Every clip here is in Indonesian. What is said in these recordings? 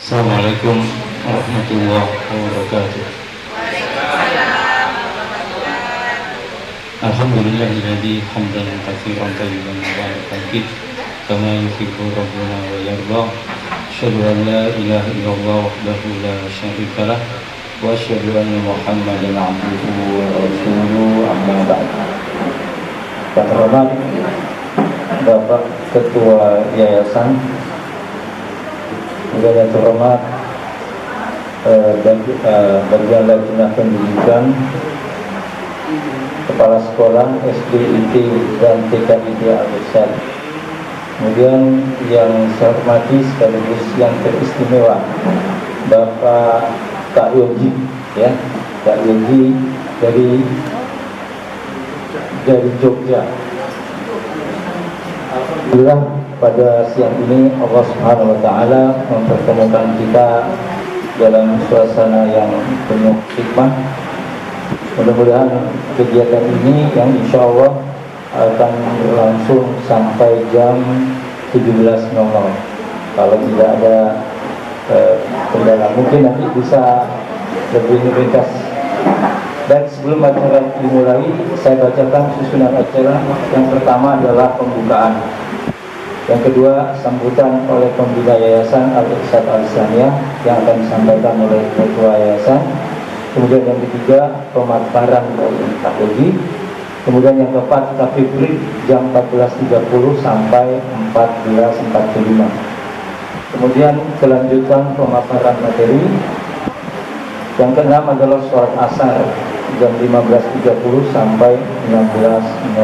Assalamualaikum warahmatullahi wabarakatuh. Alhamdulillahilladzi hamdan katsiran thayyiban mubarakan fih kama yuhibbu rabbuna wa yarda. Asyhadu an la ilaha illallah wahdahu la syarika lah wa asyhadu anna Muhammadan abduhu wa rasuluhu amma ba'd. Yang terhormat Bapak Ketua Yayasan, juga yang terhormat bagian Lajnah Pendidikan, Kepala Sekolah SD, IT, dan TK IT Al-Irsyad. Kemudian yang saya hormati sekaligus yang teristimewa Bapak Kak Yogi, ya, Kak Yogi dari Jogja. Alhamdulillah pada siang ini Allah Subhanahu wa taala mempertemukan kita dalam suasana yang penuh hikmah. Mudah-mudahan kegiatan ini yang insya Allah akan berlangsung sampai jam 17.00. Kalau tidak ada kendala, mungkin nanti bisa lebih ringkas. Dan sebelum acara dimulai, saya bacakan susunan acara. Yang pertama adalah pembukaan. Yang kedua, sambutan oleh pembina Yayasan Al-Irsyad Al-Islamiyah yang akan disampaikan oleh Ketua Yayasan. Kemudian yang ketiga, pemaparan dari KPG. Kemudian yang keempat, Tafsir jam 14.30 sampai 14.45. Kemudian kelanjutan pemaparan materi. Yang keenam adalah sholat asar jam 15.30 sampai 16.00.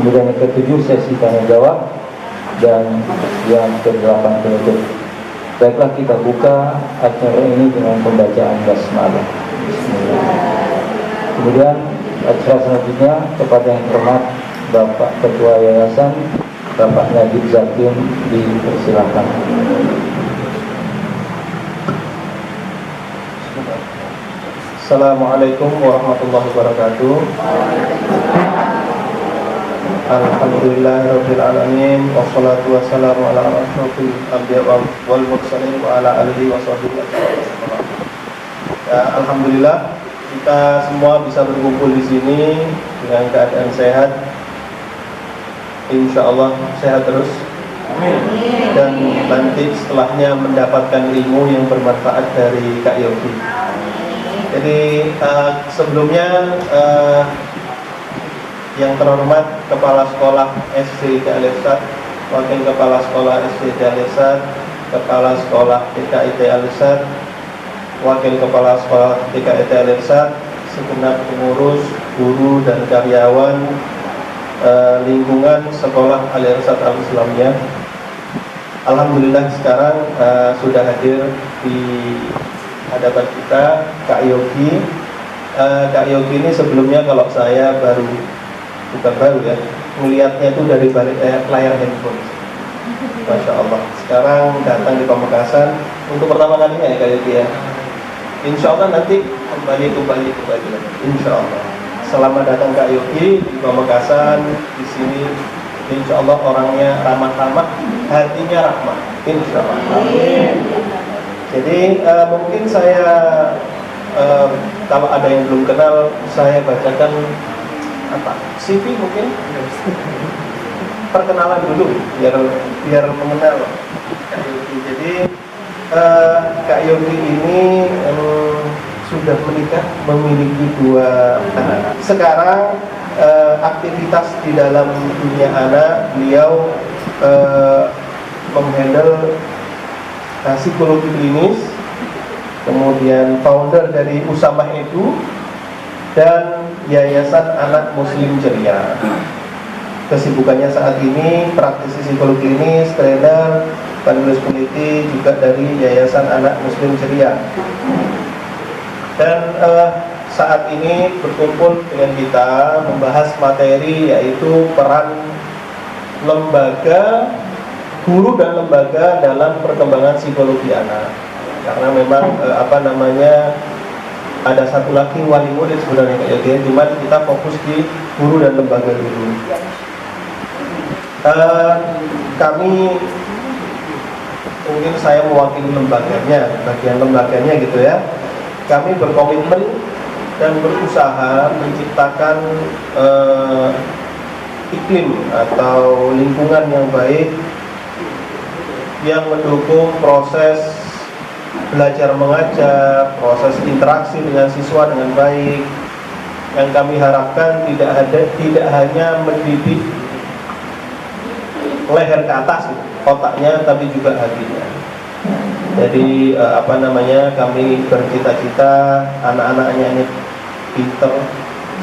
Kemudian yang ketujuh, sesi tanya jawab. Dan yang ke-8 penutup. Baiklah, kita buka acara ini dengan pembacaan basmalah. Bismillah. Kemudian acara selanjutnya kepada yang terhormat Bapak Ketua Yayasan, Bapak Najib Zakin, dipersilakan. Assalamualaikum warahmatullahi wabarakatuh. Alhamdulillahirabbil alamin, wassalatu wassalamu ala asyrofil anbiya wal mursalin wa ala alihi washabbihi ajmain. Alhamdulillah kita semua bisa berkumpul di sini dengan keadaan sehat. Insyaallah sehat terus. Amin. Dan nanti setelahnya mendapatkan ilmu yang bermanfaat dari Kak Yogi. Jadi sebelumnya yang terhormat Kepala Sekolah SD Al-Irsyad, Wakil Kepala Sekolah SD Al-Irsyad, Kepala Sekolah TKIT Al-Irsyad, Wakil Kepala Sekolah TKIT Al-Irsyad, segenap pengurus, guru dan karyawan lingkungan Sekolah Al-Irsyad Al-Islamiyah. Alhamdulillah sekarang sudah hadir di hadapan kita Kak Yogi. Kak Yogi ini sebelumnya kalau saya bukan baru ya, melihatnya itu dari balik layar handphone. Masya Allah. Sekarang datang di Pamekasan untuk pertama kalinya ya Kak Yogi ya. Insya Allah nanti kembali lagi. Insya Allah. Selamat datang Kak Yogi di Pamekasan. Di sini Insya Allah orangnya ramah-ramah, hatinya rahmah. Insya Allah. Amin. Jadi mungkin saya kalau ada yang belum kenal, saya bacakan CV mungkin perkenalan dulu biar mengenal Kak Yogi. Jadi Kak Yogi ini sudah menikah, memiliki 2 anak. Sekarang aktivitas di dalam dunia anak, beliau menghandle psikologi klinis, kemudian founder dari Usamah Edu dan Yayasan Anak Muslim Ceria. Kesibukannya saat ini praktisi psikologi klinis, trainer, penulis peneliti juga dari Yayasan Anak Muslim Ceria. Dan saat ini berkumpul dengan kita membahas materi yaitu peran lembaga, guru dan lembaga dalam perkembangan psikologi anak. Karena memang ada satu lagi wali murid sebenarnya Kak Yogi, cuman kita fokus di guru dan lembaga dulu. Kami mungkin saya mewakili lembaganya, bagian lembaganya gitu ya. Kami berkomitmen dan berusaha menciptakan iklim atau lingkungan yang baik yang mendukung proses belajar mengajar, proses interaksi dengan siswa dengan baik. Yang kami harapkan tidak hanya mendidik leher ke atas otaknya, tapi juga hatinya. Jadi kami bercita-cita anak-anaknya ini pinter,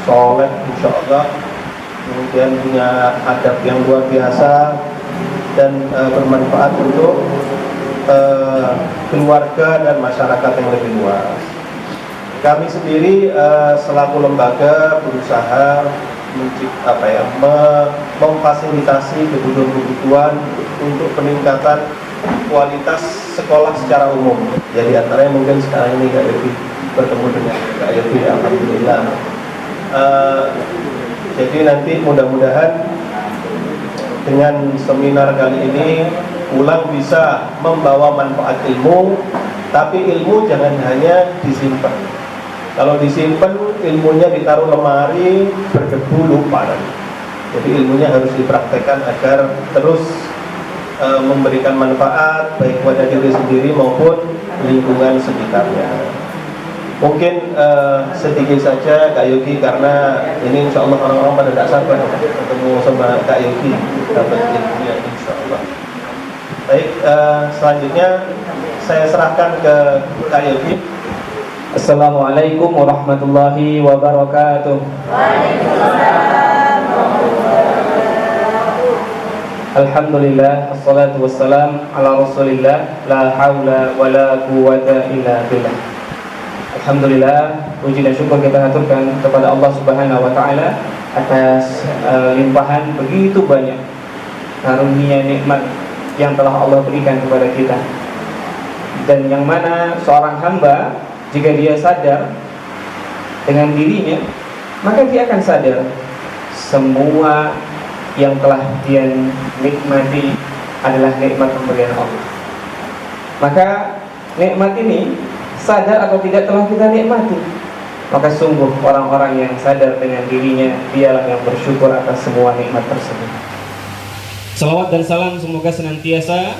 soleh, insya Allah, kemudian punya adab yang luar biasa dan bermanfaat untuk keluarga dan masyarakat yang lebih luas. Kami sendiri selaku lembaga berusaha memfasilitasi kebutuhan-kebutuhan untuk peningkatan kualitas sekolah secara umum. Jadi antaranya mungkin sekarang ini Kak Yofi bertemu dengan Kak Yofi, alhamdulillah. Jadi nanti mudah-mudahan dengan seminar kali ini ulang bisa membawa manfaat ilmu, tapi ilmu jangan hanya disimpan. Kalau disimpan, ilmunya ditaruh lemari, berdebu, lupa nanti. Jadi ilmunya harus dipraktekkan agar terus memberikan manfaat baik pada diri sendiri maupun lingkungan sekitarnya. Mungkin sedikit saja Kak Yogi, karena ini insya Allah orang-orang pada tidak sabar ketemu sama Kak Yogi, dapat ilmunya insya Allah. Baik, selanjutnya saya serahkan ke Kak Yogi. Assalamualaikum warahmatullahi wabarakatuh. Alhamdulillah, assalatu wassalam ala rasulillah, la hawla wa la quwwata illa billah. Alhamdulillah, puji dan syukur kita haturkan kepada Allah Subhanahu wa taala atas limpahan begitu banyak karunia nikmat yang telah Allah berikan kepada kita. Dan yang mana seorang hamba jika dia sadar dengan dirinya, maka dia akan sadar semua yang telah dia nikmati adalah nikmat pemberian Allah. Maka nikmat ini sadar atau tidak telah kita nikmati. Maka sungguh orang-orang yang sadar dengan dirinya, dialah yang bersyukur atas semua nikmat tersebut. Salawat dan salam semoga senantiasa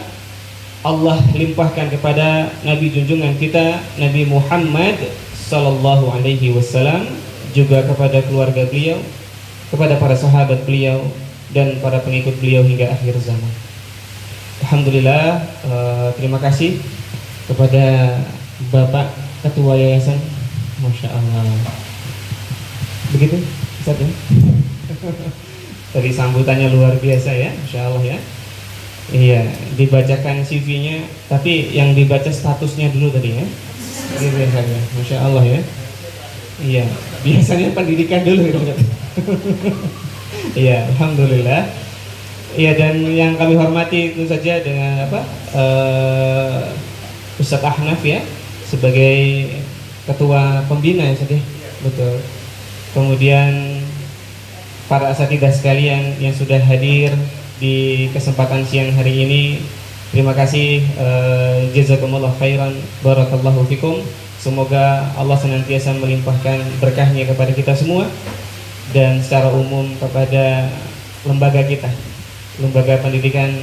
Allah limpahkan kepada Nabi junjungan kita Nabi Muhammad sallallahu alaihi wasallam, juga kepada keluarga beliau, kepada para sahabat beliau dan para pengikut beliau hingga akhir zaman. Alhamdulillah, terima kasih kepada Bapak Ketua Yayasan, Masya Allah. Begitu, Ustaz ya? Tadi sambutannya luar biasa ya, Masya Allah ya. Iya, dibacakan CV-nya, tapi yang dibaca statusnya dulu tadi ya. Ini biasanya, Masya Allah ya. Iya, biasanya pendidikan dulu gitu. Iya, alhamdulillah. Iya, dan yang kami hormati itu saja dengan Ustadz Ahnaf ya, sebagai ketua pembina ya Ustadz ya. Betul. Kemudian para asatidzah sekalian yang sudah hadir di kesempatan siang hari ini, terima kasih, jazakumullah khairan, barakallahu fikum. Semoga Allah senantiasa melimpahkan berkahnya kepada kita semua dan secara umum kepada lembaga kita, lembaga pendidikan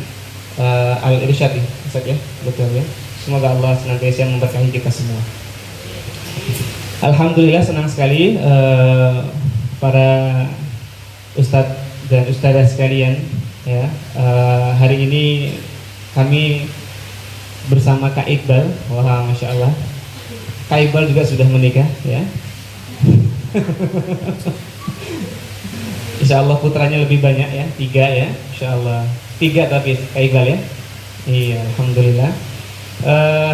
Al-Irsyad Ustaz ya, betul ya. Semoga Allah senantiasa memberkahi kita semua. Alhamdulillah, senang sekali para ustadz dan ustadzah sekalian ya. Hari ini kami bersama Kak Iqbal. Wah, Masya Allah, Kak Iqbal juga sudah menikah ya. Insya Allah putranya lebih banyak ya, 3 ya, Insya Allah 3 tapi Kak Iqbal ya. Iya, alhamdulillah.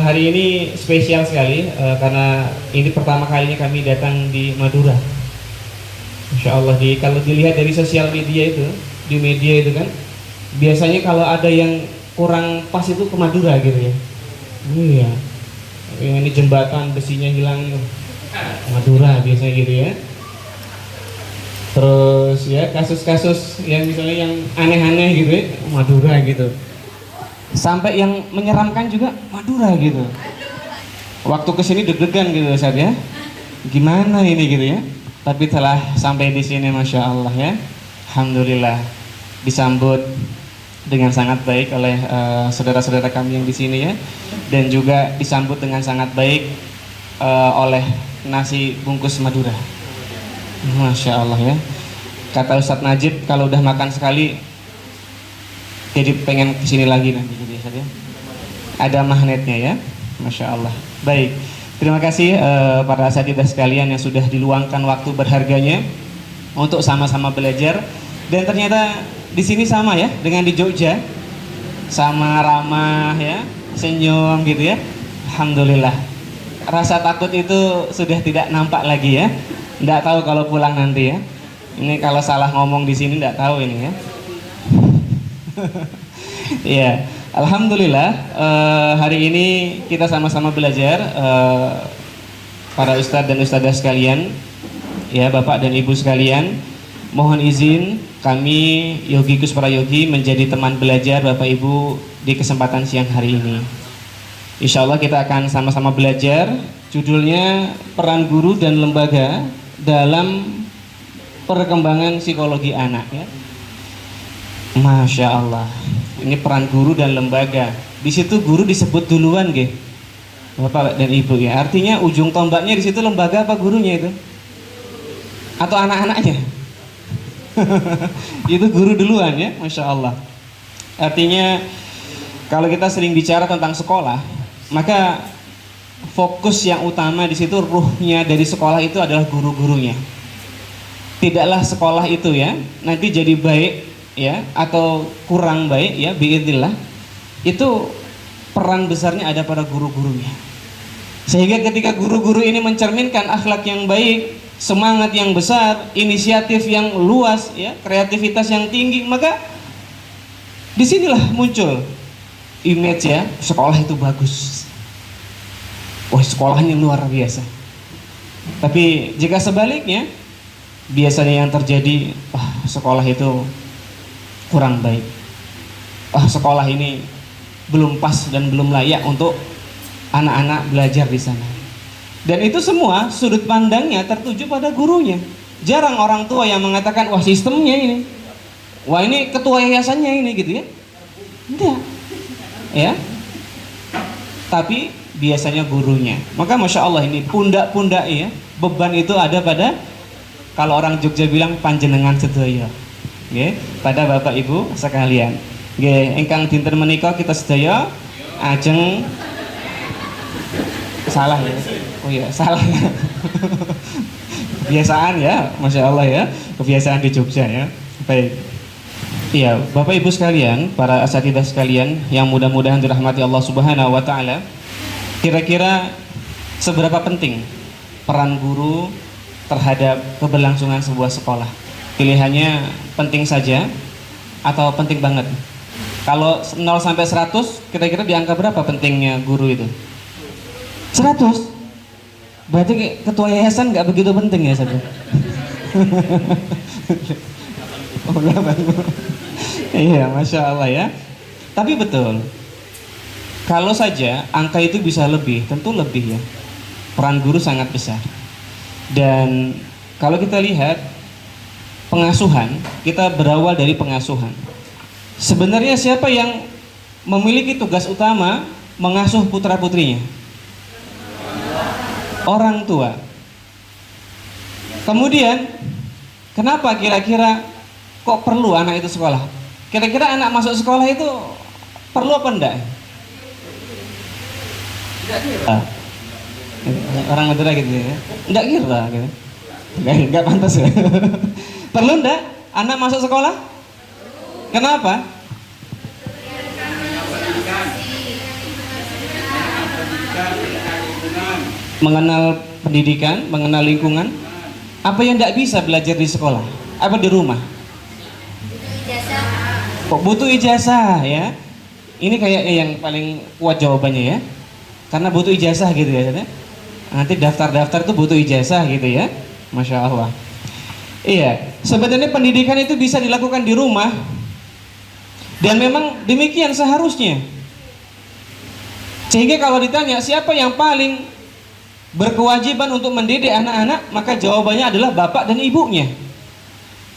Hari ini spesial sekali karena ini pertama kalinya kami datang di Madura. Insya Allah, kalau dilihat dari sosial media itu, di media itu kan, biasanya kalau ada yang kurang pas itu ke Madura gitu ya. Iya, ini jembatan besinya hilang, Madura biasanya gitu ya. Terus ya kasus-kasus yang misalnya yang aneh-aneh gitu ya, Madura gitu. Sampai yang menyeramkan juga Madura gitu. Waktu kesini deg-degan gitu Ustaz ya. Gimana ini gitu ya. Tapi telah sampai di sini Masya Allah ya. Alhamdulillah disambut dengan sangat baik oleh saudara-saudara kami yang di sini ya. Dan juga disambut dengan sangat baik oleh nasi bungkus Madura. Masya Allah ya. Kata Ustadz Najib kalau udah makan sekali jadi pengen kesini lagi nanti jadi Ustadz ya. Ada magnetnya ya. Masya Allah. Baik. Terima kasih para asatidzah sekalian yang sudah diluangkan waktu berharganya untuk sama-sama belajar. Dan ternyata di sini sama ya dengan di Jogja, sama ramah ya, senyum gitu ya. Alhamdulillah. Rasa takut itu sudah tidak nampak lagi ya. Nggak tahu kalau pulang nanti ya. Ini kalau salah ngomong di sini nggak tahu ini ya. Iya. Alhamdulillah hari ini kita sama-sama belajar para ustadz dan ustadzah sekalian ya, bapak dan ibu sekalian, mohon izin kami Yogi Gus Prayogi menjadi teman belajar bapak ibu di kesempatan siang hari ini. Insya Allah kita akan sama-sama belajar, judulnya peran guru dan lembaga dalam perkembangan psikologi anak ya. Masya Allah. Ini peran guru dan lembaga. Di situ guru disebut duluan, nggih. Bapak dan Ibu ya. Artinya ujung tombaknya di situ lembaga apa gurunya itu? Atau anak-anaknya? Itu guru duluan ya, Masya Allah. Artinya kalau kita sering bicara tentang sekolah, maka fokus yang utama di situ, ruhnya dari sekolah itu adalah guru-gurunya. Tidaklah sekolah itu ya nanti jadi baik ya atau kurang baik ya biidznillah, itu peran besarnya ada pada guru-gurunya. Sehingga ketika guru-guru ini mencerminkan akhlak yang baik, semangat yang besar, inisiatif yang luas ya, kreativitas yang tinggi, maka disinilah muncul image ya, sekolah itu bagus. Wah, sekolahnya luar biasa. Tapi jika sebaliknya, biasanya yang terjadi, wah sekolah itu kurang baik. Sekolah ini belum pas dan belum layak untuk anak-anak belajar di sana. Dan itu semua sudut pandangnya tertuju pada gurunya. Jarang orang tua yang mengatakan, wah sistemnya ini, wah ini ketua yayasannya ini gitu ya. Tidak. Ya. Tapi biasanya gurunya. Maka Masya Allah ini pundak-pundak ya, beban itu ada pada, kalau orang Jogja bilang panjenengan sedaya. Nggih, pada Bapak Ibu sekalian. Nggih, ingkang dinten menika kita sedaya ajeng salah ya. Oh iya, salah. Kebiasaan ya, Masya Allah ya. Kebiasaan di Jogja ya. Baik. Iya, Bapak Ibu sekalian, para asatidzah sekalian yang mudah-mudahan dirahmati Allah Subhanahu wa taala. Kira-kira seberapa penting peran guru terhadap keberlangsungan sebuah sekolah? Pilihannya penting saja atau penting banget? Kalau 0 sampai 100, kira-kira di angka berapa pentingnya guru itu? 100? Berarti ketua yayasan nggak begitu penting ya saja? Oh, iya, Masya Allah ya. Tapi betul, kalau saja angka itu bisa lebih, tentu lebih ya. Peran guru sangat besar. Dan kalau kita lihat pengasuhan, kita berawal dari pengasuhan. Sebenarnya siapa yang memiliki tugas utama mengasuh putra-putrinya? Orang tua. Kemudian, kenapa kira-kira kok perlu anak itu sekolah? Kira-kira anak masuk sekolah itu perlu apa enggak? Orang Madura gitu ya. Enggak kira gitu. Enggak pantas ya. Perlu enggak anak masuk sekolah? Kenapa? Mengenal pendidikan, mengenal lingkungan. Apa yang enggak bisa belajar di sekolah? Apa di rumah? Kok butuh ijazah ya? Ini kayaknya yang paling kuat jawabannya ya. Karena butuh ijazah gitu ya. Nanti daftar-daftar itu butuh ijazah gitu ya. Masya Allah. Iya, sebenarnya pendidikan itu bisa dilakukan di rumah. Dan memang demikian seharusnya. Sehingga kalau ditanya siapa yang paling berkewajiban untuk mendidik anak-anak, maka jawabannya adalah bapak dan ibunya.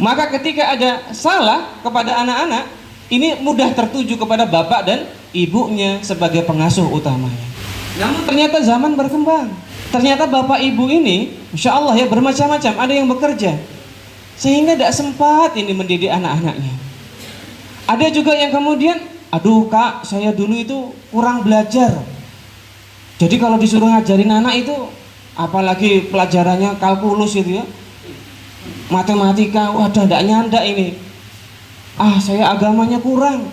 Maka ketika ada salah kepada anak-anak, ini mudah tertuju kepada bapak dan ibunya sebagai pengasuh utamanya. Namun ternyata zaman berkembang. Ternyata bapak ibu ini, insya Allah ya, bermacam-macam. Ada yang bekerja, sehingga tidak sempat ini mendidik anak-anaknya. Ada juga yang kemudian, aduh kak, saya dulu itu kurang belajar. Jadi kalau disuruh ngajarin anak itu, apalagi pelajarannya kalkulus itu ya, matematika, wadah tidak nyanda ini. Saya agamanya kurang.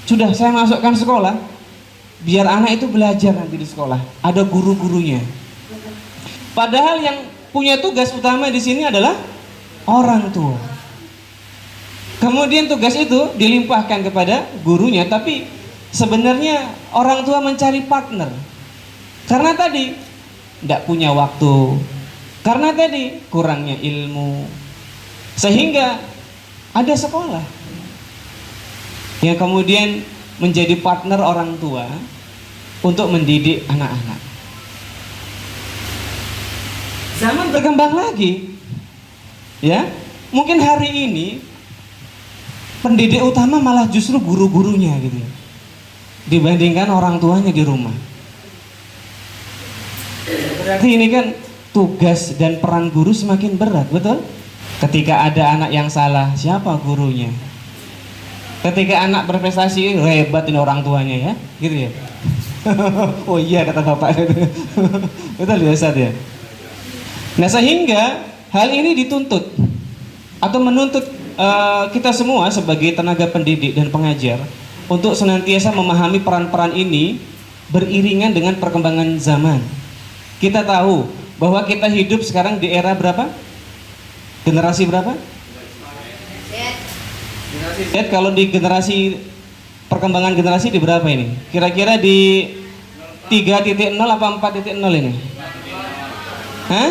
Sudah saya masukkan sekolah, biar anak itu belajar nanti di sekolah. Ada guru-gurunya. Padahal yang punya tugas utama di sini adalah orang tua. Kemudian tugas itu dilimpahkan kepada gurunya, tapi sebenarnya orang tua mencari partner. Karena tadi tidak punya waktu, karena tadi kurangnya ilmu, sehingga ada sekolah yang kemudian menjadi partner orang tua untuk mendidik anak-anak. Zaman berkembang lagi, ya. Mungkin hari ini pendidik utama malah justru guru-gurunya gitu ya, dibandingkan orang tuanya di rumah. Berarti ini kan tugas dan peran guru semakin berat, betul? Ketika ada anak yang salah, siapa gurunya? Ketika anak berprestasi, hebat ini orang tuanya ya, gitu ya. Oh iya kata bapak itu. Betul ya Ustaz ya. Nah sehingga hal ini dituntut atau menuntut kita semua sebagai tenaga pendidik dan pengajar untuk senantiasa memahami peran-peran ini beriringan dengan perkembangan zaman. Kita tahu bahwa kita hidup sekarang di era berapa? Generasi berapa? Z. Kalau di generasi perkembangan generasi di berapa ini? Kira-kira di 3.0 apa 4.0 ini? Hah?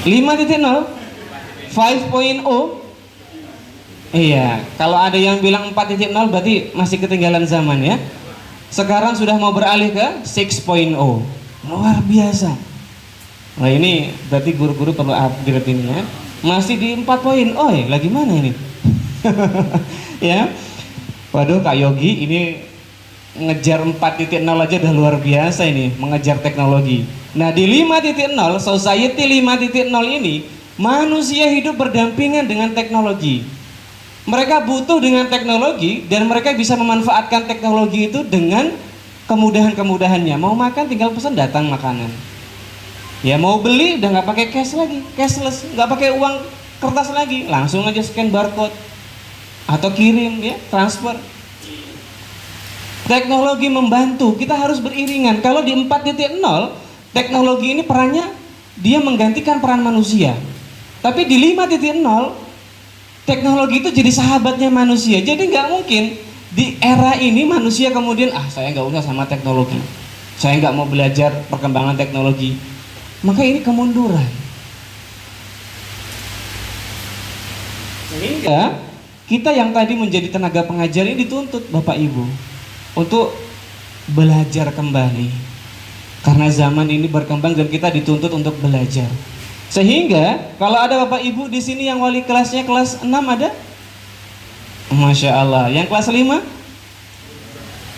5.0? 5.0? Iya, kalau ada yang bilang 4.0 berarti masih ketinggalan zaman ya. Sekarang sudah mau beralih ke 6.0. Luar biasa. Nah ini berarti guru-guru perlu upgrade ini ya. Masih di 4.0 ya, lagi mana ini? Ya. Waduh Kak Yogi ini ngejar 4.0 aja udah luar biasa ini, mengejar teknologi. Nah di 5.0, society 5.0 ini, manusia hidup berdampingan dengan teknologi. Mereka butuh dengan teknologi dan mereka bisa memanfaatkan teknologi itu dengan kemudahan-kemudahannya. Mau makan tinggal pesan datang makanan. Ya mau beli udah nggak pakai cash lagi, cashless, nggak pakai uang kertas lagi, langsung aja scan barcode atau kirim ya, transfer. Teknologi membantu, kita harus beriringan. Kalau di 4.0, teknologi ini perannya dia menggantikan peran manusia. Tapi di 5.0, teknologi itu jadi sahabatnya manusia. Jadi nggak mungkin di era ini manusia kemudian saya nggak usah sama teknologi, saya nggak mau belajar perkembangan teknologi. Maka ini kemunduran. Sehingga kita yang tadi menjadi tenaga pengajar ini dituntut Bapak Ibu untuk belajar kembali. Karena zaman ini berkembang dan kita dituntut untuk belajar. Sehingga kalau ada Bapak Ibu di sini yang wali kelasnya kelas 6 ada? Masya Allah. Yang kelas 5?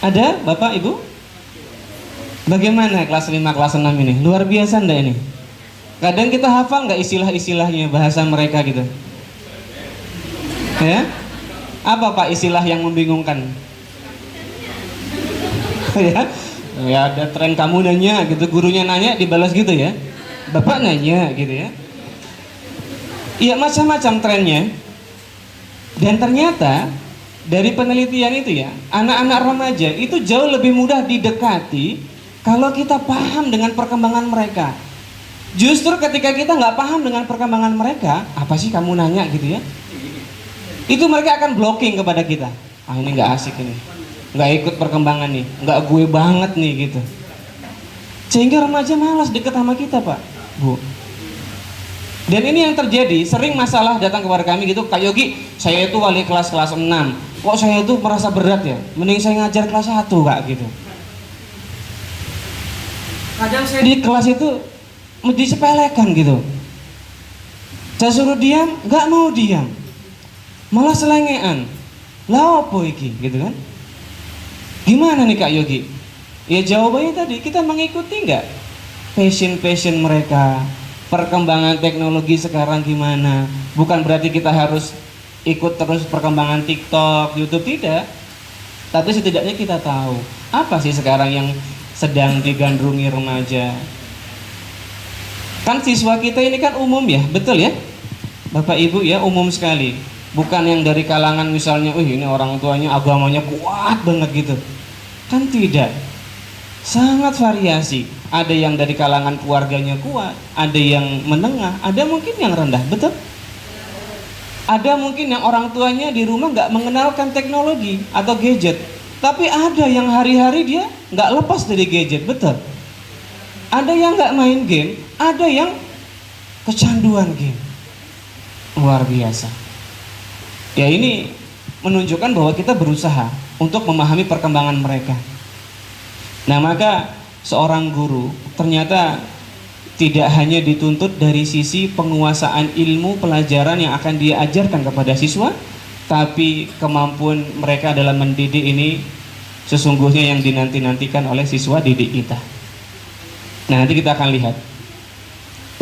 Ada Bapak Ibu? Bagaimana kelas 5, kelas 6 ini? Luar biasa enggak ini? Kadang kita hafal nggak istilah-istilahnya, bahasa mereka gitu? Ya? Apa Pak istilah yang membingungkan? Ya ada tren kamu nanya gitu, gurunya nanya dibalas gitu ya, bapak nanya gitu ya. Iya macam-macam trennya. Dan ternyata dari penelitian itu ya, anak-anak remaja itu jauh lebih mudah didekati kalau kita paham dengan perkembangan mereka. Justru ketika kita nggak paham dengan perkembangan mereka, apa sih kamu nanya gitu ya, itu mereka akan blocking kepada kita. Ini nggak asik ini, nggak ikut perkembangan nih, nggak gue banget nih gitu. Sehingga remaja malas deket sama kita Pak, Bu. Dan ini yang terjadi, sering masalah datang kepada kami gitu, Kak Yogi, saya itu wali kelas 6, kok saya itu merasa berat ya, mending saya ngajar kelas 1 Kak gitu. Kadang saya di kelas itu disepelekan gitu, saya suruh diam, nggak mau diam, malah selengean, lah apa iki gitu kan. Gimana nih Kak Yogi? Ya jawabannya tadi, kita mengikuti nggak passion mereka, perkembangan teknologi sekarang gimana. Bukan berarti kita harus ikut terus perkembangan TikTok, YouTube, tidak. Tapi setidaknya kita tahu apa sih sekarang yang sedang digandrungi remaja. Kan siswa kita ini kan umum ya, betul ya Bapak Ibu ya, umum sekali. Bukan yang dari kalangan misalnya, ini orang tuanya agamanya kuat banget gitu. Kan tidak, sangat variasi. Ada yang dari kalangan keluarganya kuat, ada yang menengah, ada mungkin yang rendah, betul? Ada mungkin yang orang tuanya di rumah nggak mengenalkan teknologi atau gadget, tapi ada yang hari-hari dia nggak lepas dari gadget, betul? Ada yang nggak main game, ada yang kecanduan game, luar biasa. Ya ini menunjukkan bahwa kita berusaha untuk memahami perkembangan mereka. Nah maka seorang guru ternyata tidak hanya dituntut dari sisi penguasaan ilmu pelajaran yang akan dia ajarkan kepada siswa, tapi kemampuan mereka dalam mendidik ini sesungguhnya yang dinanti-nantikan oleh siswa didik kita. Nah nanti kita akan lihat,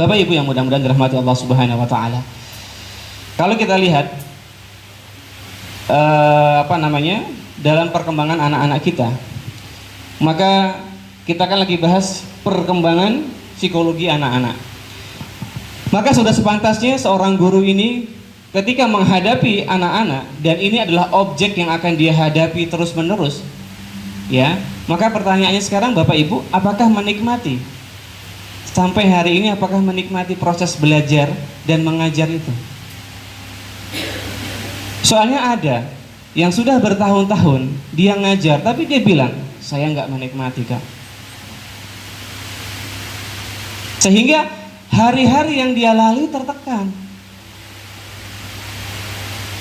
Bapak Ibu yang mudah-mudahan dirahmati Allah Subhanahu wa taala. Kalau kita lihat dalam perkembangan anak-anak kita, maka kita akan lagi bahas perkembangan psikologi anak-anak. Maka sudah sepantasnya seorang guru ini ketika menghadapi anak-anak, dan ini adalah objek yang akan dia hadapi terus-menerus, ya. Maka pertanyaannya sekarang Bapak Ibu, apakah menikmati sampai hari ini, apakah menikmati proses belajar dan mengajar itu? Soalnya ada yang sudah bertahun-tahun dia ngajar, tapi dia bilang, saya nggak menikmati Kak. Sehingga hari-hari yang dia lalui tertekan.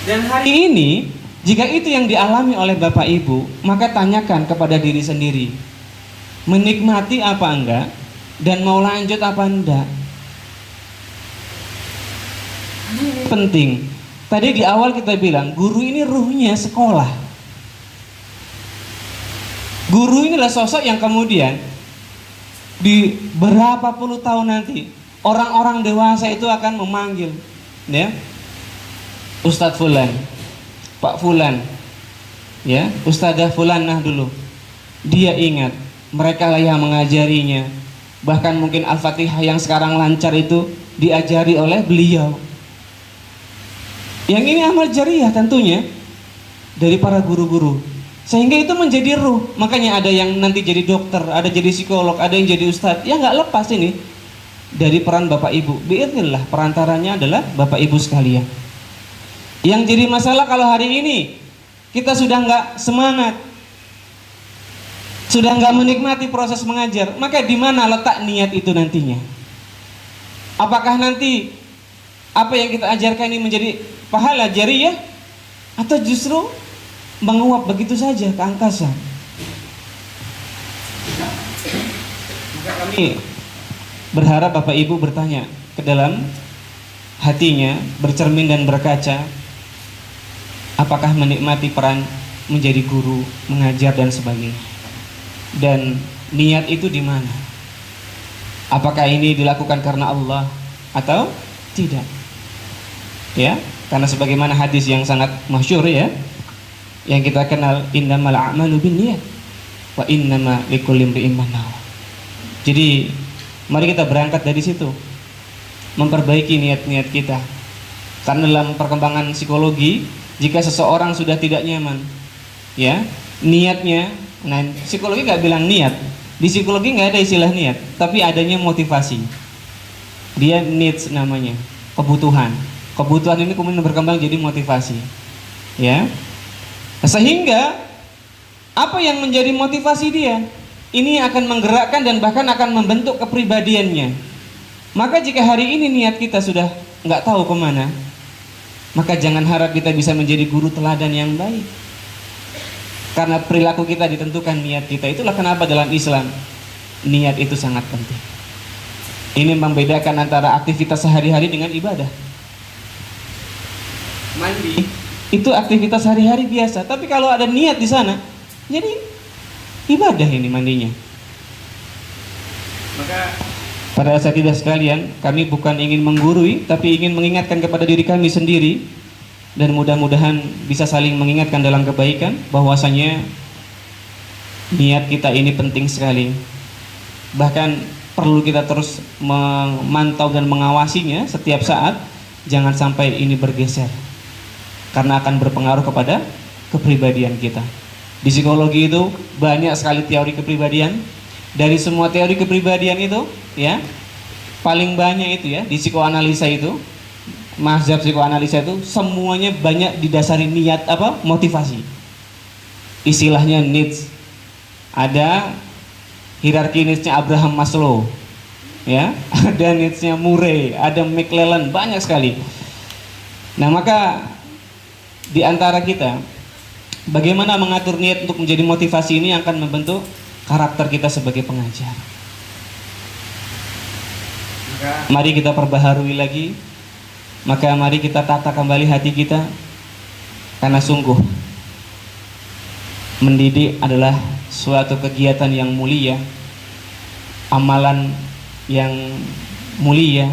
Dan hari ini, jika itu yang dialami oleh Bapak Ibu, maka tanyakan kepada diri sendiri, menikmati apa enggak, dan mau lanjut apa enggak. Penting. Tadi di awal kita bilang, guru ini ruhnya sekolah. Guru inilah sosok yang kemudian di berapa puluh tahun nanti orang-orang dewasa itu akan memanggil, ya, Ustadz Fulan, Pak Fulan, ya, Ustadzah Fulanah dulu. Dia ingat mereka lah yang mengajarinya. Bahkan mungkin Al-Fatihah yang sekarang lancar itu diajari oleh beliau. Yang ini amal jariah tentunya dari para guru-guru. Sehingga itu menjadi ruh. Makanya ada yang nanti jadi dokter, ada jadi psikolog, ada yang jadi ustadz. Ya nggak lepas ini dari peran Bapak Ibu. Biidznillah, perantaranya adalah Bapak Ibu sekalian. Yang jadi masalah kalau hari ini kita sudah nggak semangat, sudah nggak menikmati proses mengajar, maka di mana letak niat itu nantinya? Apakah nanti apa yang kita ajarkan ini menjadi pahala jariah, atau justru menguap begitu saja ke angkasa? Maka kami berharap Bapak Ibu bertanya ke dalam hatinya, bercermin dan berkaca, apakah menikmati peran menjadi guru, mengajar dan sebagainya, dan niat itu di mana? Apakah ini dilakukan karena Allah atau tidak? Ya, karena sebagaimana hadis yang sangat masyhur ya, yang kita kenal, innamal a'malu binniyat wa innama likulli imri'in ma nawa. Jadi mari kita berangkat dari situ, memperbaiki niat-niat kita. Karena dalam perkembangan psikologi, jika seseorang sudah tidak nyaman, ya, niatnya, nah psikologi nggak bilang niat. Di psikologi nggak ada istilah niat, tapi adanya motivasi. Dia needs namanya, kebutuhan. Kebutuhan ini kemudian berkembang jadi motivasi, ya. Sehingga apa yang menjadi motivasi dia ini akan menggerakkan dan bahkan akan membentuk kepribadiannya. Maka jika hari ini niat kita sudah nggak tahu kemana, maka jangan harap kita bisa menjadi guru teladan yang baik. Karena perilaku kita ditentukan niat kita. Itulah kenapa dalam Islam niat itu sangat penting. Ini membedakan antara aktivitas sehari-hari dengan ibadah. Mandi itu aktivitas sehari-hari biasa, tapi kalau ada niat di sana, jadi ibadah ini mandinya. Maka pada asatidzah sekalian, kami bukan ingin menggurui, tapi ingin mengingatkan kepada diri kami sendiri, dan mudah-mudahan bisa saling mengingatkan dalam kebaikan bahwasanya niat kita ini penting sekali. Bahkan perlu kita terus memantau dan mengawasinya setiap saat, jangan sampai ini bergeser, karena akan berpengaruh kepada kepribadian kita. Di psikologi itu banyak sekali teori kepribadian. Dari semua teori kepribadian itu, ya, paling banyak itu ya di psikoanalisa itu, mazhab psikoanalisa itu semuanya banyak didasari niat apa? Motivasi. Istilahnya needs. Ada hierarki needs-nya Abraham Maslow, ya, ada needs-nya Murray, ada McClellan, banyak sekali. Nah, maka di antara kita bagaimana mengatur niat untuk menjadi motivasi ini akan membentuk karakter kita sebagai pengajar. Mari kita perbaharui lagi. Maka mari kita tata kembali hati kita, karena sungguh mendidik adalah suatu kegiatan yang mulia, amalan yang mulia,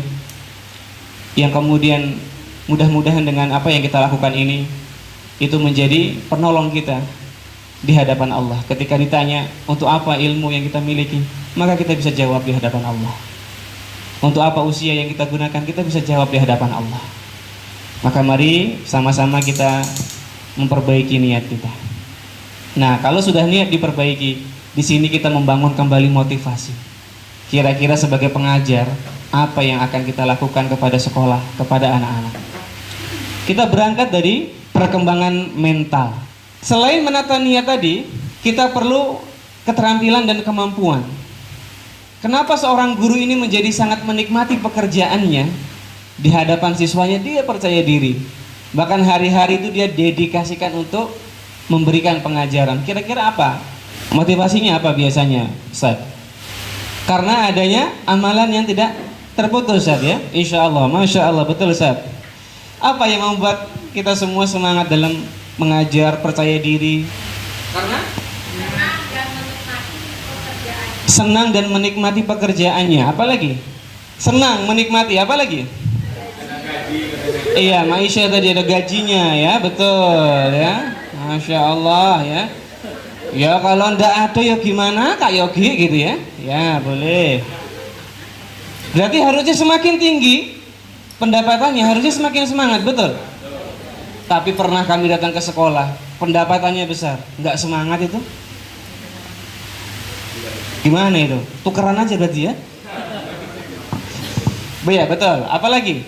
yang kemudian mudah-mudahan dengan apa yang kita lakukan ini itu menjadi penolong kita di hadapan Allah. Ketika ditanya untuk apa ilmu yang kita miliki, maka kita bisa jawab di hadapan Allah. Untuk apa usia yang kita gunakan, kita bisa jawab di hadapan Allah. Maka mari sama-sama kita memperbaiki niat kita. Nah, kalau sudah niat diperbaiki, di sini kita membangun kembali motivasi. Kira-kira sebagai pengajar, apa yang akan kita lakukan kepada sekolah, kepada anak-anak? Kita berangkat dari perkembangan mental. Selain menata niat tadi, kita perlu keterampilan dan kemampuan. Kenapa seorang guru ini menjadi sangat menikmati pekerjaannya? Di hadapan siswanya dia percaya diri. Bahkan hari-hari itu dia dedikasikan untuk memberikan pengajaran. Kira-kira apa? Motivasinya apa biasanya, Ustaz? Karena adanya amalan yang tidak terputus, Ustaz, ya. Insya Allah, Masya Allah, betul, Ustaz. Apa yang membuat kita semua semangat dalam mengajar, percaya diri? Karena senang dan menikmati pekerjaannya. Apalagi? Senang, menikmati, apalagi? Iya, Maisha tadi ada gajinya, ya, betul, ya. Masya Allah, ya. Ya kalau ndak ada ya gimana, Kak Yogi, gitu ya. Ya boleh. Berarti harusnya semakin tinggi pendapatannya, harusnya semakin semangat, betul. Tapi pernah kami datang ke sekolah, pendapatannya besar, nggak semangat itu? Gimana itu? Tukeran aja berarti ya? Ya betul. Apalagi?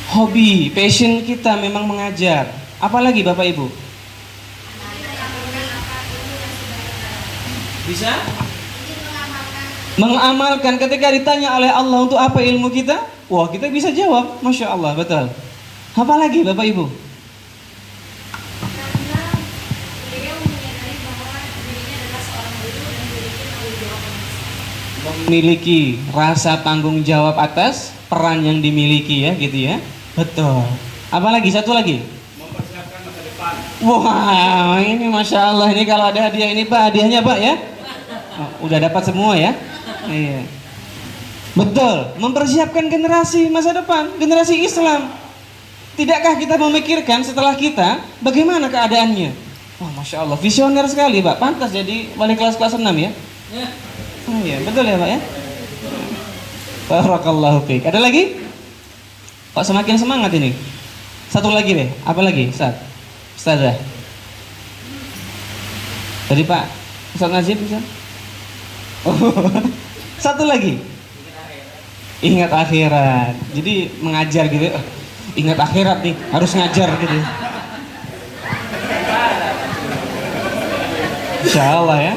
Hobi, passion kita memang mengajar. Apalagi Bapak Ibu? Bisa? Mengamalkan. Ketika ditanya oleh Allah untuk apa ilmu kita, wah kita bisa jawab, Masya Allah, betul. Apalagi Bapak Ibu? Memiliki rasa tanggung jawab atas peran yang dimiliki, ya, gitu ya. Betul. Apalagi satu lagi? Mempersiapkan masa depan. Wah, ini Masya Allah, ini kalau ada hadiah ini Pak, hadiahnya Pak ya. Oh, udah dapat semua ya. Iya. Betul, mempersiapkan generasi masa depan, generasi Islam. Tidakkah kita memikirkan setelah kita bagaimana keadaannya? Wah, Masya Allah, visioner sekali Pak, pantas jadi wali kelas 6 ya. Oh iya, betul ya Pak ya. Barakallahu fiik. Ada lagi? Kok semakin semangat ini? Satu lagi deh. Apa lagi? Ustazah. Tadi Pak Ustaz Najib bisa? Oh, satu lagi. Ingat akhirat. Jadi mengajar gitu. Ingat akhirat nih, harus ngajar gitu. Insya Allah ya.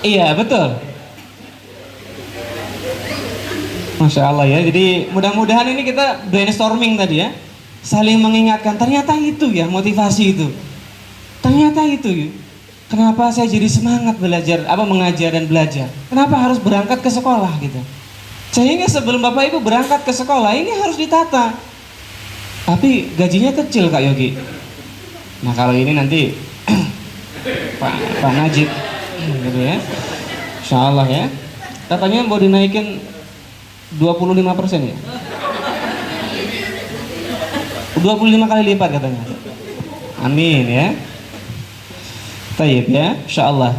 Iya, betul. Masya Allah ya. Jadi mudah-mudahan ini kita brainstorming tadi ya, saling mengingatkan. Ternyata itu ya motivasi itu. Ternyata itu ya. Kenapa saya jadi semangat belajar, mengajar dan belajar? Kenapa harus berangkat ke sekolah gitu? Sehingga sebelum Bapak Ibu berangkat ke sekolah ini harus ditata. Tapi gajinya kecil Kak Yogi. Nah kalau ini nanti Pak Najib gitu ya. Insya Allah ya. Katanya mau dinaikin 25% ya. 25 kali lipat katanya. Amin ya. Taib ya, insya Allah.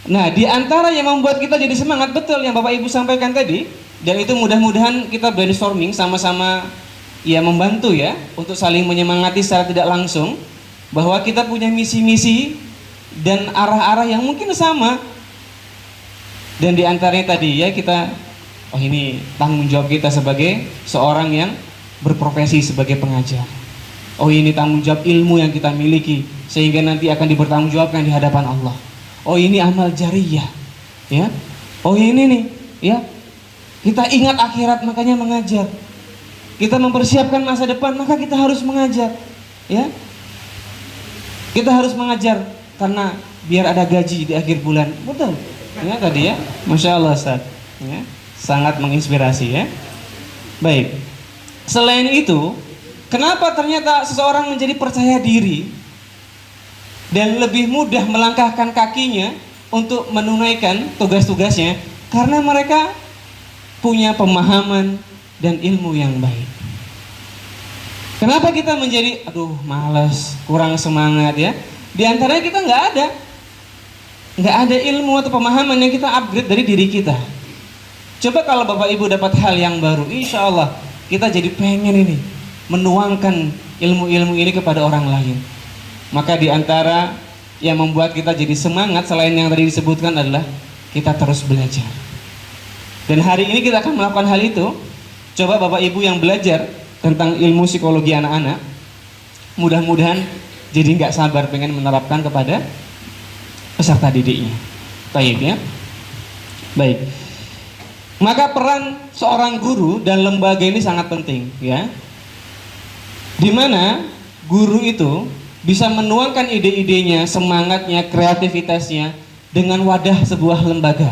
Nah, di antara yang membuat kita jadi semangat betul yang Bapak Ibu sampaikan tadi, dan itu mudah-mudahan kita brainstorming sama-sama ya membantu ya untuk saling menyemangati secara tidak langsung bahwa kita punya misi-misi dan arah-arah yang mungkin sama. Dan di antaranya tadi ya kita, oh ini tanggung jawab kita sebagai seorang yang berprofesi sebagai pengajar. Oh ini tanggung jawab ilmu yang kita miliki sehingga nanti akan dipertanggungjawabkan di hadapan Allah. Oh ini amal jariyah, ya. Oh ini nih, ya. Kita ingat akhirat makanya mengajar. Kita mempersiapkan masa depan maka kita harus mengajar, ya. Kita harus mengajar karena biar ada gaji di akhir bulan, betul? Ya tadi ya, masya Allah Ustaz, ya. Sangat menginspirasi ya. Baik. Selain itu, kenapa ternyata seseorang menjadi percaya diri dan lebih mudah melangkahkan kakinya untuk menunaikan tugas-tugasnya? Karena mereka punya pemahaman dan ilmu yang baik. Kenapa kita menjadi malas, kurang semangat ya? Di antaranya kita nggak ada ilmu atau pemahaman yang kita upgrade dari diri kita. Coba kalau Bapak Ibu dapat hal yang baru, insya Allah kita jadi pengen ini menuangkan ilmu-ilmu ini kepada orang lain. Maka di antara yang membuat kita jadi semangat selain yang tadi disebutkan adalah kita terus belajar. Dan hari ini kita akan melakukan hal itu. Coba Bapak Ibu yang belajar tentang ilmu psikologi anak-anak, mudah-mudahan jadi nggak sabar pengen menerapkan kepada peserta didiknya. Baik ya. Baik. Maka peran seorang guru dan lembaga ini sangat penting ya. Di mana guru itu bisa menuangkan ide-idenya, semangatnya, kreativitasnya dengan wadah sebuah lembaga.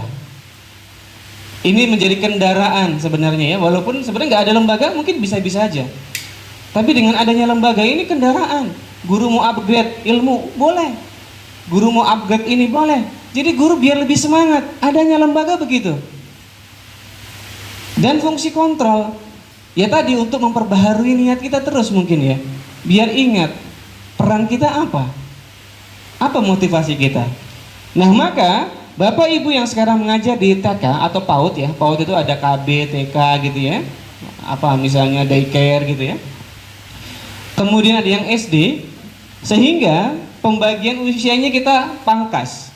Ini menjadi kendaraan sebenarnya ya, walaupun sebenarnya nggak ada lembaga mungkin bisa-bisa aja. Tapi dengan adanya lembaga ini kendaraan. Guru mau upgrade ilmu boleh. Guru mau upgrade ini boleh. Jadi guru biar lebih semangat. Adanya lembaga begitu. Dan fungsi kontrol ya tadi untuk memperbaharui niat kita terus mungkin ya. Biar ingat peran kita apa motivasi kita. Nah maka Bapak Ibu yang sekarang mengajar di TK atau PAUD ya, PAUD itu ada KB, TK gitu ya, misalnya daycare gitu ya. Kemudian ada yang SD, sehingga pembagian usianya kita pangkas.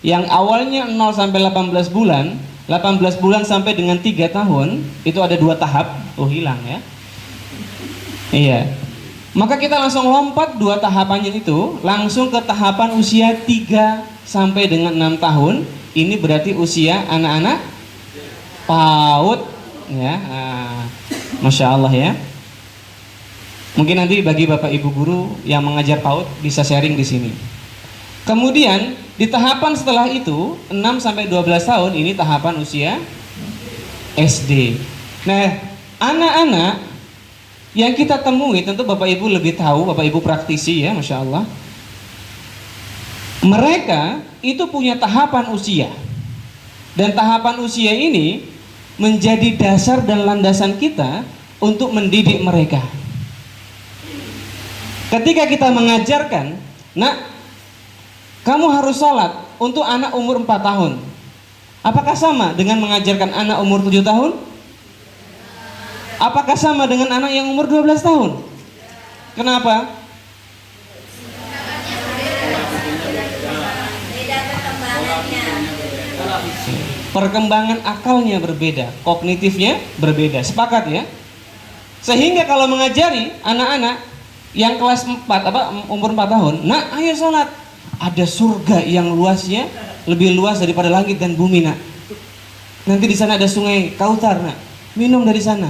Yang awalnya 0 sampai 18 bulan, 18 bulan sampai dengan 3 tahun, itu ada 2 tahap, hilang ya. Iya. Maka kita langsung lompat 2 tahapannya itu, langsung ke tahapan usia 3 sampai dengan 6 tahun. Ini berarti usia anak-anak PAUD ya. Masya Allah ya. Mungkin nanti bagi Bapak Ibu guru yang mengajar PAUD bisa sharing di sini. Kemudian di tahapan setelah itu 6 sampai 12 tahun ini tahapan usia SD. Nah, anak-anak yang kita temui tentu Bapak Ibu lebih tahu, Bapak Ibu praktisi ya, Masya Allah. Mereka itu punya tahapan usia. Dan tahapan usia ini menjadi dasar dan landasan kita untuk mendidik mereka. Ketika kita mengajarkan, nak, kamu harus sholat untuk anak umur 4 tahun. Apakah sama dengan mengajarkan anak umur 7 tahun? Apakah sama dengan anak yang umur 12 tahun? Kenapa? Perkembangan akalnya berbeda, kognitifnya berbeda, sepakat ya? Sehingga kalau mengajari anak-anak yang kelas 4 umur 4 tahun, nak ayo sholat. ada surga yang luasnya lebih luas daripada langit dan bumi, nak. Nanti di sana ada sungai Kautsar, nak. Minum dari sana.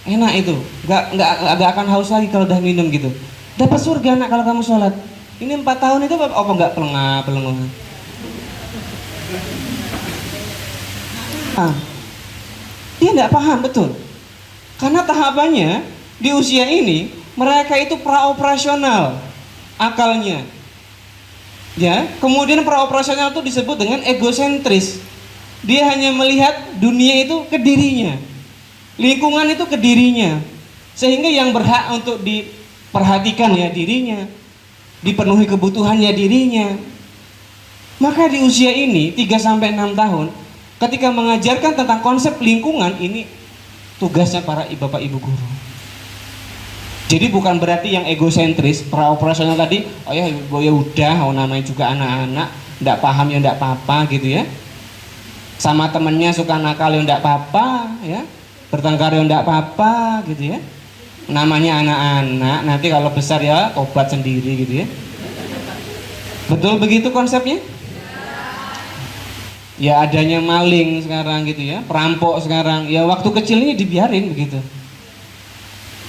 Enak itu. Nggak akan haus lagi kalau udah minum gitu. Dapat surga, nak, kalau kamu sholat. Ini 4 tahun itu apa nggak pelengah. Dia nggak paham betul. Karena tahapannya di usia ini mereka itu praoperasional akalnya. Ya, kemudian praoperasional itu disebut dengan egosentris. Dia hanya melihat dunia itu ke dirinya, lingkungan itu ke dirinya, sehingga yang berhak untuk diperhatikan ya dirinya, dipenuhi kebutuhannya dirinya. Maka di usia ini 3-6 tahun, ketika mengajarkan tentang konsep lingkungan, ini tugasnya para bapak ibu guru. Jadi bukan berarti yang egosentris, praoperasional tadi, oh ya udah, namanya juga anak-anak, nggak paham ya nggak apa-apa gitu ya. Sama temennya suka nakal ya nggak apa-apa ya, bertengkar ya nggak apa-apa gitu ya. Namanya anak-anak, nanti kalau besar ya tobat sendiri gitu ya. Betul begitu konsepnya? Ya adanya maling sekarang gitu ya, perampok sekarang, ya waktu kecil ini dibiarin begitu.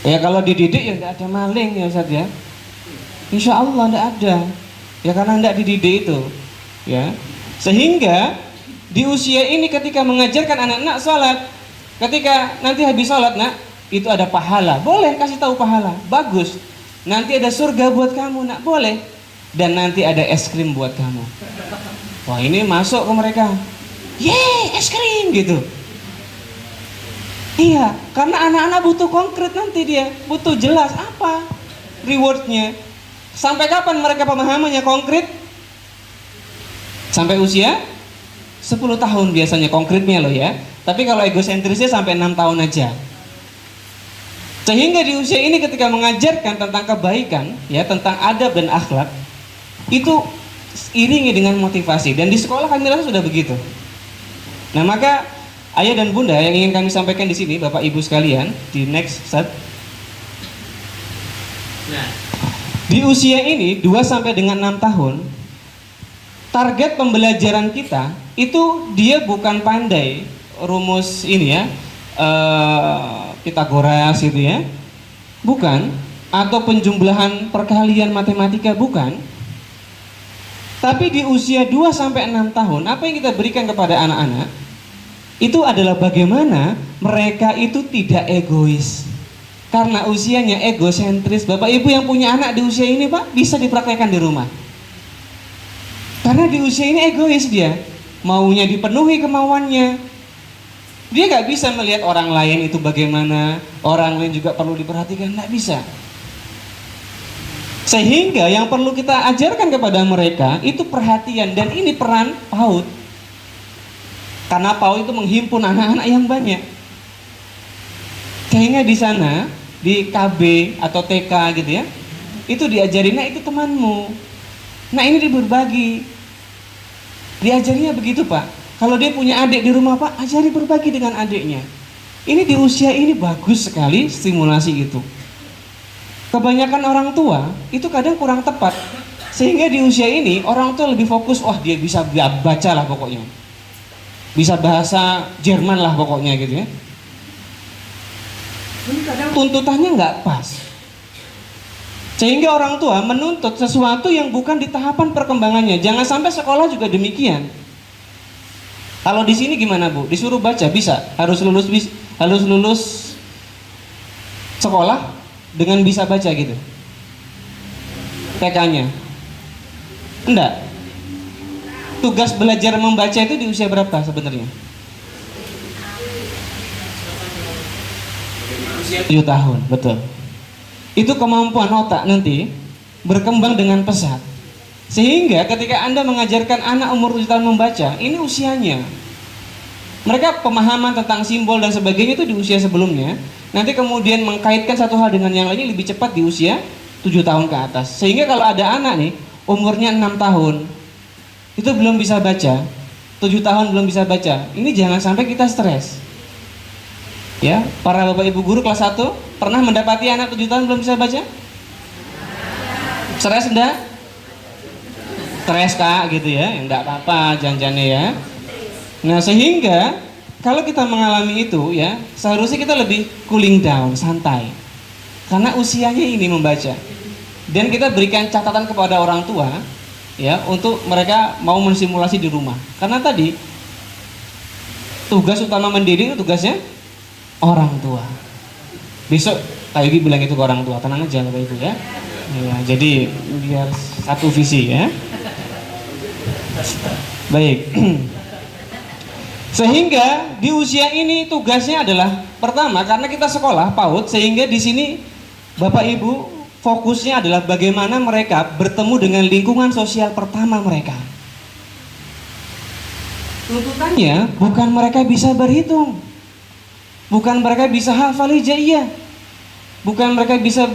Ya kalau dididik ya tidak ada maling ya Ustaz ya. Insya Allah tidak ada. Ya karena tidak dididik itu. Ya. Sehingga di usia ini ketika mengajarkan anak-anak sholat, ketika nanti habis sholat, nak, itu ada pahala. Boleh kasih tahu pahala. Bagus. Nanti ada surga buat kamu, nak. Boleh. Dan nanti ada es krim buat kamu. Wah ini masuk ke mereka. Yeay, es krim gitu. Iya, karena anak-anak butuh konkret nanti dia, butuh jelas apa rewardnya. Sampai kapan mereka pemahamannya konkret? Sampai usia 10 tahun biasanya konkretnya loh ya. Tapi kalau egosentrisnya sampai 6 tahun aja. Sehingga di usia ini ketika mengajarkan tentang kebaikan, ya tentang adab dan akhlak, itu iringi dengan motivasi. Dan di sekolah kami rasa sudah begitu. Nah maka ayah dan bunda yang ingin kami sampaikan di sini, bapak ibu sekalian, di next set. Di usia ini 2 sampai dengan 6 tahun, target pembelajaran kita itu dia bukan pandai rumus ini ya, Pitagoras gitu ya, bukan, atau penjumlahan perkalian matematika, bukan. Tapi di usia 2 sampai 6 tahun, apa yang kita berikan kepada anak-anak itu adalah bagaimana mereka itu tidak egois. Karena usianya egosentris. Bapak ibu yang punya anak di usia ini Pak, bisa dipraktekkan di rumah. Karena di usia ini egois dia, maunya dipenuhi kemauannya. Dia gak bisa melihat orang lain itu bagaimana, orang lain juga perlu diperhatikan, gak bisa. Sehingga yang perlu kita ajarkan kepada mereka itu perhatian, dan ini peran PAUD. Karena PAUD itu menghimpun anak-anak yang banyak. Sehingga di sana, di KB atau TK gitu ya, itu diajarin, nah itu temanmu, nah ini berbagi. Diajarinya begitu Pak. Kalau dia punya adik di rumah Pak, ajari berbagi dengan adiknya. Ini di usia ini bagus sekali stimulasi itu. Kebanyakan orang tua itu kadang kurang tepat. Sehingga di usia ini orang tua lebih fokus, wah dia bisa baca lah pokoknya, bisa bahasa Jerman lah pokoknya gitu ya. Kadang tuntutannya nggak pas. Sehingga orang tua menuntut sesuatu yang bukan di tahapan perkembangannya. Jangan sampai sekolah juga demikian. Kalau di sini gimana Bu? Disuruh baca bisa, harus lulus sekolah dengan bisa baca gitu. TK-nya. Enggak. Tugas belajar membaca itu di usia berapa sebenarnya? 7 tahun, betul. Itu kemampuan otak nanti berkembang dengan pesat. Sehingga ketika Anda mengajarkan anak umur 7 tahun membaca, ini usianya. Mereka pemahaman tentang simbol dan sebagainya itu di usia sebelumnya. Nanti kemudian mengkaitkan satu hal dengan yang lainnya lebih cepat di usia 7 tahun ke atas. Sehingga kalau ada anak nih, umurnya 6 tahun, itu belum bisa baca, 7 tahun belum bisa baca, ini jangan sampai kita stres. Ya, para bapak ibu guru kelas 1 pernah mendapati anak 7 tahun belum bisa baca? Stres enggak? stres kak gitu ya, enggak apa-apa janjiannya ya. Nah sehingga kalau kita mengalami itu ya, seharusnya kita lebih cooling down, santai, karena usianya ini membaca. Dan kita berikan catatan kepada orang tua ya, untuk mereka mau mensimulasi di rumah, karena tadi tugas utama mendidik itu tugasnya orang tua. Besok Kak Yogi bilang itu ke orang tua, tenang aja Bapak Ibu ya. Ya, jadi biar satu visi ya. Baik. Sehingga di usia ini tugasnya adalah pertama, karena kita sekolah PAUD, sehingga di sini Bapak Ibu fokusnya adalah bagaimana mereka bertemu dengan lingkungan sosial pertama mereka. Tuntutannya bukan mereka bisa berhitung, bukan mereka bisa hafal hijaiyah, bukan mereka bisa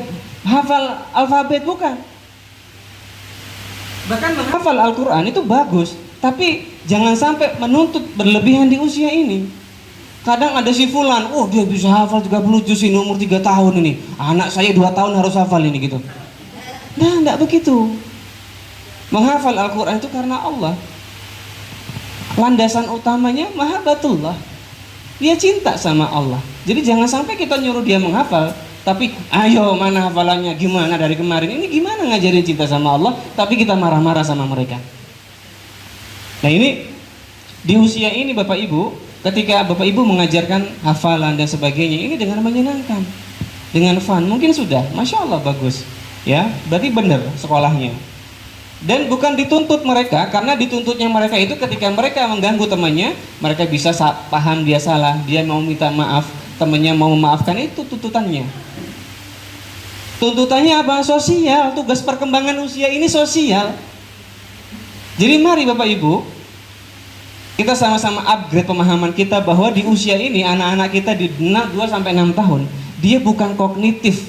hafal alfabet, bukan. Bahkan menghafal Al-Quran itu bagus, tapi jangan sampai menuntut berlebihan di usia ini. Kadang ada si fulan, oh dia bisa hafal 30 juz ini umur 3 tahun ini, anak saya 2 tahun harus hafal ini gitu. Nah, enggak begitu. Menghafal Al-Quran itu karena Allah. Landasan utamanya mahabbatullah. Dia cinta sama Allah. Jadi jangan sampai kita nyuruh dia menghafal, tapi ayo mana hafalannya, gimana dari kemarin ini, gimana ngajarin cinta sama Allah, tapi kita marah-marah sama mereka. Nah ini di usia ini Bapak Ibu, ketika Bapak Ibu mengajarkan hafalan dan sebagainya, ini dengan menyenangkan, dengan fun, mungkin sudah, Masya Allah bagus ya, berarti benar sekolahnya. Dan bukan dituntut mereka, karena dituntutnya mereka itu ketika mereka mengganggu temannya, mereka bisa paham dia salah, dia mau minta maaf, temannya mau memaafkan, itu tuntutannya. Tuntutannya apa? Sosial. Tugas perkembangan usia ini sosial. Jadi mari Bapak Ibu, kita sama-sama upgrade pemahaman kita bahwa di usia ini anak-anak kita di 2-6 tahun, dia bukan kognitif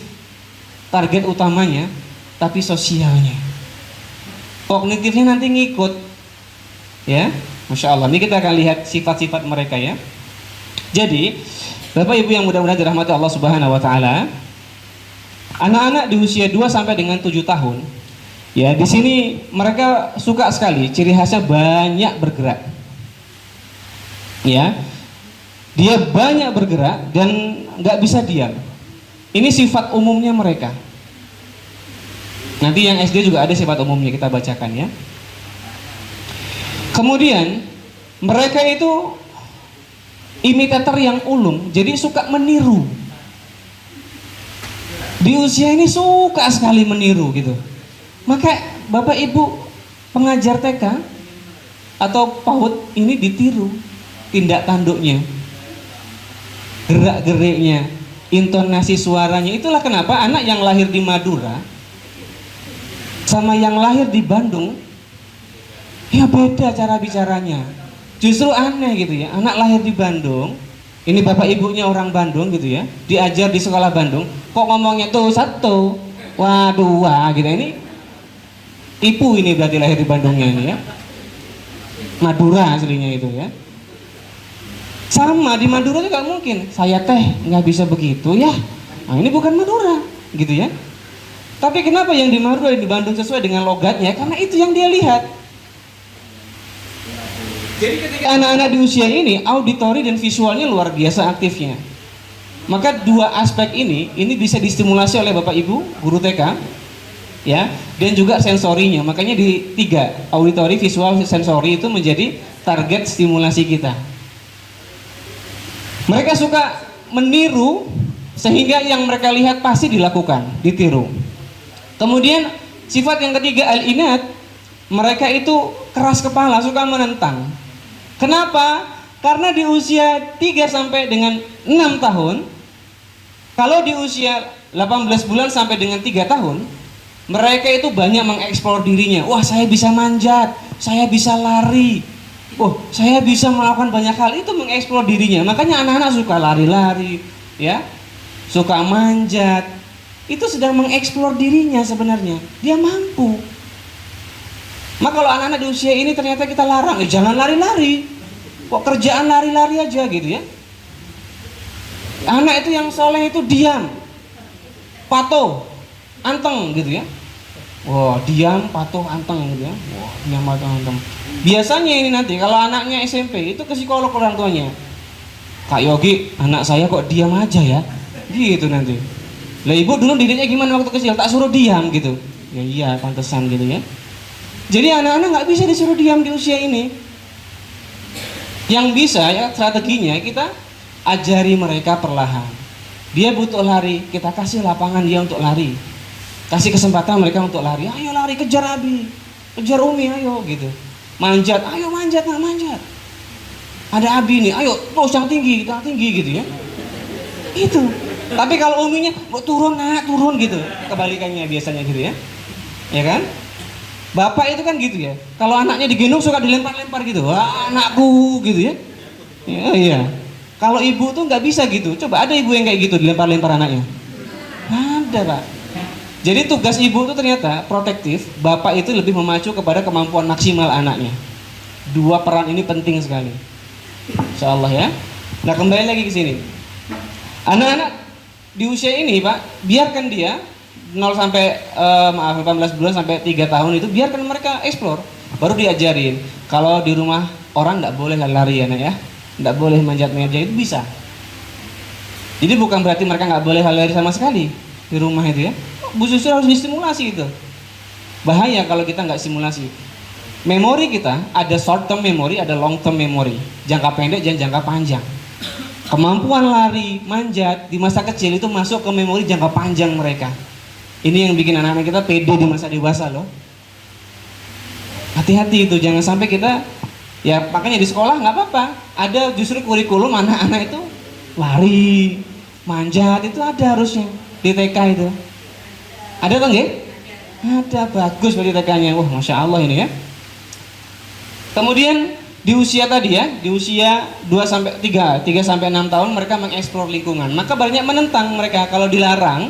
target utamanya, tapi sosialnya. Kognitifnya nanti ngikut, ya, Masya Allah. Ini kita akan lihat sifat-sifat mereka ya. Jadi Bapak Ibu yang mudah-mudahan dirahmati Allah Subhanahu Wa Taala, anak-anak di usia 2 sampai dengan 7 tahun, ya di sini mereka suka sekali, ciri khasnya banyak bergerak, ya, dia banyak bergerak dan nggak bisa diam. Ini sifat umumnya mereka. Nanti yang SD juga ada sifat umumnya, kita bacakan ya. Kemudian mereka itu imitator yang ulung, jadi suka meniru. Di usia ini suka sekali meniru gitu. Maka Bapak Ibu pengajar TK atau PAUD ini ditiru tindak tanduknya, gerak-geriknya, intonasi suaranya. Itulah kenapa anak yang lahir di Madura sama yang lahir di Bandung ya beda cara bicaranya. Justru aneh gitu ya, anak lahir di Bandung, ini bapak ibunya orang Bandung gitu ya, diajar di sekolah Bandung, kok ngomongnya tuh satu, waduh wah gitu. Ini tipu, ini berarti lahir di Bandungnya ini ya, Madura aslinya itu ya. Sama di Madura juga mungkin, saya teh nggak bisa begitu ya, nah ini bukan Madura gitu ya. Tapi kenapa yang di Madura dan di Bandung sesuai dengan logatnya? Karena itu yang dia lihat. Jadi ketika anak-anak di usia ini, auditori dan visualnya luar biasa aktifnya. Maka dua aspek ini bisa distimulasi oleh Bapak Ibu, guru TK, ya, dan juga sensorinya. Makanya di 3, auditori, visual, sensori itu menjadi target stimulasi kita. Mereka suka meniru, sehingga yang mereka lihat pasti dilakukan, ditiru. Kemudian sifat yang ketiga, al-inat, mereka itu keras kepala, suka menentang. Kenapa? Karena di usia 3 sampai dengan 6 tahun, kalau di usia 18 bulan sampai dengan 3 tahun, mereka itu banyak mengeksplor dirinya. Wah, saya bisa manjat, saya bisa lari, oh, saya bisa melakukan banyak hal. Itu mengeksplor dirinya. Makanya anak-anak suka lari-lari, ya, suka manjat. Itu sedang mengeksplor dirinya sebenarnya. Dia mampu. Maka kalau anak-anak di usia ini ternyata kita larang, jangan lari-lari. Kok kerjaan lari-lari aja gitu ya. Anak itu yang soleh itu diam, patuh, anteng gitu ya. Wah, diam, patuh, anteng gitu ya. Wah, diam, patuh, anteng. Biasanya ini nanti kalau anaknya SMP itu ke psikolog orang tuanya. Kak Yogi, anak saya kok diam aja ya? Gitu nanti. Lah ibu dulu didiknya gimana waktu kecil? Tak suruh diam gitu. Ya iya, pantesan gitu ya. Jadi anak-anak nggak bisa disuruh diam di usia ini. Yang bisa ya strateginya kita ajari mereka perlahan. Dia butuh lari, kita kasih lapangan dia untuk lari. Kasih kesempatan mereka untuk lari. Ayo lari, kejar Abi, kejar Umi, ayo gitu. Manjat, ayo manjat, nak manjat. Ada Abi nih, ayo terus yang tinggi gitu ya. Itu. Tapi kalau Uminya, turun nak, turun gitu. Kebalikannya biasanya gitu ya. Ya kan? Bapak itu kan gitu ya. Kalau anaknya digendong suka dilempar-lempar gitu. Wah, anakku gitu ya. Iya. Kalau ibu tuh nggak bisa gitu. Coba ada ibu yang kayak gitu dilempar-lempar anaknya. Ada, Pak. Jadi tugas ibu itu ternyata protektif. Bapak itu lebih memacu kepada kemampuan maksimal anaknya. Dua peran ini penting sekali. Insyaallah ya. Nah, kembali lagi ke sini. Anak-anak di usia ini, Pak, biarkan dia 0 sampai 18 bulan sampai 3 tahun itu biarkan mereka explore. Baru diajarin. Kalau di rumah orang enggak boleh lari ya, Nak ya. Enggak boleh manjat meja, itu bisa. Jadi bukan berarti mereka enggak boleh lari sama sekali di rumah itu ya. Justru harus distimulasi itu. Bahaya kalau kita enggak simulasi. Memori kita ada short term memory, ada long term memory. Jangka pendek dan jangka panjang. Kemampuan lari, manjat di masa kecil itu masuk ke memori jangka panjang mereka. Ini yang bikin anak-anak kita pede di masa dewasa loh. Hati-hati itu, jangan sampai kita ya makanya di sekolah nggak apa-apa. Ada justru kurikulum anak-anak itu lari, manjat itu ada harusnya di TK itu. Ada kan nggih? Ada, bagus berarti TK-nya. Wah, masya Allah ini ya. Kemudian di usia tadi ya, di usia 2 sampai 3 sampai 6 tahun mereka mengeksplor lingkungan. Maka banyak menentang mereka kalau dilarang.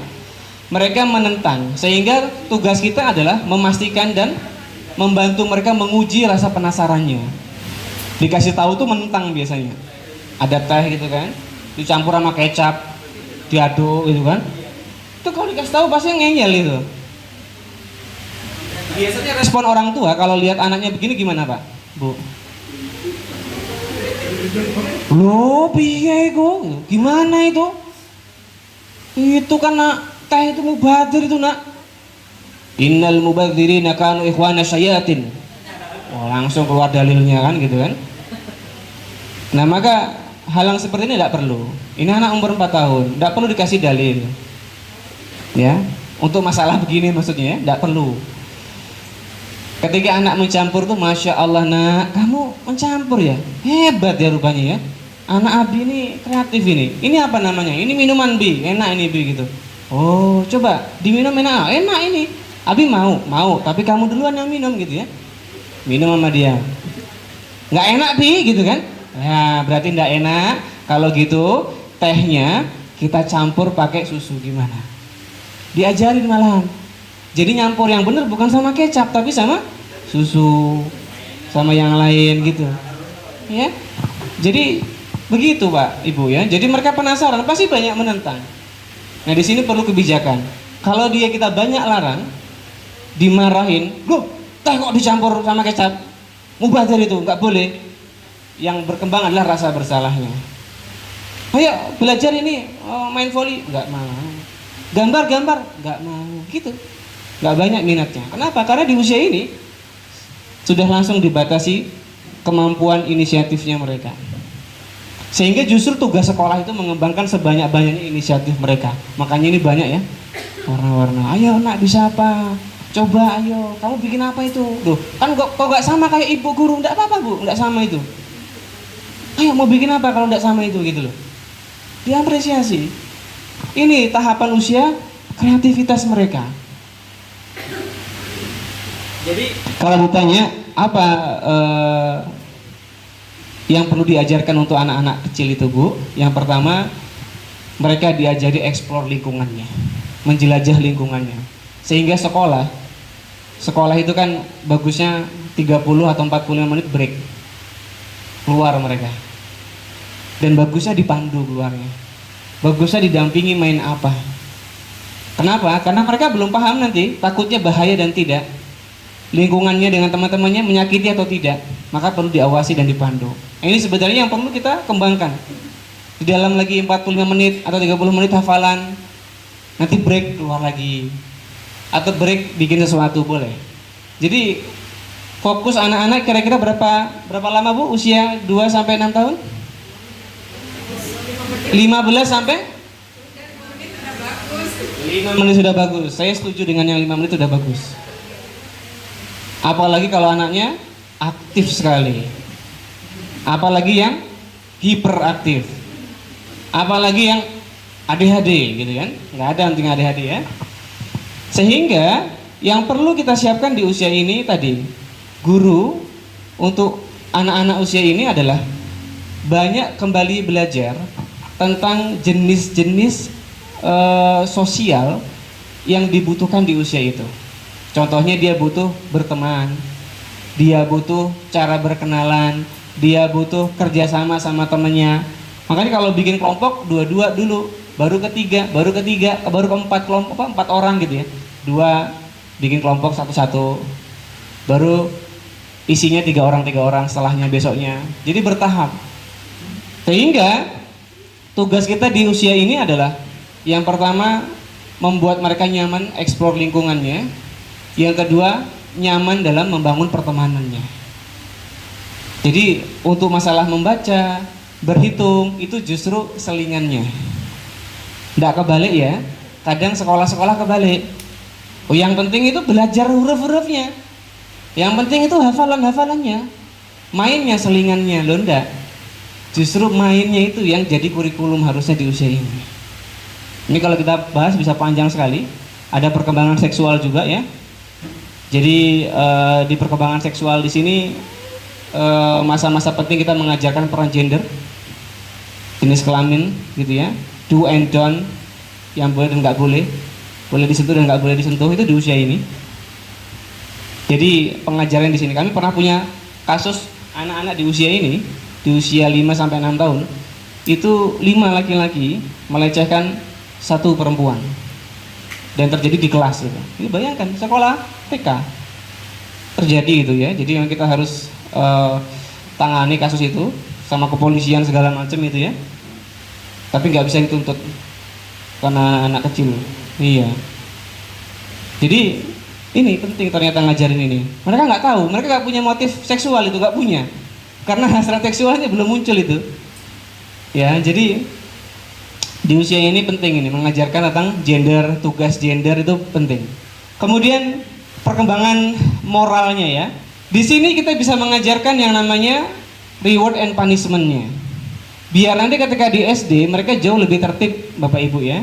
Mereka menentang, sehingga tugas kita adalah memastikan dan membantu mereka menguji rasa penasarannya. Dikasih tahu tuh menentang biasanya. Ada teh gitu kan, dicampur sama kecap, diaduk gitu kan. Itu kalau dikasih tahu pasti ngeyel itu. Biasanya respon orang tua kalau lihat anaknya begini gimana, Pak? Bu? Loh, piye kok? Gimana itu? Itu kan nak teh itu mubadzir itu nak. Innal mubadzirina kanu ikhwana syayatin. Oh, langsung keluar dalilnya kan gitu kan. Nah, maka hal yang seperti ini tidak perlu. Ini anak umur 4 tahun, tidak perlu dikasih dalil. Ya, untuk masalah begini maksudnya ya, tidak perlu. Ketika anak mencampur tuh, masya Allah nak, kamu mencampur ya, hebat ya rupanya ya. Anak Abi ini kreatif ini. Ini apa namanya? Ini minuman Bi, enak ini Bi gitu. Oh, coba diminum enak ini. Abi mau, tapi kamu duluan yang minum gitu ya. Minum sama dia. Nggak enak Bi gitu kan? Nah, berarti nggak enak. Kalau gitu tehnya kita campur pakai susu gimana? Diajarin malahan. Jadi nyampur yang bener bukan sama kecap tapi sama susu, sama yang lain gitu. Ya. Jadi begitu Pak, Ibu ya. Jadi mereka penasaran, pasti banyak menentang. Nah, di sini perlu kebijakan. Kalau dia kita banyak larang, dimarahin, loh, teh kok dicampur sama kecap? Mubazir itu, nggak boleh. Yang berkembang adalah rasa bersalahnya. Ayo belajar ini, main volley, nggak mau. Gambar, nggak mau. Gitu, nggak banyak minatnya. Kenapa? Karena di usia ini sudah langsung dibatasi kemampuan inisiatifnya mereka. Sehingga justru tugas sekolah itu mengembangkan sebanyak-banyaknya inisiatif mereka. Makanya ini banyak ya, warna-warna. Ayo nak, bisa apa? Coba ayo, kamu bikin apa itu? Tuh, kan kok nggak sama kayak ibu guru? Nggak apa-apa Bu, nggak sama itu. Ayo mau bikin apa kalau nggak sama itu gitu loh. Diapresiasi. Ini tahapan usia kreativitas mereka. Jadi kalau ditanya apa yang perlu diajarkan untuk anak-anak kecil itu Bu? Yang pertama, mereka diajari eksplor lingkungannya, menjelajah lingkungannya. Sehingga sekolah itu kan bagusnya 30 atau 45 menit break. Keluar mereka. Dan bagusnya dipandu keluarnya. Bagusnya didampingi main apa. Kenapa? Karena mereka belum paham nanti, takutnya bahaya dan tidak. Lingkungannya dengan teman-temannya menyakiti atau tidak. Maka perlu diawasi dan dipandu. Nah, ini sebenarnya yang perlu kita kembangkan. Di dalam lagi 45 menit atau 30 menit hafalan, nanti break keluar lagi. Atau break bikin sesuatu boleh. Jadi fokus anak-anak kira-kira berapa lama Bu? Usia 2 sampai 6 tahun? 15 sampai 5 menit sudah bagus. Saya setuju dengan yang 5 menit sudah bagus. Apalagi kalau anaknya aktif sekali. Apalagi yang hiperaktif. Apalagi yang ADHD gitu kan. Nggak ada nanti ADHD ya. Sehingga yang perlu kita siapkan di usia ini tadi, guru untuk anak-anak usia ini adalah banyak kembali belajar tentang jenis-jenis sosial yang dibutuhkan di usia itu. Contohnya dia butuh berteman, dia butuh cara berkenalan, dia butuh kerjasama sama temennya. Makanya kalau bikin kelompok dua-dua dulu, baru ketiga, baru keempat kelompok 4 orang gitu ya. 2 bikin kelompok satu-satu, baru isinya 3 orang, setelahnya besoknya. Jadi bertahap. Sehingga tugas kita di usia ini adalah yang pertama membuat mereka nyaman eksplor lingkungannya. Yang kedua nyaman dalam membangun pertemanannya. Jadi untuk masalah membaca, berhitung itu justru selingannya. Nggak kebalik ya. Kadang sekolah-sekolah kebalik. Oh, yang penting itu belajar huruf-hurufnya. Yang penting itu hafalan-hafalannya. Mainnya selingannya, loh enggak. Justru mainnya itu yang jadi kurikulum harusnya di usia ini. Ini kalau kita bahas bisa panjang sekali. Ada perkembangan seksual juga ya. Jadi di perkembangan seksual di sini masa-masa penting kita mengajarkan peran gender, jenis kelamin gitu ya, do and don't, yang boleh dan nggak boleh, boleh disentuh dan nggak boleh disentuh itu di usia ini. Jadi pengajaran di sini kami pernah punya kasus anak-anak di usia ini, di usia 5 sampai 6 tahun, itu 5 laki-laki melecehkan 1 perempuan. Dan terjadi di kelas gitu. Ini bayangkan sekolah TK terjadi itu ya. Jadi yang kita harus tangani kasus itu sama kepolisian segala macam itu ya. Tapi nggak bisa dituntut karena anak kecil. Iya. Jadi ini penting ternyata ngajarin ini. Mereka nggak tahu, mereka nggak punya motif seksual itu, nggak punya. Karena hasrat seksualnya belum muncul itu. Ya, jadi di usia ini penting ini mengajarkan tentang gender, tugas gender itu penting. Kemudian perkembangan moralnya ya. Di sini kita bisa mengajarkan yang namanya reward and punishment-nya. Biar nanti ketika di SD mereka jauh lebih tertib Bapak Ibu ya.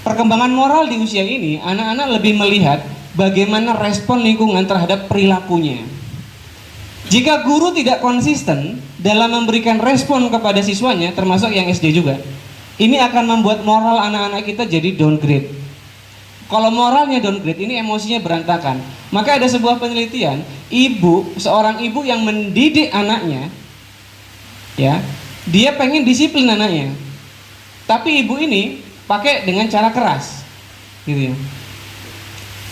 Perkembangan moral di usia ini anak-anak lebih melihat bagaimana respon lingkungan terhadap perilakunya. Jika guru tidak konsisten dalam memberikan respon kepada siswanya, termasuk yang SD juga, ini akan membuat moral anak-anak kita jadi downgrade. Kalau moralnya downgrade, ini emosinya berantakan. Maka ada sebuah penelitian, seorang ibu yang mendidik anaknya, ya, dia pengen disiplin anaknya. Tapi ibu ini pakai dengan cara keras, gitu ya.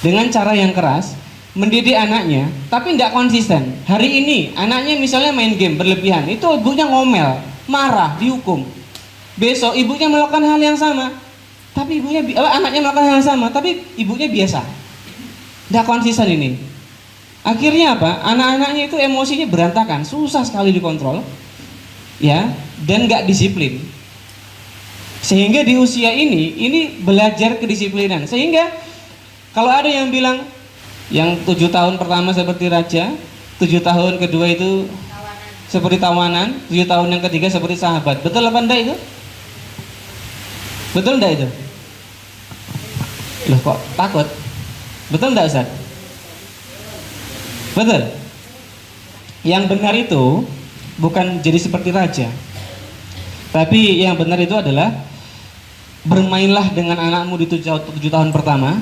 Dengan cara yang keras, mendidik anaknya, tapi tidak konsisten. Hari ini anaknya misalnya main game berlebihan, itu ibunya ngomel, marah, dihukum. Besok ibunya melakukan hal yang sama, tapi anaknya melakukan hal yang sama, tapi ibunya biasa. Tidak konsisten ini. Akhirnya apa? Anak-anaknya itu emosinya berantakan, susah sekali dikontrol, ya, dan nggak disiplin. Sehingga di usia ini belajar kedisiplinan. Sehingga kalau ada yang bilang yang 7 tahun pertama seperti raja, 7 tahun kedua itu seperti tawanan, 7 tahun yang ketiga seperti sahabat. Betul apa enggak itu? Betul enggak itu? Loh kok takut? Betul enggak Ustaz? Betul. Yang benar itu bukan jadi seperti raja. Tapi yang benar itu adalah bermainlah dengan anakmu di 7 tahun pertama,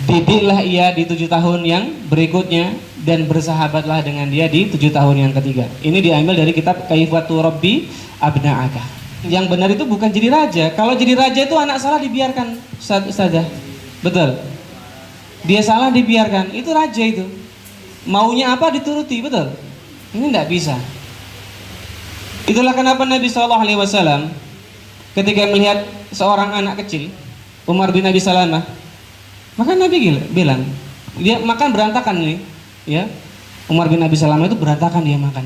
didiklah ia di 7 tahun yang berikutnya, dan bersahabatlah dengan dia di 7 tahun yang ketiga. Ini diambil dari kitab Kaifatu Rabbi Abna'aka. Yang benar itu bukan jadi raja. Kalau jadi raja itu anak salah dibiarkan. Ustazah? Betul. Dia salah dibiarkan, itu raja itu. Maunya apa dituruti, betul. Ini tidak bisa. Itulah kenapa Nabi SAW ketika melihat seorang anak kecil, Umar bin Abi Salamah, maka Nabi bilang, dia makan berantakan nih, ya. Umar bin Abi Salamah itu berantakan dia makan.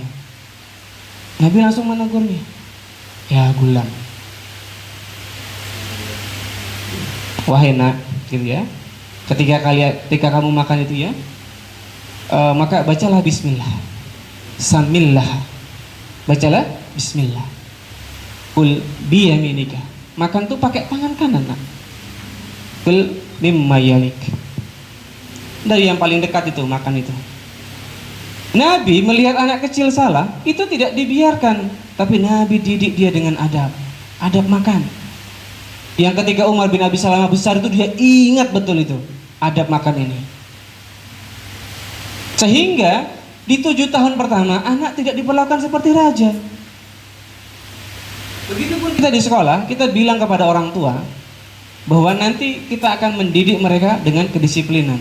Nabi langsung menegurnya, ya gulam, wahai nak, gitu ya. Ketika kamu makan itu ya, maka bacalah Bismillah, samillah, bacalah Bismillah. Kul biyaminika, makan tuh pakai tangan kanan nak. Kul mimma yalik, dari yang paling dekat itu makan itu. Nabi melihat anak kecil salah, itu tidak dibiarkan, tapi Nabi didik dia dengan adab makan. Yang ketika Umar bin Abi Salamah besar itu dia ingat betul itu adab makan ini. Sehingga di 7 tahun pertama anak tidak diperlakukan seperti raja. Begitupun kita di sekolah, kita bilang kepada orang tua bahwa nanti kita akan mendidik mereka dengan kedisiplinan,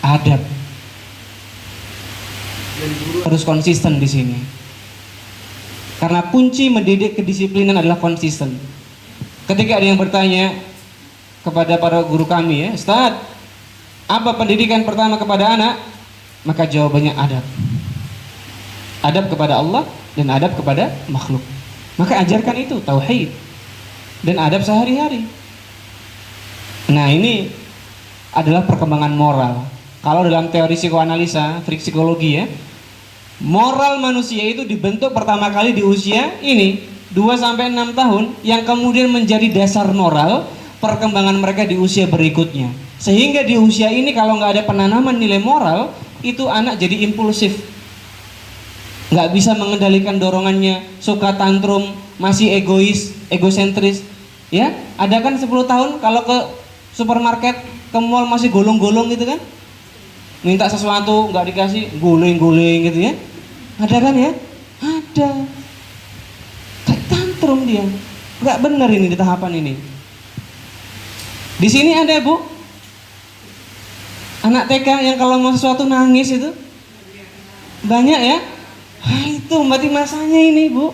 adab. Dan guru harus konsisten di sini. Karena kunci mendidik kedisiplinan adalah konsisten. Ketika ada yang bertanya kepada para guru kami, ya, Ustaz, apa pendidikan pertama kepada anak? Maka jawabannya adab. Adab kepada Allah dan adab kepada makhluk. Maka ajarkan itu tauhid dan adab sehari-hari. Nah, ini adalah perkembangan moral. Kalau dalam teori psikoanalisa, psikologi ya, moral manusia itu dibentuk pertama kali di usia ini 2-6 tahun, yang kemudian menjadi dasar moral perkembangan mereka di usia berikutnya. Sehingga di usia ini kalau nggak ada penanaman nilai moral, itu anak jadi impulsif, nggak bisa mengendalikan dorongannya, suka tantrum, masih egois, egosentris. Ya, ada kan 10 tahun kalau ke supermarket, ke mall masih golong-golong gitu kan, minta sesuatu nggak dikasih, guling-guling gitu ya. Ada kan ya? Ada. Kayak tantrum dia. Nggak benar ini di tahapan ini. Di sini ada Bu, anak TK yang kalau mau sesuatu nangis itu banyak ya. Nah, itu berarti masanya ini Bu.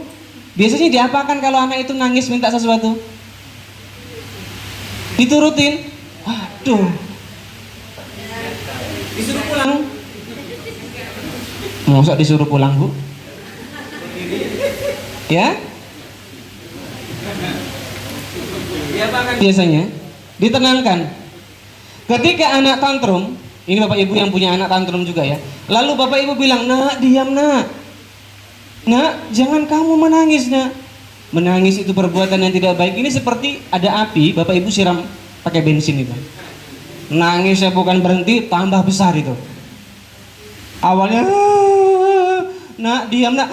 Biasanya diapakan kalau anak itu nangis minta sesuatu? Diturutin. Waduh. Disuruh pulang. Masa disuruh pulang Bu? Ya? Diapakan biasanya? Ditenangkan. Ketika anak tantrum, ini Bapak Ibu yang punya anak tantrum juga ya. Lalu Bapak Ibu bilang, "Nak, diam nak. Nak, jangan kamu menangis nak. Menangis itu perbuatan yang tidak baik." Ini seperti ada api, Bapak Ibu siram pakai bensin itu. Nangisnya bukan berhenti, tambah besar itu. Awalnya, "Nak, diam nak."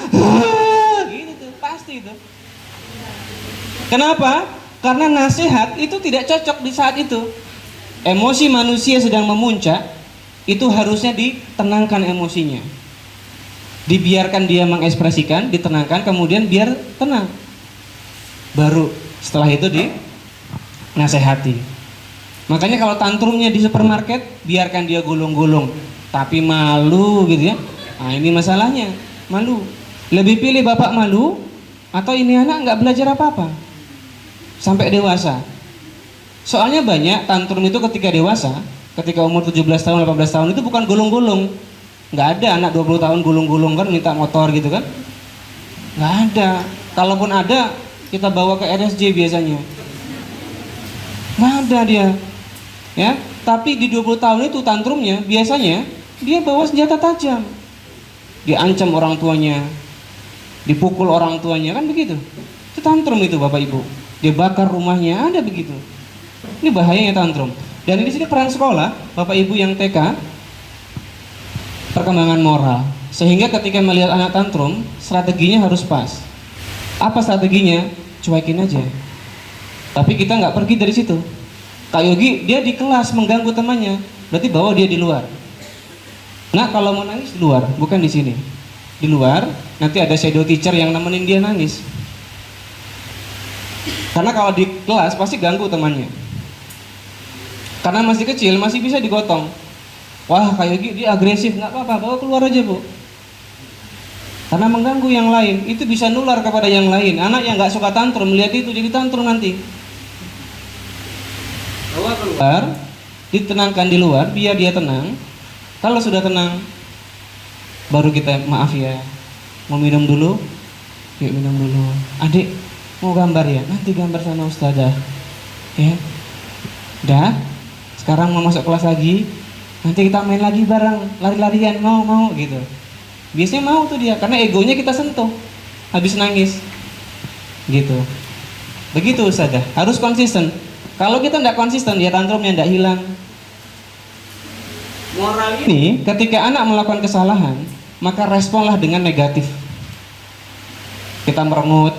Gitu tuh, pasti itu. Kenapa? Karena nasihat itu tidak cocok di saat itu. Emosi manusia sedang memuncak, itu harusnya ditenangkan emosinya. Dibiarkan dia mengekspresikan, ditenangkan, kemudian biar tenang. Baru setelah itu dinasehati. Makanya kalau tantrumnya di supermarket, biarkan dia gulung-gulung, tapi malu gitu ya. Nah, ini masalahnya, malu. Lebih pilih bapak malu atau ini anak nggak belajar apa-apa sampai dewasa. Soalnya banyak tantrum itu ketika dewasa, ketika umur 17 tahun, 18 tahun itu bukan gulung-gulung. Nggak ada anak 20 tahun gulung-gulung kan minta motor gitu kan. Nggak ada. Kalaupun ada, kita bawa ke RSJ biasanya. Nggak ada dia. Ya, tapi di 20 tahun itu tantrumnya biasanya dia bawa senjata tajam. Diancam orang tuanya, dipukul orang tuanya, kan begitu. Itu tantrum itu Bapak Ibu. Dia bakar rumahnya, ada begitu. Ini bahayanya tantrum. Dan di sini peran sekolah, Bapak Ibu yang TK, perkembangan moral. Sehingga ketika melihat anak tantrum, strateginya harus pas. Apa strateginya? Cuekin aja. Tapi kita nggak pergi dari situ. Kak Yogi, dia di kelas mengganggu temannya, berarti bawa dia di luar. Nah, kalau mau nangis di luar, bukan di sini. Di luar, nanti ada shadow teacher yang nemenin dia nangis. Karena kalau di kelas pasti ganggu temannya. Karena masih kecil, masih bisa digotong. Wah, kayak gitu dia agresif, nggak apa-apa, bawa keluar aja bu. Karena mengganggu yang lain, itu bisa nular kepada yang lain. Anak yang nggak suka tantrum, melihat itu jadi tantrum nanti. Bawa keluar, ditenangkan di luar, biar dia tenang. Kalau sudah tenang, baru kita maaf ya, mau minum dulu, yuk minum dulu. Adik mau gambar ya, nanti gambar sama ustazah. Ya, dah. Sekarang mau masuk kelas lagi, nanti kita main lagi bareng, lari-larian, mau gitu. Biasanya mau tuh dia, karena egonya kita sentuh, habis nangis, gitu. Begitu saja, harus konsisten. Kalau kita tidak konsisten, dia tantrumnya tidak hilang. Moral ini, ketika anak melakukan kesalahan, maka responlah dengan negatif. Kita merengut,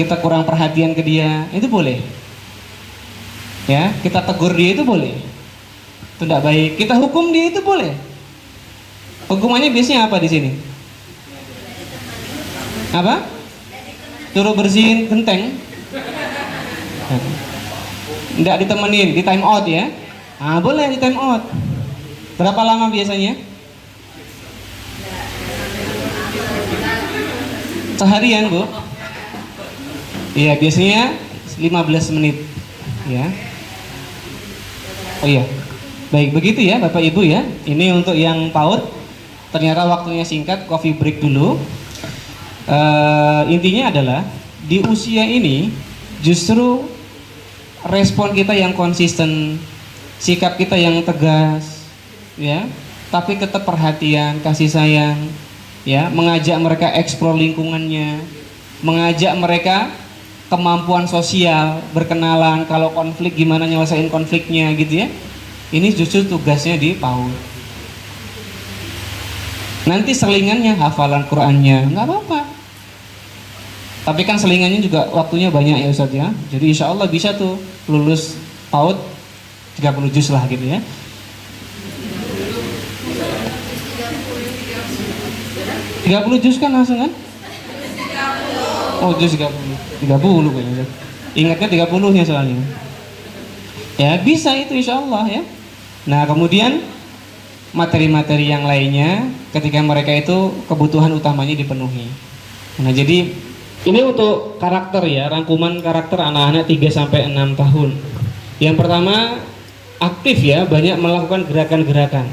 kita kurang perhatian ke dia, itu boleh. Ya, kita tegur dia itu boleh. Itu tidak baik. Kita hukum dia itu boleh. Hukumannya biasanya apa di sini? Apa? Suruh bersihin genteng. Tidak ditemenin, di time out ya. Ah, boleh di time out. Berapa lama biasanya? Seharian, Bu? Iya, biasanya 15 menit. Ya. Oh iya. Baik, begitu ya Bapak Ibu ya. Ini untuk yang PAUD. Ternyata waktunya singkat, coffee break dulu. Intinya adalah di usia ini justru respon kita yang konsisten, sikap kita yang tegas, ya, tapi tetap perhatian, kasih sayang, ya, mengajak mereka eksplor lingkungannya, mengajak mereka kemampuan sosial, berkenalan, kalau konflik gimana nyelesain konfliknya gitu ya. Ini justru tugasnya di PAUD. Nanti selingannya hafalan Qur'annya, nggak apa-apa. Tapi kan selingannya juga waktunya banyak ya Ustadz ya. Jadi insya Allah bisa tuh lulus PAUD 30 juz lah gitu ya. Tiga 30 juz kan langsung kan? Oh juz 30 kayaknya. Ingatnya 30-nya soalnya. Ya bisa itu insya Allah ya. Nah kemudian materi-materi yang lainnya ketika mereka itu kebutuhan utamanya dipenuhi. Nah jadi ini untuk karakter ya, rangkuman karakter anak-anak 3-6 tahun. Yang pertama aktif ya, banyak melakukan gerakan-gerakan.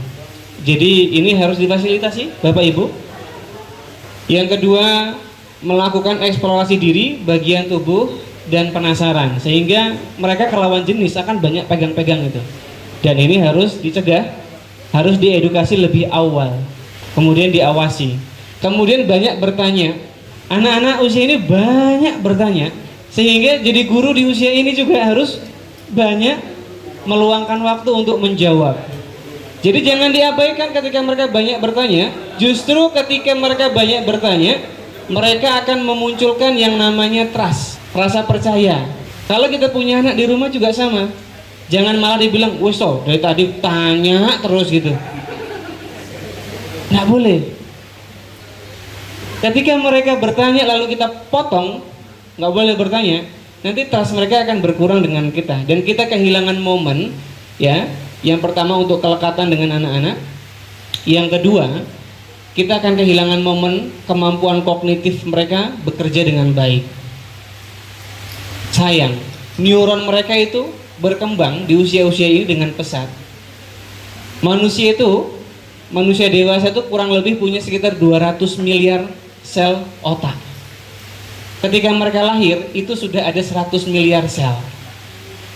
Jadi ini harus difasilitasi Bapak Ibu. Yang kedua melakukan eksplorasi diri, bagian tubuh dan penasaran, sehingga mereka ke lawan jenis akan banyak pegang-pegang itu. Dan ini harus dicegah, harus diedukasi lebih awal, kemudian diawasi, kemudian banyak bertanya. Anak-anak usia ini banyak bertanya, sehingga jadi guru di usia ini juga harus banyak meluangkan waktu untuk menjawab. Jadi jangan diabaikan ketika mereka banyak bertanya. Justru ketika mereka banyak bertanya, mereka akan memunculkan yang namanya trust, rasa percaya. Kalau kita punya anak di rumah juga sama. Jangan malah dibilang, "Wes toh, dari tadi tanya terus gitu." Nggak boleh. Ketika mereka bertanya lalu kita potong, nggak boleh bertanya, nanti trust mereka akan berkurang dengan kita dan kita kehilangan momen ya. Yang pertama untuk kelekatan dengan anak-anak. Yang kedua, kita akan kehilangan momen kemampuan kognitif mereka bekerja dengan baik. Sayang, neuron mereka itu berkembang di usia-usia ini dengan pesat. Manusia dewasa itu kurang lebih punya sekitar 200 miliar sel otak. Ketika mereka lahir itu sudah ada 100 miliar sel.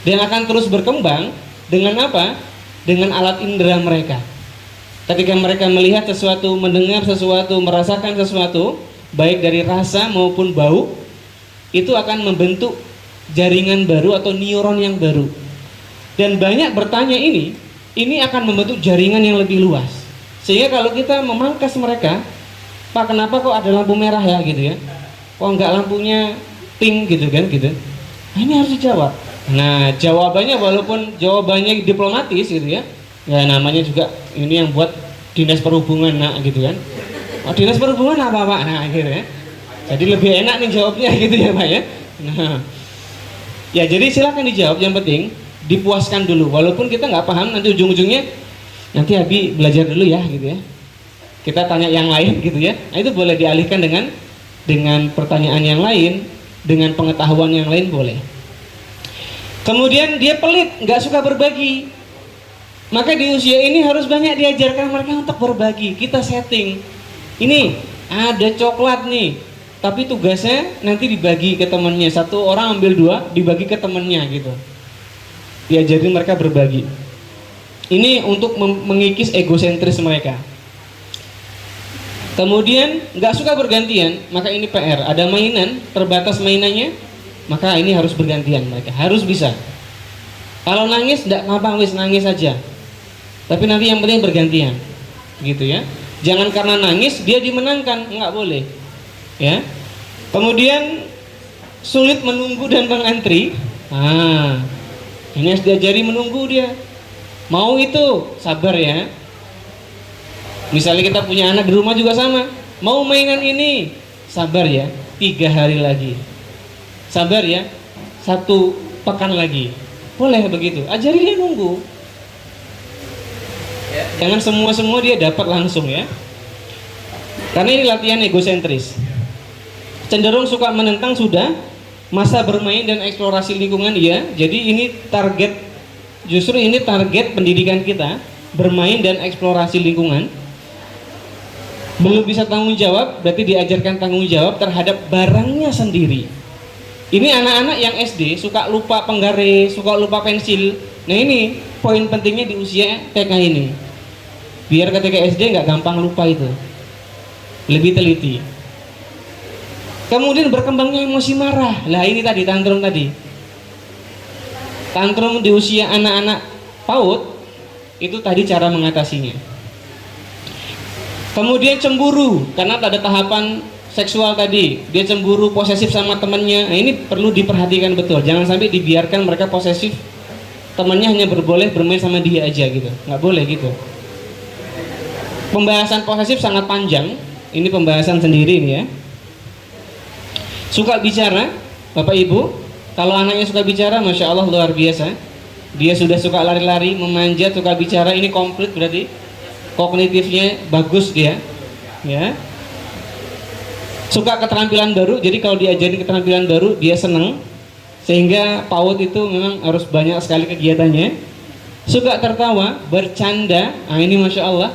Dan akan terus berkembang dengan apa? Dengan alat indera mereka. Ketika mereka melihat sesuatu, mendengar sesuatu, merasakan sesuatu, baik dari rasa maupun bau, itu akan membentuk jaringan baru atau neuron yang baru. Dan banyak bertanya ini akan membentuk jaringan yang lebih luas. Sehingga kalau kita memangkas mereka, "Pak, kenapa kok ada lampu merah ya?" gitu ya. "Kok enggak lampunya pink gitu kan?" gitu. Nah, ini harus dijawab. Nah, jawabannya walaupun jawabannya diplomatis gitu ya. Ya namanya juga ini yang buat dinas perhubungan nak gitu kan. "Oh, dinas perhubungan apa Pak?" Nah, gitu ya. Jadi lebih enak nih jawabnya gitu ya Pak ya. Nah, ya jadi silakan dijawab, yang penting dipuaskan dulu, walaupun kita nggak paham, nanti ujung-ujungnya nanti Abi belajar dulu ya gitu ya, kita tanya yang lain gitu ya. Nah, itu boleh dialihkan dengan pertanyaan yang lain, dengan pengetahuan yang lain boleh. Kemudian dia pelit, nggak suka berbagi, maka di usia ini harus banyak diajarkan mereka untuk berbagi. Kita setting, ini ada coklat nih, tapi tugasnya nanti dibagi ke temannya, satu orang ambil 2, dibagi ke temannya gitu. Diajarin mereka berbagi. Ini untuk mengikis egosentris mereka. Kemudian nggak suka bergantian, maka ini PR. Ada mainan, terbatas mainannya, maka ini harus bergantian, mereka harus bisa. Kalau nangis nggak apa-apa, wis nangis aja. Tapi nanti yang penting bergantian, gitu ya. Jangan karena nangis dia dimenangkan, nggak boleh. Ya. Kemudian sulit menunggu dan mengantri. Ini harus diajari menunggu dia. Mau itu sabar ya. Misalnya kita punya anak di rumah juga sama. Mau mainan ini, sabar ya. 3 hari lagi. Sabar ya. 1 pekan lagi. Boleh begitu. Ajari dia nunggu. Jangan semua dia dapat langsung ya. Karena ini latihan egosentris. Cenderung suka menentang sudah, masa bermain dan eksplorasi lingkungan iya. Jadi ini target, justru ini target pendidikan kita, bermain dan eksplorasi lingkungan. Belum bisa tanggung jawab, berarti diajarkan tanggung jawab terhadap barangnya sendiri. Ini anak-anak yang SD suka lupa penggaris, suka lupa pensil. Nah ini poin pentingnya di usia TK ini. Biar ketika SD nggak gampang lupa itu. Lebih teliti. Kemudian berkembangnya emosi marah. Lah ini tadi tantrum tadi. Tantrum di usia anak-anak PAUD itu tadi cara mengatasinya. Kemudian cemburu karena ada tahapan seksual tadi. Dia cemburu, posesif sama temannya. Nah, ini perlu diperhatikan betul. Jangan sampai dibiarkan mereka posesif. Temannya hanya boleh bermain sama dia aja gitu. Nggak boleh gitu. Pembahasan posesif sangat panjang. Ini pembahasan sendiri nih ya. Suka bicara, Bapak Ibu, kalau anaknya suka bicara, Masya Allah luar biasa. Dia sudah suka lari-lari, memanjat, suka bicara, ini komplit berarti kognitifnya bagus dia, ya. Suka keterampilan baru, jadi kalau diajarin keterampilan baru dia senang, sehingga PAUD itu memang harus banyak sekali kegiatannya. Suka tertawa, bercanda, nah ini Masya Allah.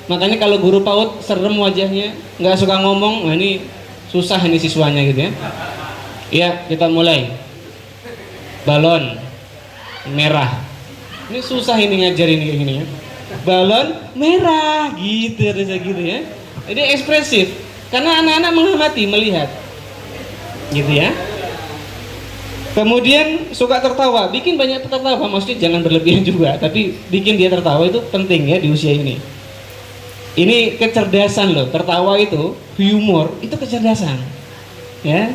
Makanya kalau guru PAUD serem wajahnya, nggak suka ngomong, nah ini susah ini siswanya gitu ya. Ya, kita mulai. Balon merah. Ini susah ini ngajarin kayak gini ya. Balon merah gitu harus gitu ya. Jadi ekspresif karena anak-anak mengamati, melihat. Gitu ya. Kemudian suka tertawa, bikin banyak tertawa, maksudnya jangan berlebihan juga, tapi bikin dia tertawa itu penting ya di usia ini. Ini kecerdasan loh, tertawa itu, humor itu kecerdasan, ya.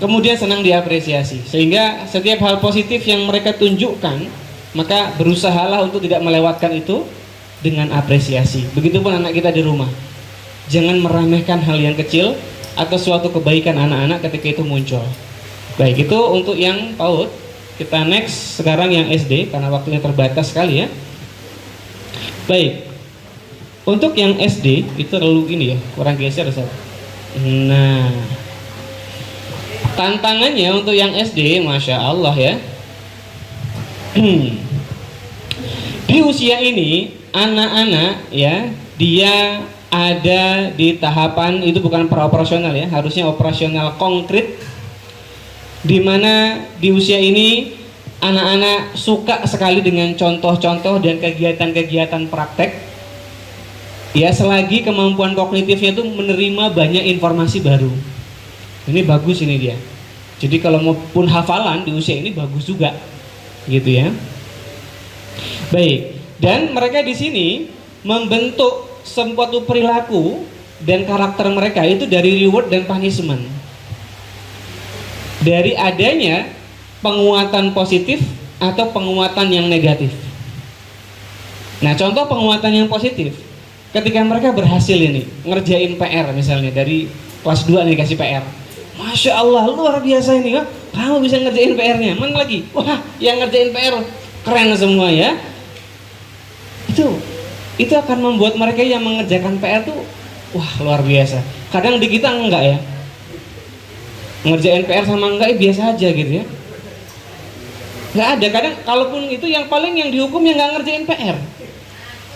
Kemudian senang diapresiasi, sehingga setiap hal positif yang mereka tunjukkan, maka berusahalah untuk tidak melewatkan itu dengan apresiasi. Begitupun anak kita di rumah, jangan meremehkan hal yang kecil atau suatu kebaikan anak-anak ketika itu muncul. Baik, itu untuk yang PAUD. Kita next sekarang yang SD karena waktunya terbatas sekali ya. Baik. Untuk yang SD itu terlalu gini ya, kurang geser Ustaz. Nah, tantangannya untuk yang SD, Masya Allah ya. Di usia ini anak-anak ya, dia ada di tahapan itu bukan pra-operasional ya, harusnya operasional konkret, di mana di usia ini anak-anak suka sekali dengan contoh-contoh dan kegiatan-kegiatan praktek. Ya, selagi kemampuan kognitifnya itu menerima banyak informasi baru. Ini bagus ini dia. Jadi kalau maupun hafalan di usia ini bagus juga, gitu ya. Baik, dan mereka di sini membentuk suatu perilaku dan karakter mereka itu dari reward dan punishment. Dari adanya penguatan positif atau penguatan yang negatif. Nah, contoh penguatan yang positif. Ketika mereka berhasil ini ngerjain PR misalnya dari kelas 2 nih kasih PR, Masya Allah luar biasa ini kan, kamu bisa ngerjain PR-nya. Mana lagi? Wah, yang ngerjain PR keren semua ya. Itu akan membuat mereka yang mengerjakan PR tuh wah luar biasa. Kadang di kita enggak ya. Ngerjain PR sama enggak biasa aja gitu ya. Enggak ada. Kadang kalaupun itu yang paling yang dihukum yang enggak ngerjain PR.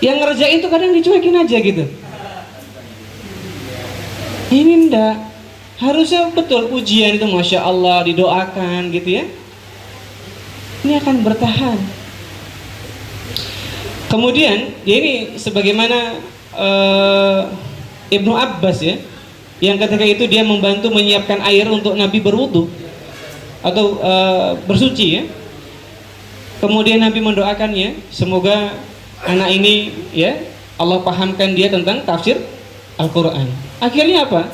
Yang ngerjain itu kadang dicuekin aja gitu. Ini enggak. Harusnya betul pujian itu Masya Allah didoakan gitu ya. Ini akan bertahan. Kemudian ya ini sebagaimana Ibnu Abbas ya, yang ketika itu dia membantu menyiapkan air untuk Nabi berwudu atau bersuci ya. Kemudian Nabi mendoakannya, semoga anak ini ya Allah pahamkan dia tentang tafsir Al-Quran. Akhirnya apa?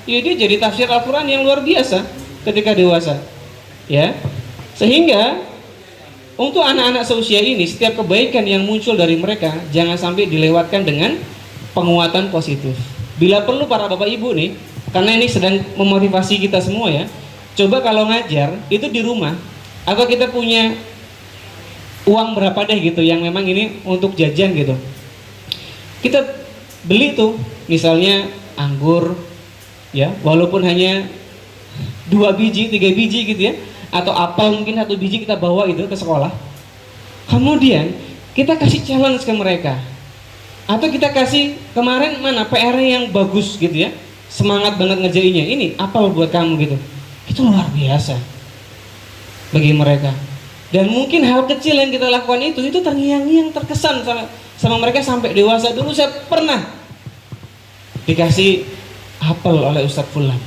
Ya dia jadi tafsir Al-Quran yang luar biasa ketika dewasa ya. Sehingga untuk anak-anak seusia ini, setiap kebaikan yang muncul dari mereka jangan sampai dilewatkan dengan penguatan positif. Bila perlu para bapak ibu nih, karena ini sedang memotivasi kita semua ya, coba kalau ngajar itu di rumah, atau kita punya uang berapa deh gitu yang memang ini untuk jajan gitu, kita beli tuh misalnya anggur ya, walaupun hanya 2 biji, 3 biji gitu ya, atau apel mungkin 1 biji kita bawa itu ke sekolah. Kemudian kita kasih challenge ke mereka, atau kita kasih kemarin mana PR-nya yang bagus gitu ya, semangat banget ngerjainnya, ini apel buat kamu gitu. Itu luar biasa bagi mereka. Dan mungkin hal kecil yang kita lakukan itu terngiang-ngiang, terkesan sama mereka sampai dewasa. Dulu saya pernah dikasih apel oleh Ustadz Fulan,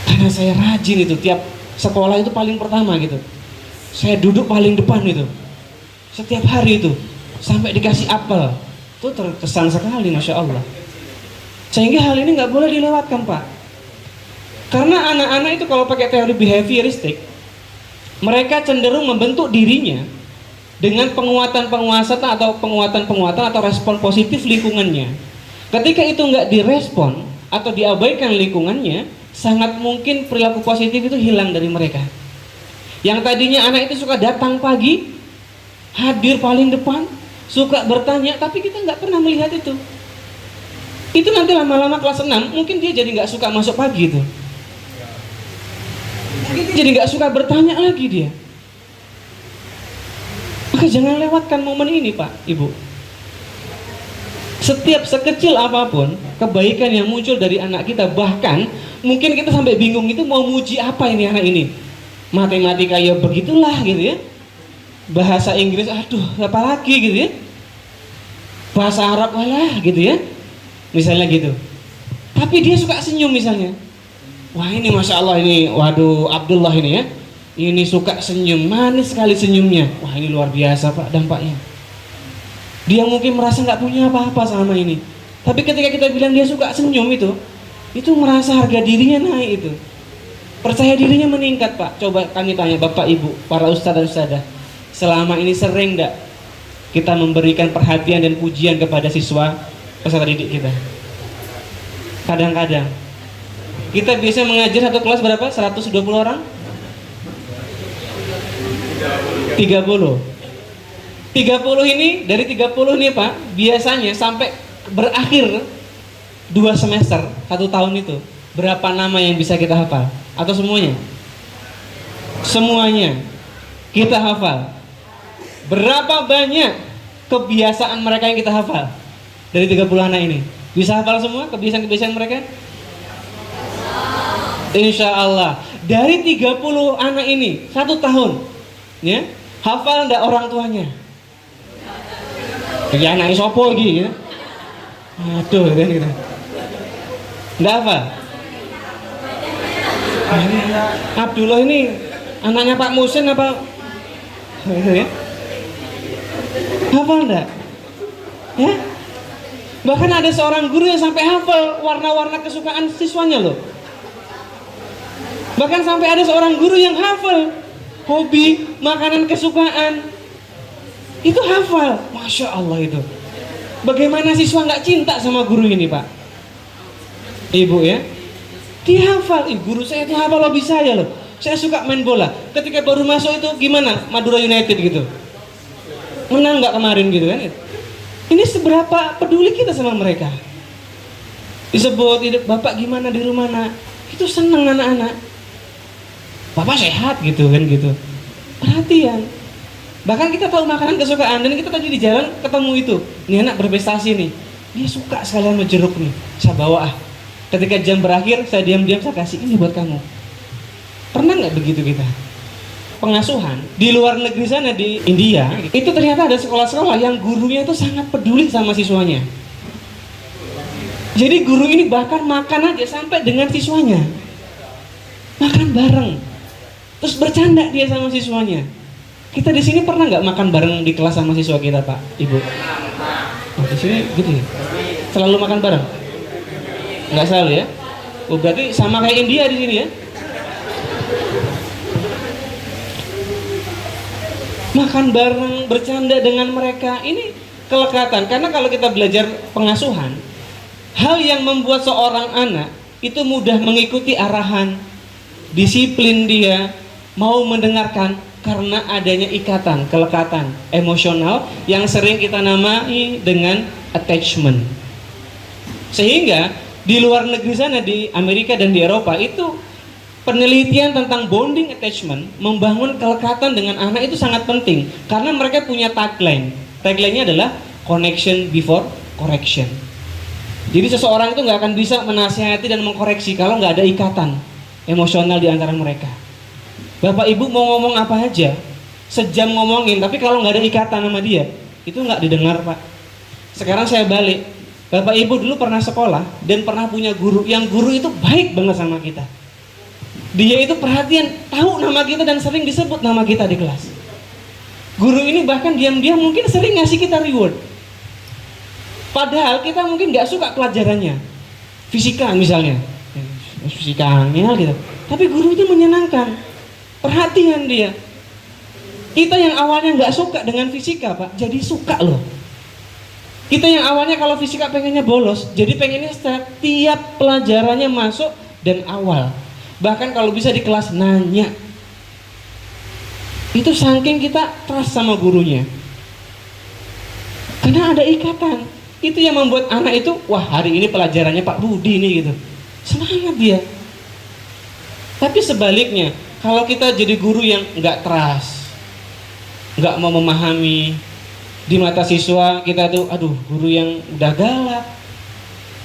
karena saya rajin itu, tiap sekolah itu paling pertama gitu, saya duduk paling depan itu setiap hari itu, sampai dikasih apel. Itu terkesan sekali Masya Allah. Sehingga hal ini nggak boleh dilewatkan Pak, karena anak-anak itu kalau pakai teori behavioristik, mereka cenderung membentuk dirinya dengan penguatan-penguatan atau respon positif lingkungannya. Ketika itu nggak direspon atau diabaikan lingkungannya, sangat mungkin perilaku positif itu hilang dari mereka. Yang tadinya anak itu suka datang pagi, hadir paling depan, suka bertanya, tapi kita nggak pernah melihat itu. Itu nanti lama-lama kelas 6, mungkin dia jadi nggak suka masuk pagi itu. Mungkin dia jadi nggak suka bertanya lagi dia. Maka jangan lewatkan momen ini Pak, Ibu. Setiap sekecil apapun kebaikan yang muncul dari anak kita, bahkan mungkin kita sampai bingung itu mau muji apa ini anak ini. Matematika ya begitulah gitu ya. Bahasa Inggris aduh apalagi gitu ya. Bahasa Arab walah gitu ya. Misalnya gitu. Tapi dia suka senyum misalnya. Wah ini Masya Allah ini, waduh Abdullah ini ya. Ini suka senyum, manis sekali senyumnya. Wah ini luar biasa Pak dampaknya. Dia mungkin merasa nggak punya apa-apa sama ini, tapi ketika kita bilang dia suka senyum itu merasa harga dirinya naik, itu percaya dirinya meningkat Pak. Coba kami tanya Bapak Ibu, para ustadz dan ustadzah, selama ini sering nggak kita memberikan perhatian dan pujian kepada siswa peserta didik kita? Kadang-kadang kita biasa mengajar satu kelas berapa? 120 orang? 30 ini, dari 30 nih Pak, biasanya sampai berakhir 2 semester, 1 tahun itu, berapa nama yang bisa kita hafal? Atau semuanya? Semuanya kita hafal. Berapa banyak kebiasaan mereka yang kita hafal? Dari 30 anak ini, bisa hafal semua kebiasaan-kebiasaan mereka? Insya Allah. Dari 30 anak ini, 1 tahun ya, hafal enggak orang tuanya? Ya anaknya sopo lagi ya. Aduh gitu. Enggak apa? Abdullah ini anaknya Pak Musin apa? Gitu ya. Hafal enggak? Ya? Bahkan ada seorang guru yang sampai hafal warna-warna kesukaan siswanya loh. Bahkan sampai ada seorang guru yang hafal hobi, makanan kesukaan. Itu hafal, Masya Allah itu. Bagaimana siswa nggak cinta sama guru ini Pak? Ibu ya. Dia hafal, guru saya itu hafal lebih saya loh. Saya suka main bola. Ketika baru masuk itu gimana? Madura United gitu. Menang nggak kemarin gitu kan? Ini seberapa peduli kita sama mereka. Disebut, bapak gimana di rumah nak? Itu seneng anak-anak. Bapak sehat gitu kan gitu. Perhatian. Bahkan kita tahu makanan kesukaan dan kita tadi di jalan ketemu itu. Ini anak berprestasi nih. Dia suka sekali sama jeruk nih. Saya bawa ah. Ketika jam berakhir saya diam-diam saya kasih ini buat kamu. Pernah nggak begitu kita? Pengasuhan di luar negeri sana di India itu ternyata ada sekolah-sekolah yang gurunya itu sangat peduli sama siswanya. Jadi guru ini bahkan makan aja sampai dengan siswanya. Makan bareng. Terus bercanda dia sama siswanya. Kita di sini pernah nggak makan bareng di kelas sama siswa kita, Pak, Ibu? Oh, di sini gitu ya? Selalu makan bareng? Nggak selalu ya? Oh, berarti sama kayak India di sini ya? Makan bareng, bercanda dengan mereka, ini kelekatan. Karena kalau kita belajar pengasuhan, hal yang membuat seorang anak itu mudah mengikuti arahan, disiplin dia, mau mendengarkan karena adanya ikatan, kelekatan emosional yang sering kita namai dengan attachment. Sehingga di luar negeri sana, di Amerika dan di Eropa itu penelitian tentang bonding attachment, membangun kelekatan dengan anak itu sangat penting karena mereka punya tagline. Tagline-nya adalah connection before correction. Jadi seseorang itu nggak akan bisa menasihati dan mengkoreksi kalau nggak ada ikatan emosional di antara mereka. Bapak ibu mau ngomong apa aja, sejam ngomongin, tapi kalau nggak ada ikatan sama dia, itu nggak didengar, Pak. Sekarang saya balik, bapak ibu dulu pernah sekolah dan pernah punya guru, yang guru itu baik banget sama kita. Dia itu perhatian, tahu nama kita dan sering disebut nama kita di kelas. Guru ini bahkan diam-diam mungkin sering ngasih kita reward. Padahal kita mungkin nggak suka pelajarannya, fisika misalnya, fisika angel gitu. Tapi guru itu menyenangkan, perhatian dia. Kita yang awalnya nggak suka dengan fisika, Pak, jadi suka loh. Kita yang awalnya kalau fisika pengennya bolos, jadi pengennya setiap pelajarannya masuk dan awal. Bahkan kalau bisa di kelas nanya. Itu saking kita trust sama gurunya. Karena ada ikatan. Itu yang membuat anak itu, wah hari ini pelajarannya Pak Budi nih gitu. Semangat dia. Tapi sebaliknya, kalau kita jadi guru yang nggak trust, nggak mau memahami, di mata siswa kita tuh, aduh guru yang udah galak,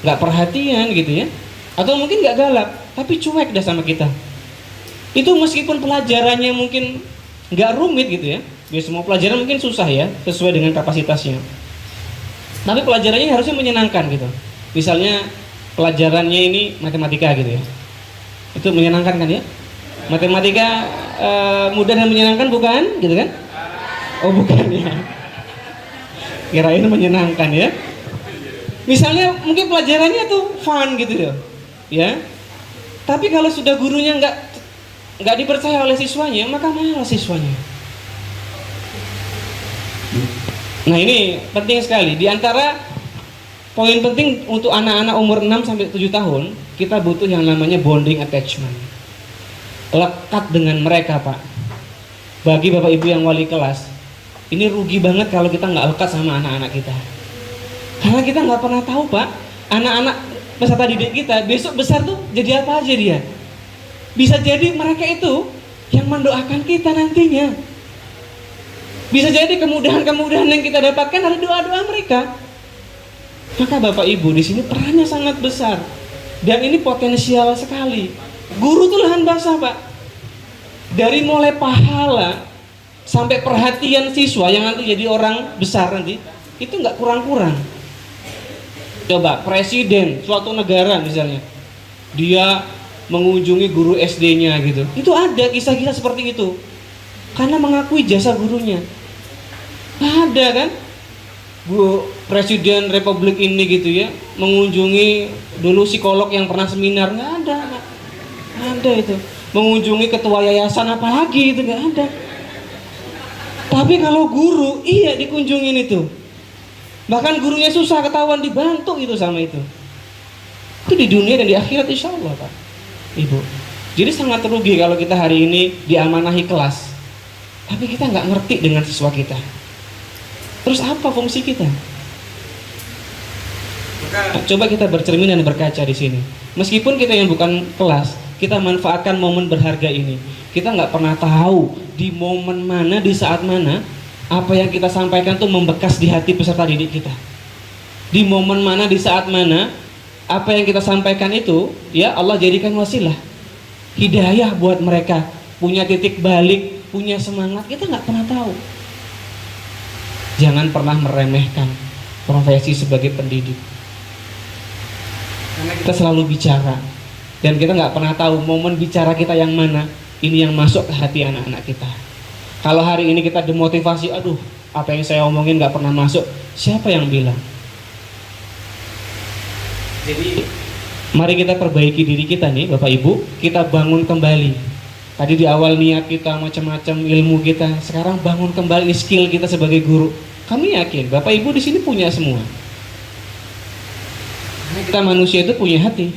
nggak perhatian gitu ya. Atau mungkin nggak galak, tapi cuek dah sama kita. Itu meskipun pelajarannya mungkin nggak rumit gitu ya. Biar semua pelajaran mungkin susah ya, sesuai dengan kapasitasnya. Tapi pelajarannya harusnya menyenangkan gitu. Misalnya pelajarannya ini matematika gitu ya. Itu menyenangkan kan ya? Matematika mudah dan menyenangkan bukan? Gitu kan? Oh bukan ya. Kirain menyenangkan ya. Misalnya mungkin pelajarannya tuh fun gitu ya. Ya. Tapi kalau sudah gurunya nggak dipercaya oleh siswanya, maka malas siswanya. Nah ini penting sekali. Di antara poin penting untuk anak-anak umur 6 sampai 7 tahun, kita butuh yang namanya bonding attachment. Lekat dengan mereka, Pak. Bagi Bapak Ibu yang wali kelas, ini rugi banget kalau kita nggak lekat sama anak-anak kita. Karena kita nggak pernah tahu, Pak, anak-anak peserta didik kita besok besar tuh jadi apa aja dia. Bisa jadi mereka itu yang mendoakan kita nantinya. Bisa jadi kemudahan-kemudahan yang kita dapatkan dari doa-doa mereka. Maka Bapak Ibu di sini perannya sangat besar dan ini potensial sekali. Guru itu lahan basah, Pak. Dari mulai pahala sampai perhatian siswa yang nanti jadi orang besar nanti, itu nggak kurang-kurang. Coba presiden suatu negara misalnya, dia mengunjungi guru SD-nya gitu. Itu ada kisah-kisah seperti itu. Karena mengakui jasa gurunya. Ada kan? Presiden Republik ini gitu ya, mengunjungi dulu psikolog yang pernah seminar, nggak ada. Nggak ada itu. Mengunjungi ketua yayasan apalagi itu nggak ada. Tapi kalau guru, iya dikunjungin itu. Bahkan gurunya susah ketahuan dibantu itu sama itu. Itu di dunia dan di akhirat insya Allah, Pak. Ibu. Jadi sangat rugi kalau kita hari ini diamanahi kelas, tapi kita nggak ngerti dengan siswa kita. Terus apa fungsi kita? Coba kita bercermin dan berkaca di sini. Meskipun kita yang bukan kelas, kita manfaatkan momen berharga ini. Kita nggak pernah tahu di momen mana, di saat mana, apa yang kita sampaikan tuh membekas di hati peserta didik kita. Di momen mana, di saat mana, apa yang kita sampaikan itu, ya Allah jadikan wasilah hidayah buat mereka, punya titik balik, punya semangat. Kita nggak pernah tahu. Jangan pernah meremehkan profesi sebagai pendidik, karena kita selalu bicara dan kita nggak pernah tahu momen bicara kita yang mana ini yang masuk ke hati anak-anak kita. Kalau hari ini kita demotivasi, aduh apa yang saya omongin nggak pernah masuk, siapa yang bilang? Jadi mari kita perbaiki diri kita nih Bapak Ibu, kita bangun kembali. Tadi di awal niat kita macam-macam, ilmu kita, sekarang bangun kembali skill kita sebagai guru. Kami yakin Bapak Ibu di sini punya semua. Karena kita manusia itu punya hati,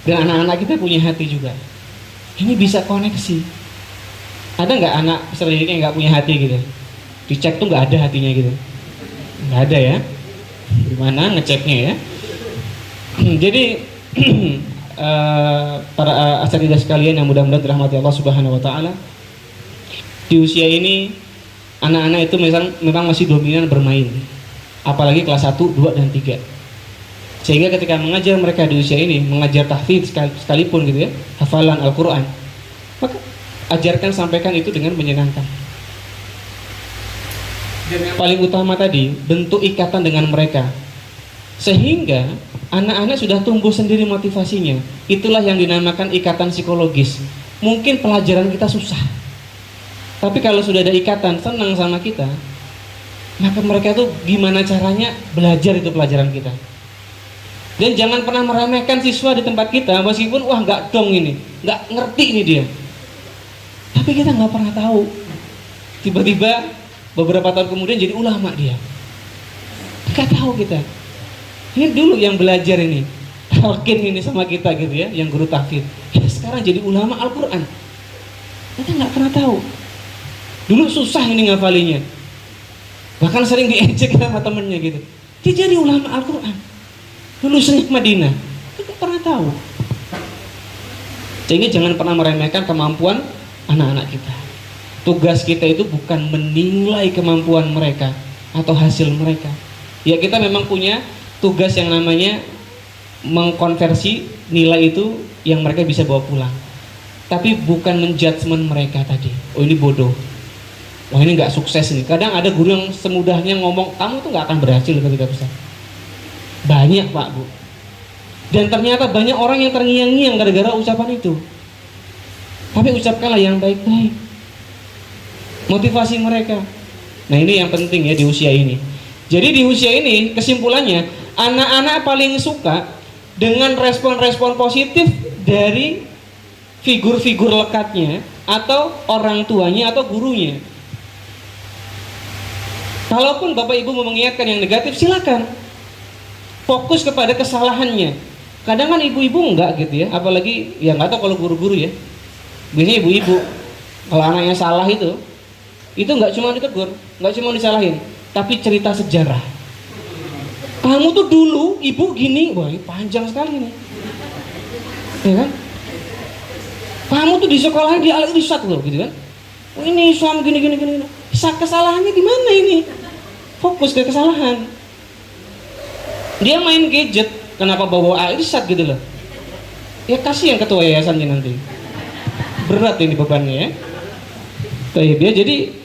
dan anak-anak kita punya hati juga. Ini bisa koneksi. Ada nggak anak peserta didik yang nggak punya hati gitu? Dicek tuh nggak ada hatinya gitu. Nggak ada ya? Gimana ngeceknya ya? Jadi para asatidzah sekalian yang mudah-mudahan dirahmati Allah Subhanahu wa taala, di usia ini anak-anak itu memang masih dominan bermain. Apalagi kelas 1, 2 dan 3. Sehingga ketika mengajar mereka di usia ini, mengajar tahfidz sekalipun gitu ya, hafalan Al-Qur'an, maka ajarkan, sampaikan itu dengan menyenangkan. Dan yang paling utama tadi, bentuk ikatan dengan mereka. Sehingga anak-anak sudah tumbuh sendiri motivasinya. Itulah yang dinamakan ikatan psikologis. Mungkin pelajaran kita susah, tapi kalau sudah ada ikatan, senang sama kita, maka mereka tuh gimana caranya belajar itu pelajaran kita. Dan jangan pernah meremehkan siswa di tempat kita, meskipun wah nggak dong ini, nggak ngerti ini dia. Tapi kita nggak pernah tahu, tiba-tiba beberapa tahun kemudian jadi ulama dia. Nggak tahu kita. Ini dulu yang belajar ini, talqin ini sama kita gitu ya, yang guru tahfidz. Sekarang jadi ulama Al-Quran. Kita nggak pernah tahu. Dulu susah ini ngafalinya, bahkan sering diejek sama temennya gitu. Dia jadi ulama Al-Quran, lulusnya Madinah. Kita pernah tahu. Sehingga jangan pernah meremehkan kemampuan anak-anak kita. Tugas kita itu bukan menilai kemampuan mereka atau hasil mereka. Ya kita memang punya tugas yang namanya mengkonversi nilai itu yang mereka bisa bawa pulang. Tapi bukan menjudgment mereka tadi. Oh ini bodoh. Wah ini nggak sukses nih. Kadang ada guru yang semudahnya ngomong, kamu tuh nggak akan berhasil ketika besar. Banyak Pak Bu. Dan ternyata banyak orang yang terngiang-ngiang gara-gara ucapan itu. Tapi ucapkanlah yang baik-baik. Motivasi mereka. Nah ini yang penting ya di usia ini. Jadi di usia ini kesimpulannya, anak-anak paling suka dengan respon-respon positif dari figur-figur lekatnya atau orang tuanya atau gurunya. Kalaupun Bapak Ibu mau mengingatkan yang negatif, silakan. Fokus kepada kesalahannya. Kadang kan ibu-ibu enggak gitu ya, apalagi ya nggak tahu kalau guru-guru ya. Biasanya ibu-ibu kalau anaknya salah itu nggak cuma ditegur, nggak cuma disalahin, tapi cerita sejarah. Kamu tuh dulu ibu gini, wah ini panjang sekali nih, ya kan? Kamu tuh di sekolah di Al-Irsyad loh, gitu kan? Oh, ini Islam gini. Kesalahannya di mana ini? Fokus ke kesalahan. Dia main gadget, kenapa bawa Al-Irsyad gitu loh? Ya kasihan ketua yayasannya nanti. Berat ini bebannya ya. Ya jadi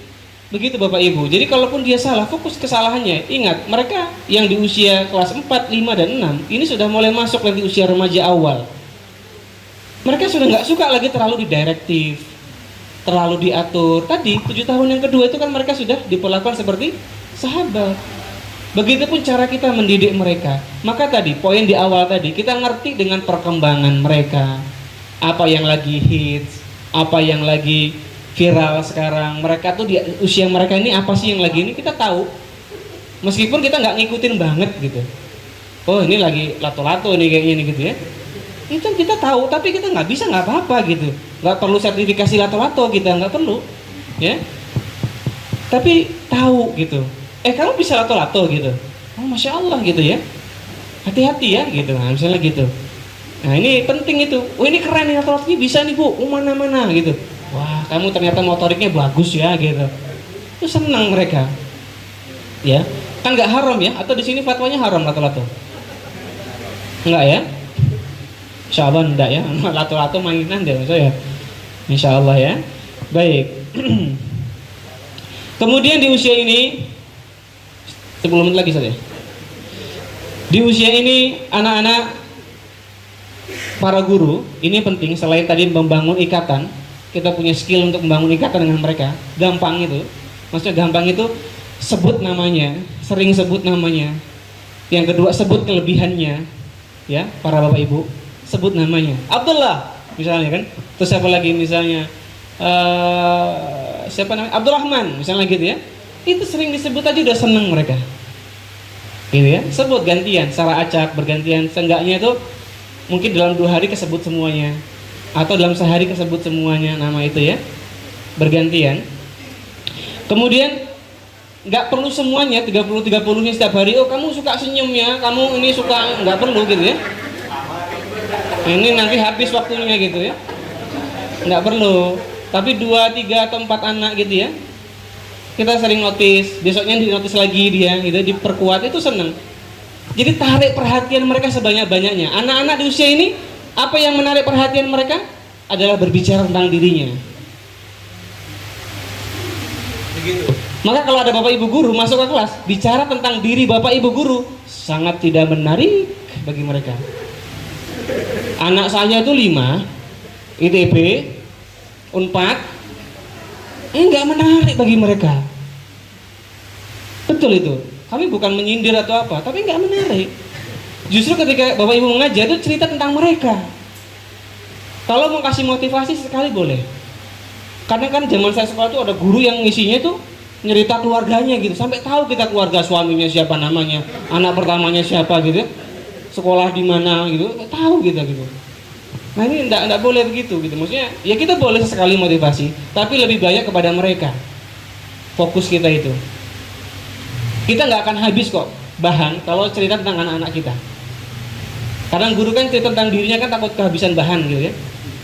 begitu Bapak Ibu. Jadi kalaupun dia salah, fokus kesalahannya. Ingat, mereka yang di usia kelas 4, 5, dan 6 ini sudah mulai masuk lagi usia remaja awal. Mereka sudah nggak suka lagi terlalu didirektif, terlalu diatur. Tadi 7 tahun yang kedua itu kan mereka sudah diperlakukan seperti sahabat. Begitupun cara kita mendidik mereka. Maka tadi poin di awal tadi, kita ngerti dengan perkembangan mereka, apa yang lagi hits, apa yang lagi viral sekarang. Mereka tuh di usia mereka ini apa sih yang lagi ini, kita tahu. Meskipun kita nggak ngikutin banget gitu. Oh ini lagi lato-lato nih kayaknya nih gitu ya. Itu kita tahu, tapi kita nggak bisa, nggak apa-apa gitu. Nggak perlu sertifikasi lato-lato, kita nggak perlu, ya. Tapi tahu gitu. Kamu bisa lato-lato gitu. Oh, masya Allah gitu ya. Hati-hati ya gitu. Nah, misalnya gitu. Nah, ini penting itu. Oh, ini keren nih lato-latonya bisa nih Bu. Mana-mana gitu. Wah, kamu ternyata motoriknya bagus ya gitu. Itu senang mereka. Ya. Kan nggak haram ya? Atau di sini fatwanya haram lato-lato? Enggak ya? Insya Allah enggak ya? Lato-lato mainan deh maksudnya. Insya Allah ya. Baik. Kemudian di usia ini 10 menit lagi saja. Di usia ini anak-anak, para guru ini penting. Selain tadi membangun ikatan, kita punya skill untuk membangun ikatan dengan mereka. Gampang itu. Maksudnya gampang itu sebut namanya, sering sebut namanya. Yang kedua sebut kelebihannya, ya para bapak ibu, sebut namanya. Abdullah misalnya kan. Terus siapa lagi misalnya? Siapa namanya? Abdurrahman misalnya gitu ya. Itu sering disebut aja udah seneng mereka. Gitu ya. Sebut gantian, secara acak bergantian. Seenggaknya itu mungkin dalam 2 hari kesebut semuanya, atau dalam sehari kesebut semuanya nama itu ya. Bergantian. Kemudian nggak perlu semuanya 30-30 nya setiap hari. Oh, kamu suka senyum ya, kamu ini suka, nggak perlu gitu ya. Nah, ini nanti habis waktunya gitu ya. Nggak perlu. Tapi 2, 3 atau 4 anak gitu ya. Kita sering notice, besoknya di notice lagi dia gitu, diperkuat, itu seneng. Jadi tarik perhatian mereka sebanyak-banyaknya. Anak-anak di usia ini, apa yang menarik perhatian mereka adalah berbicara tentang dirinya. Begitu. Maka kalau ada bapak ibu guru masuk ke kelas, bicara tentang diri bapak ibu guru, sangat tidak menarik bagi mereka. Anak saya itu 5, ITB, Unpad, nggak menarik bagi mereka. Betul itu. Kami bukan menyindir atau apa, tapi nggak menarik. Justru ketika bapak ibu mengajar itu cerita tentang mereka. Kalau mau kasih motivasi sekali boleh. Karena kan zaman saya sekolah itu ada guru yang ngisinya tuh nyerita keluarganya gitu, sampai tahu kita keluarga, suaminya siapa namanya, anak pertamanya siapa gitu, sekolah di mana gitu, tahu kita gitu. Nah ini enggak boleh begitu gitu. Maksudnya ya kita boleh sesekali motivasi, tapi lebih banyak kepada mereka. Fokus kita itu. Kita nggak akan habis kok bahan kalau cerita tentang anak-anak kita. Kadang guru kan cerita tentang dirinya kan takut kehabisan bahan gitu ya.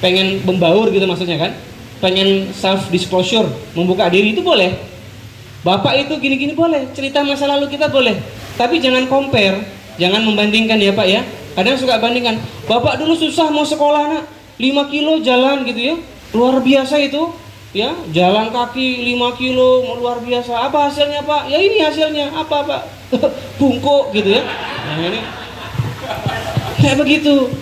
Pengen membaur gitu maksudnya kan. Pengen self disclosure, membuka diri itu boleh. Bapak itu gini-gini boleh, cerita masa lalu kita boleh. Tapi jangan compare, jangan membandingkan ya Pak ya. Kadang suka bandingkan, bapak dulu susah mau sekolah nak, 5 kilo jalan gitu ya, luar biasa itu ya, jalan kaki 5 kilo luar biasa. Apa hasilnya Pak? Ya ini hasilnya, apa Pak? Bungkuk gitu ya. Nah ini kayak begitu.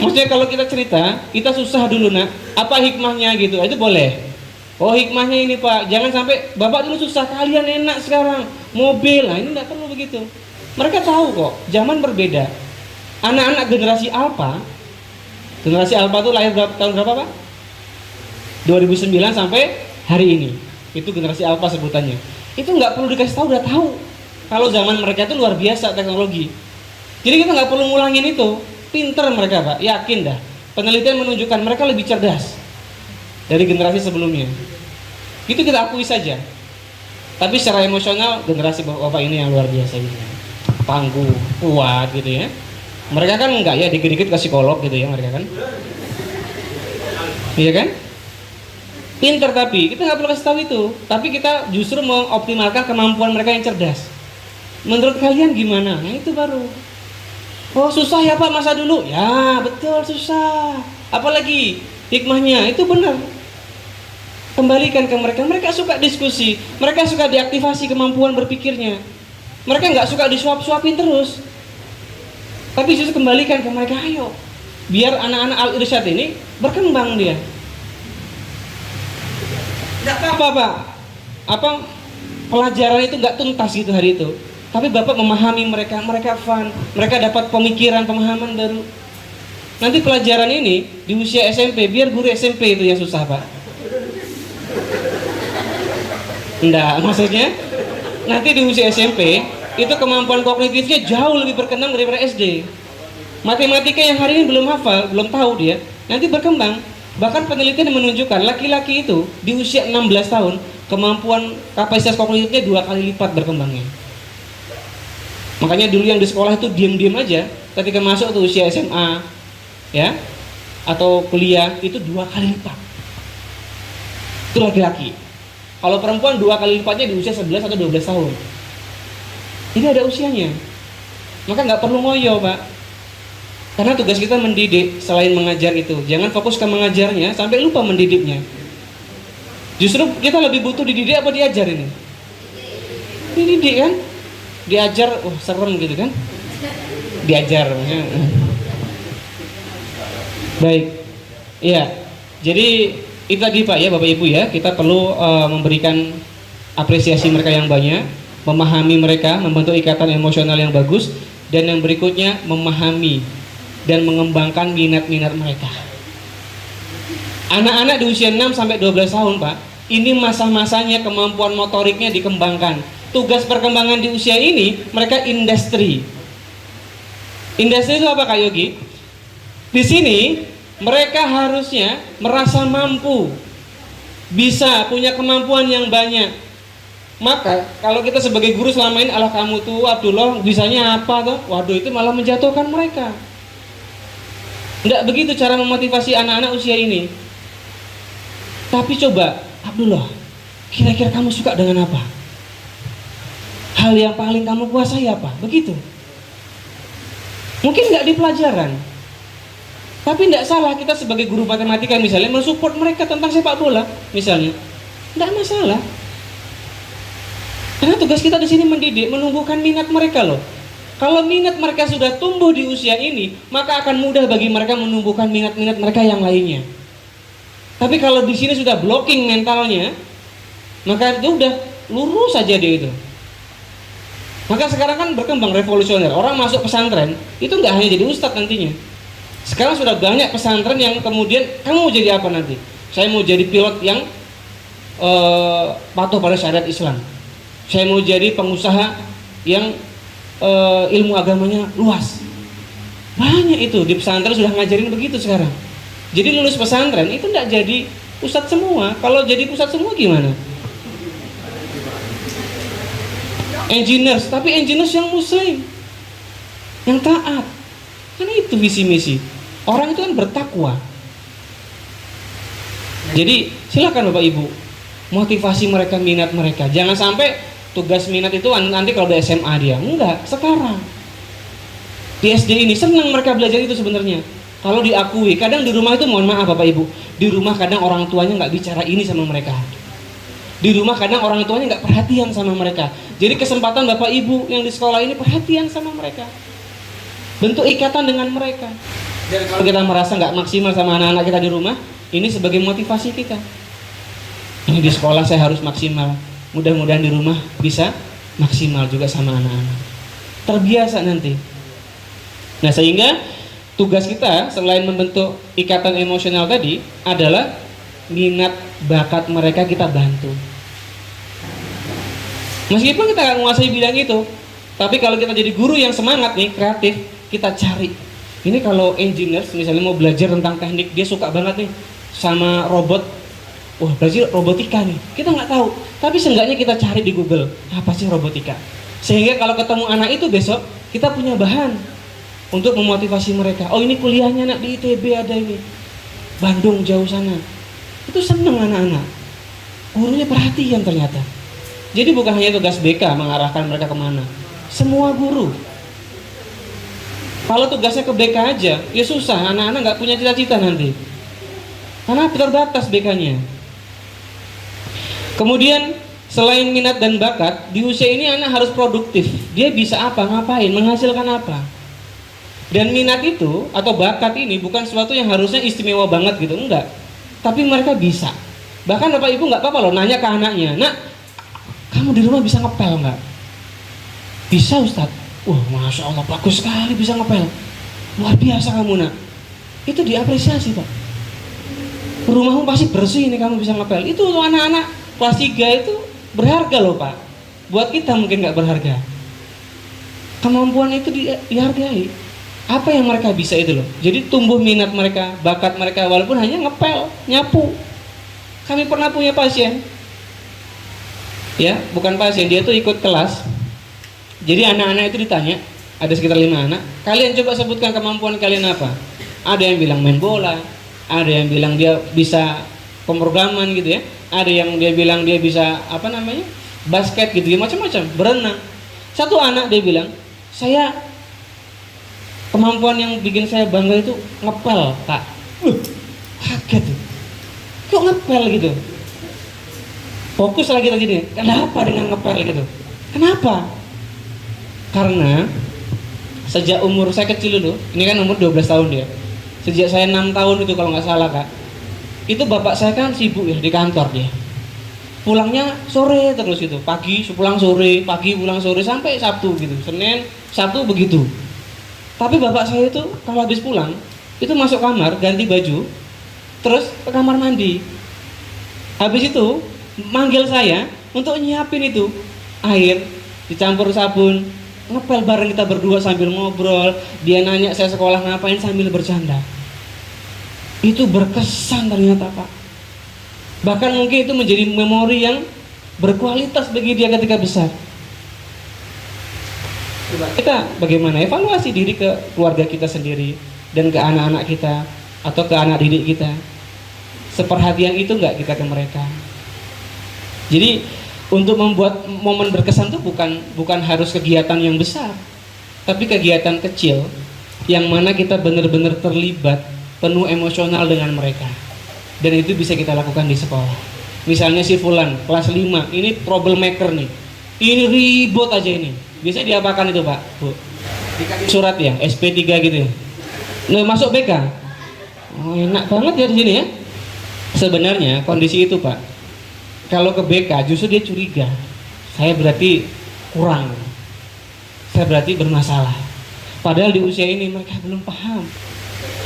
Maksudnya kalau kita cerita, kita susah dulu nak, apa hikmahnya gitu, itu boleh. Oh hikmahnya ini Pak, jangan sampai bapak dulu susah, kalian enak sekarang, mobil. Nah ini tidak perlu begitu. Mereka tahu kok, zaman berbeda. Anak-anak generasi Alpha itu lahir tahun berapa Pak? 2009 sampai hari ini. Itu generasi Alpha sebutannya. Itu nggak perlu dikasih tahu, udah tahu. Kalau zaman mereka itu luar biasa teknologi. Jadi kita nggak perlu ngulangin itu. Pinter mereka Pak, yakin dah. Penelitian menunjukkan mereka lebih cerdas dari generasi sebelumnya. Itu kita akui saja. Tapi secara emosional generasi bapak ini yang luar biasa ini. Tangguh, kuat gitu ya. Mereka kan enggak ya, dikit-dikit ke psikolog gitu ya mereka kan. Iya kan? Pinter tapi kita nggak perlu kasih tahu itu. Tapi kita justru mengoptimalkan kemampuan mereka yang cerdas. Menurut kalian gimana? Nah itu baru. Oh susah ya Pak masa dulu? Ya betul susah. Apalagi hikmahnya itu benar. Kembalikan ke mereka. Mereka suka diskusi. Mereka suka diaktifasi kemampuan berpikirnya. Mereka nggak suka disuap-suapin terus. Tapi justru kembalikan ke mereka, ayo. Biar anak-anak Al-Irsyad ini berkembang dia. Nggak apa-apa Pak. Apa pelajaran itu nggak tuntas gitu hari itu. Tapi Bapak memahami mereka, mereka fun, mereka dapat pemikiran, pemahaman baru. Nanti pelajaran ini di usia SMP, biar guru SMP itu yang susah Pak. Enggak, maksudnya nanti di usia SMP itu kemampuan kognitifnya jauh lebih berkembang daripada SD. Matematika yang hari ini belum hafal, belum tahu dia, nanti berkembang. Bahkan penelitian menunjukkan laki-laki itu di usia 16 tahun kemampuan kapasitas kognitifnya 2 kali lipat berkembangnya. Makanya dulu yang di sekolah itu diam-diam aja, ketika masuk ke usia SMA ya atau kuliah itu 2 kali lipat. Itu laki-laki. Kalau perempuan 2 kali lipatnya di usia 11 atau 12 tahun. Ini ada usianya. Maka nggak perlu ngoyo, Pak. Karena tugas kita mendidik selain mengajar itu. Jangan fokus ke mengajarnya sampai lupa mendidiknya. Justru kita lebih butuh dididik apa diajar ini? Dididik kan? Diajar, serem gitu kan? Diajar. Baik. Iya. Jadi itu tadi Pak ya, Bapak Ibu ya, kita perlu memberikan apresiasi mereka yang banyak, memahami mereka, membentuk ikatan emosional yang bagus, dan yang berikutnya memahami dan mengembangkan minat-minat mereka. Anak-anak di usia 6 sampai 12 tahun, Pak, ini masa-masanya kemampuan motoriknya dikembangkan. Tugas perkembangan di usia ini mereka industri. Industri itu apa Kak Yogi? Di sini mereka harusnya merasa mampu, bisa punya kemampuan yang banyak. Maka kalau kita sebagai guru selama ini, alah kamu tuh Abdullah bisanya apa tuh? Waduh, itu malah menjatuhkan mereka. Enggak begitu cara memotivasi anak-anak usia ini. Tapi coba, Abdullah, kira-kira kamu suka dengan apa? Hal yang paling kamu kuasai apa? Begitu. Mungkin nggak di pelajaran, tapi tidak salah kita sebagai guru matematika misalnya mensupport mereka tentang sepak bola misalnya, tidak masalah. Karena tugas kita di sini mendidik, menumbuhkan minat mereka loh. Kalau minat mereka sudah tumbuh di usia ini, maka akan mudah bagi mereka menumbuhkan minat-minat mereka yang lainnya. Tapi kalau di sini sudah blocking mentalnya, maka itu udah lurus saja dia itu. Maka sekarang kan berkembang revolusioner. Orang masuk pesantren itu nggak hanya jadi ustadz nantinya. Sekarang sudah banyak pesantren yang kemudian kamu mau jadi apa nanti? Saya mau jadi pilot yang patuh pada syariat Islam. Saya mau jadi pengusaha yang ilmu agamanya luas. Banyak itu di pesantren sudah ngajarin begitu sekarang. Jadi lulus pesantren itu tidak jadi ustadz semua. Kalau jadi ustadz semua gimana? Engineers, tapi engineers yang muslim, yang taat. Kan itu visi misi. Orang itu kan bertakwa. Jadi silakan Bapak Ibu motivasi mereka, minat mereka. Jangan sampai tugas minat itu nanti kalau udah SMA dia. Enggak, sekarang di SD ini senang mereka belajar itu sebenarnya. Kalau diakui, kadang di rumah itu mohon maaf Bapak Ibu, di rumah kadang orang tuanya nggak bicara ini sama mereka. Di rumah kadang orang tuanya nggak perhatian sama mereka. Jadi kesempatan Bapak Ibu yang di sekolah ini perhatian sama mereka, bentuk ikatan dengan mereka. Dan kalau kita merasa nggak maksimal sama anak-anak kita di rumah, ini sebagai motivasi kita. Ini di sekolah saya harus maksimal. Mudah-mudahan di rumah bisa maksimal juga sama anak-anak. Terbiasa nanti. Nah sehingga tugas kita selain membentuk ikatan emosional tadi adalah minat bakat mereka kita bantu. Meskipun kita nggak menguasai bidang itu, tapi kalau kita jadi guru yang semangat nih, kreatif, kita cari. Ini kalau engineers misalnya mau belajar tentang teknik, dia suka banget nih sama robot. Wah belajar robotika nih, kita nggak tahu. Tapi seenggaknya kita cari di Google, apa sih robotika? Sehingga kalau ketemu anak itu besok, kita punya bahan untuk memotivasi mereka. Oh ini kuliahnya nak di ITB ada ini, Bandung jauh sana. Itu seneng anak-anak. Gurunya perhatian ternyata. Jadi bukan hanya tugas BK mengarahkan mereka kemana. Semua guru. Kalau tugasnya ke BK aja, ya susah. Anak-anak nggak punya cita-cita nanti. Karena terbatas BK-nya. Kemudian selain minat dan bakat, di usia ini anak harus produktif. Dia bisa apa, ngapain, menghasilkan apa. Dan minat itu atau bakat ini bukan sesuatu yang harusnya istimewa banget gitu, enggak. Tapi mereka bisa. Bahkan Bapak Ibu nggak apa-apa loh nanya ke anaknya, nak, kamu di rumah bisa ngepel nggak? Bisa Ustadz. Wah Masya Allah bagus sekali bisa ngepel. Luar biasa kamu nak. Itu diapresiasi Pak. Rumahmu pasti bersih ini kamu bisa ngepel. Itu tuh anak-anak kelas 3 itu berharga loh Pak. Buat kita mungkin nggak berharga. Kemampuan itu dihargai. apa yang mereka bisa itu loh. Jadi tumbuh minat mereka, bakat mereka, walaupun hanya ngepel, nyapu. Kami pernah punya pasien, ya bukan pasien, dia tuh ikut kelas. Jadi anak-anak itu ditanya, ada sekitar 5 anak, kalian coba sebutkan kemampuan kalian apa. Ada yang bilang main bola, ada yang bilang dia bisa pemrograman gitu ya, ada yang dia bilang dia bisa apa namanya, basket gitu ya, macam-macam, berenang. Satu anak dia bilang, saya kemampuan yang bikin saya bangga itu ngepel, Kak. Kaget tuh, kok ngepel gitu. Fokus lagi nih, kenapa dengan ngepel gitu? Kenapa? Karena sejak umur saya kecil dulu, ini kan umur 12 tahun dia. Sejak saya 6 tahun itu kalau nggak salah, Kak, itu bapak saya kan sibuk ya di kantor dia. Pulangnya sore terus gitu, pagi pulang sore, pagi pulang sore sampai Sabtu gitu, Senin, Sabtu begitu. Tapi bapak saya itu kalau habis pulang itu masuk kamar, ganti baju, terus ke kamar mandi. Habis itu manggil saya untuk nyiapin itu air dicampur sabun, ngepel bareng kita berdua sambil ngobrol. Dia nanya saya sekolah ngapain sambil bercanda. Itu berkesan ternyata, Pak. Bahkan mungkin itu menjadi memori yang berkualitas bagi dia ketika besar. Kita bagaimana evaluasi diri ke keluarga kita sendiri dan ke anak-anak kita atau ke anak didik kita. Seperhatian itu enggak kita ke mereka. Jadi untuk membuat momen berkesan itu bukan harus kegiatan yang besar, tapi kegiatan kecil yang mana kita benar-benar terlibat, penuh emosional dengan mereka. Dan itu bisa kita lakukan di sekolah. Misalnya si Fulan kelas 5, ini troublemaker nih, ini ribut aja ini. Biasanya diapakan itu, Pak, Bu? Dikasih surat ya, SP3 gitu ya. Nah, masuk BK. Oh, enak banget ya di sini ya. Sebenarnya kondisi itu, Pak, kalau ke BK justru dia curiga, saya berarti kurang, saya berarti bermasalah. Padahal di usia ini mereka belum paham.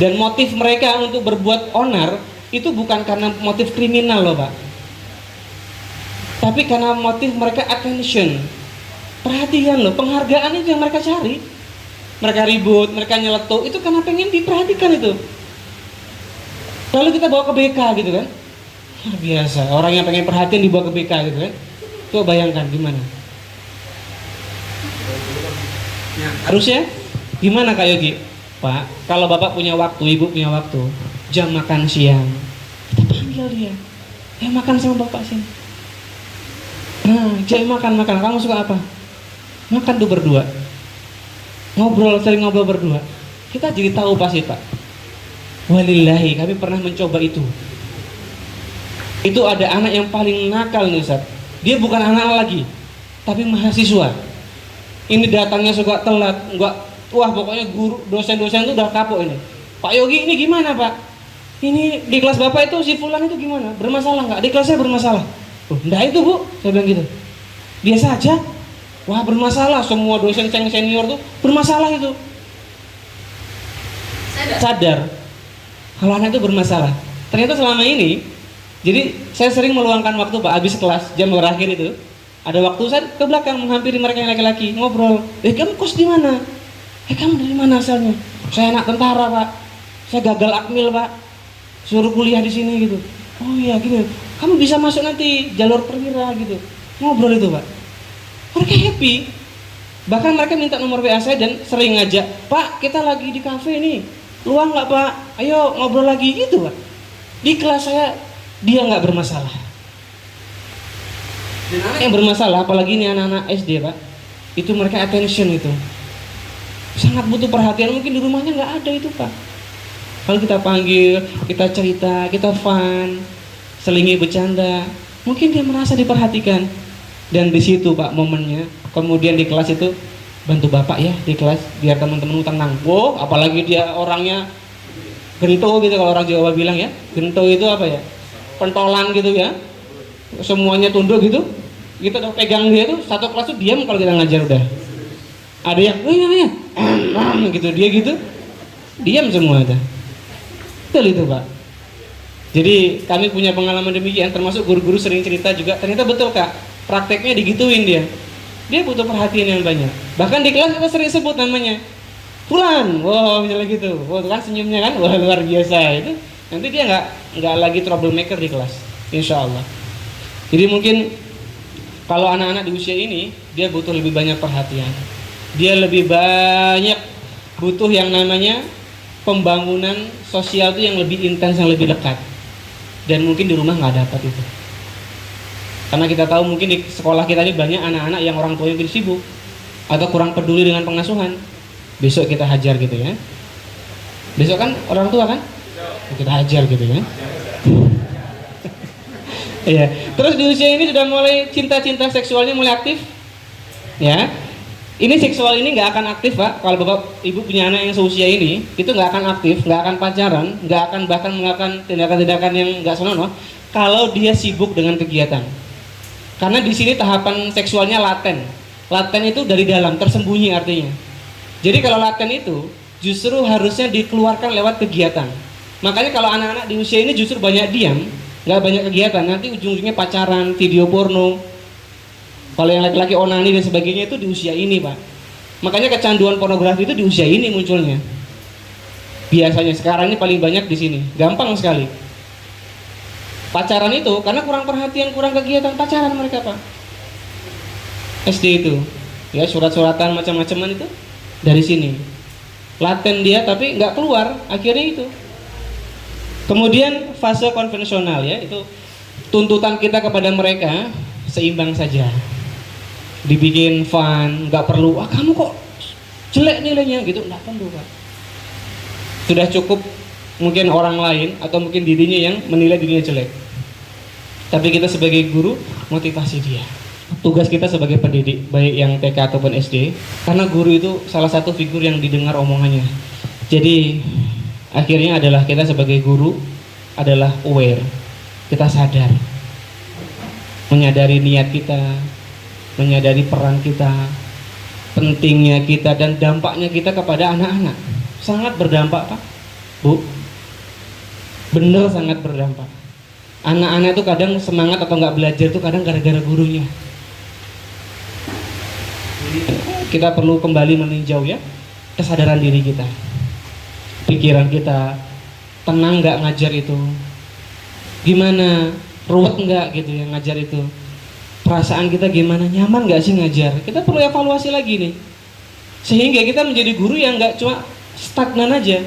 Dan motif mereka untuk berbuat onar itu bukan karena motif kriminal loh, Pak, tapi karena motif mereka attention, perhatian loh, penghargaan itu yang mereka cari. Mereka ribut, mereka nyeletuk, itu karena pengen diperhatikan itu. Lalu kita bawa ke BK gitu kan, luar biasa, orang yang pengen perhatian dibawa ke BK gitu kan. Coba bayangkan gimana. Harusnya gimana Kak Yogi? Pak, kalau Bapak punya waktu, Ibu punya waktu, jam makan siang, kita panggil dia, makan sama Bapak sini. Nah, jam makan, kamu suka apa? Makan tuh berdua, ngobrol, sering ngobrol berdua. Kita jadi tahu pasti, Pak. Walillahi, kami pernah mencoba itu. Itu ada anak yang paling nakal nih, Ustaz. Dia bukan anak lagi, tapi mahasiswa. Ini datangnya suka telat, enggak. Wah, pokoknya guru, dosen-dosen itu udah kapok ini. Pak Yogi, ini gimana, Pak? Ini di kelas Bapak itu si Fulan itu gimana? Bermasalah nggak? Di kelas saya bermasalah. Oh, enggak itu, Bu. Saya bilang gitu. Biasa aja. Wah, bermasalah. Semua dosen senior tuh bermasalah itu. Sadar kalau anak itu bermasalah. Ternyata selama ini, jadi saya sering meluangkan waktu, Pak, habis kelas, jam berakhir itu. Ada waktu saya ke belakang menghampiri mereka yang laki-laki, ngobrol. Kamu kos di mana? Kamu dari mana asalnya? Saya anak tentara, Pak. Saya gagal akmil, Pak. Suruh kuliah di sini gitu. Oh iya, gitu. Kamu bisa masuk nanti jalur perwira gitu. Ngobrol itu, Pak. Mereka happy. Bahkan mereka minta nomor WA saya dan sering ngajak, Pak, kita lagi di kafe nih. Luang nggak, Pak? Ayo ngobrol lagi gitu, Pak. Di kelas saya dia nggak bermasalah. Dan anak yang bermasalah, apalagi ini anak-anak SD, Pak, itu mereka attention itu. Sangat butuh perhatian, mungkin di rumahnya nggak ada itu, Pak. Kalau kita panggil, kita cerita, kita fun, selingi bercanda, mungkin dia merasa diperhatikan. Dan di situ, Pak, momennya. Kemudian di kelas itu bantu Bapak ya di kelas biar teman-teman tenang. Oh, apalagi dia orangnya gento gitu, kalau orang Jawa bilang ya. Gento itu apa ya? Pentolan gitu ya. Semuanya tunduk gitu. Kita udah pegang dia tuh, satu kelas tuh diam kalau kita ngajar udah. Ada yang gitu, dia gitu diam semua itu. Betul itu, Pak. Jadi kami punya pengalaman demikian, termasuk guru-guru sering cerita juga. Ternyata betul, Kak, prakteknya digituin dia butuh perhatian yang banyak. Bahkan di kelas kita sering sebut namanya, Fulan, wah misalnya gitu, wah kan senyumnya kan, wah luar biasa itu. Nanti dia nggak lagi troublemaker di kelas, insya Allah. Jadi mungkin kalau anak-anak di usia ini dia butuh lebih banyak perhatian, dia lebih banyak butuh yang namanya pembangunan sosial itu yang lebih intens, yang lebih dekat. Dan mungkin di rumah nggak dapat itu, karena kita tahu mungkin di sekolah kita ini banyak anak-anak yang orang tuanya mungkin sibuk atau kurang peduli dengan pengasuhan. Besok kita hajar gitu ya. Besok kan orang tua kan? Kita hajar gitu ya. Iya. Terus di usia ini sudah mulai cinta-cinta seksualnya mulai aktif. Ya. Ini seksual ini nggak akan aktif, Pak. Kalau Bapak Ibu punya anak yang seusia ini, itu nggak akan aktif, nggak akan pacaran, nggak akan bahkan melakukan tindakan-tindakan yang nggak senonoh kalau dia sibuk dengan kegiatan. Karena di sini tahapan seksualnya laten. Laten itu dari dalam, tersembunyi artinya. Jadi kalau laten itu justru harusnya dikeluarkan lewat kegiatan. Makanya kalau anak-anak di usia ini justru banyak diam, nggak banyak kegiatan, nanti ujung-ujungnya pacaran, video porno. Kalau yang laki-laki onani dan sebagainya itu di usia ini, Pak. Makanya kecanduan pornografi itu di usia ini munculnya. Biasanya sekarang ini paling banyak di sini, gampang sekali. Pacaran itu karena kurang perhatian, kurang kegiatan pacaran mereka, Pak. SD itu, ya surat-suratan macam-macaman itu dari sini. Laten dia tapi nggak keluar, akhirnya itu. Kemudian fase konvensional ya, itu tuntutan kita kepada mereka seimbang saja. Dibikin fun, nggak perlu, kamu kok jelek nilainya gitu, nggak perlu, Pak. Sudah cukup mungkin orang lain atau mungkin dirinya yang menilai dirinya jelek. Tapi kita sebagai guru motivasi dia. Tugas kita sebagai pendidik, baik yang TK ataupun SD, karena guru itu salah satu figur yang didengar omongannya. Jadi akhirnya adalah kita sebagai guru adalah aware, kita sadar, menyadari niat kita, menyadari peran kita, pentingnya kita dan dampaknya kita kepada anak-anak. Sangat berdampak, Pak, Bu. Benar sangat berdampak. Anak-anak itu kadang semangat atau nggak belajar itu kadang gara-gara gurunya. Kita perlu kembali meninjau ya kesadaran diri kita, pikiran kita, tenang nggak ngajar itu, gimana, ruwet nggak gitu ya ngajar itu, perasaan kita gimana, nyaman nggak sih ngajar. Kita perlu evaluasi lagi nih, sehingga kita menjadi guru yang nggak cuma stagnan aja.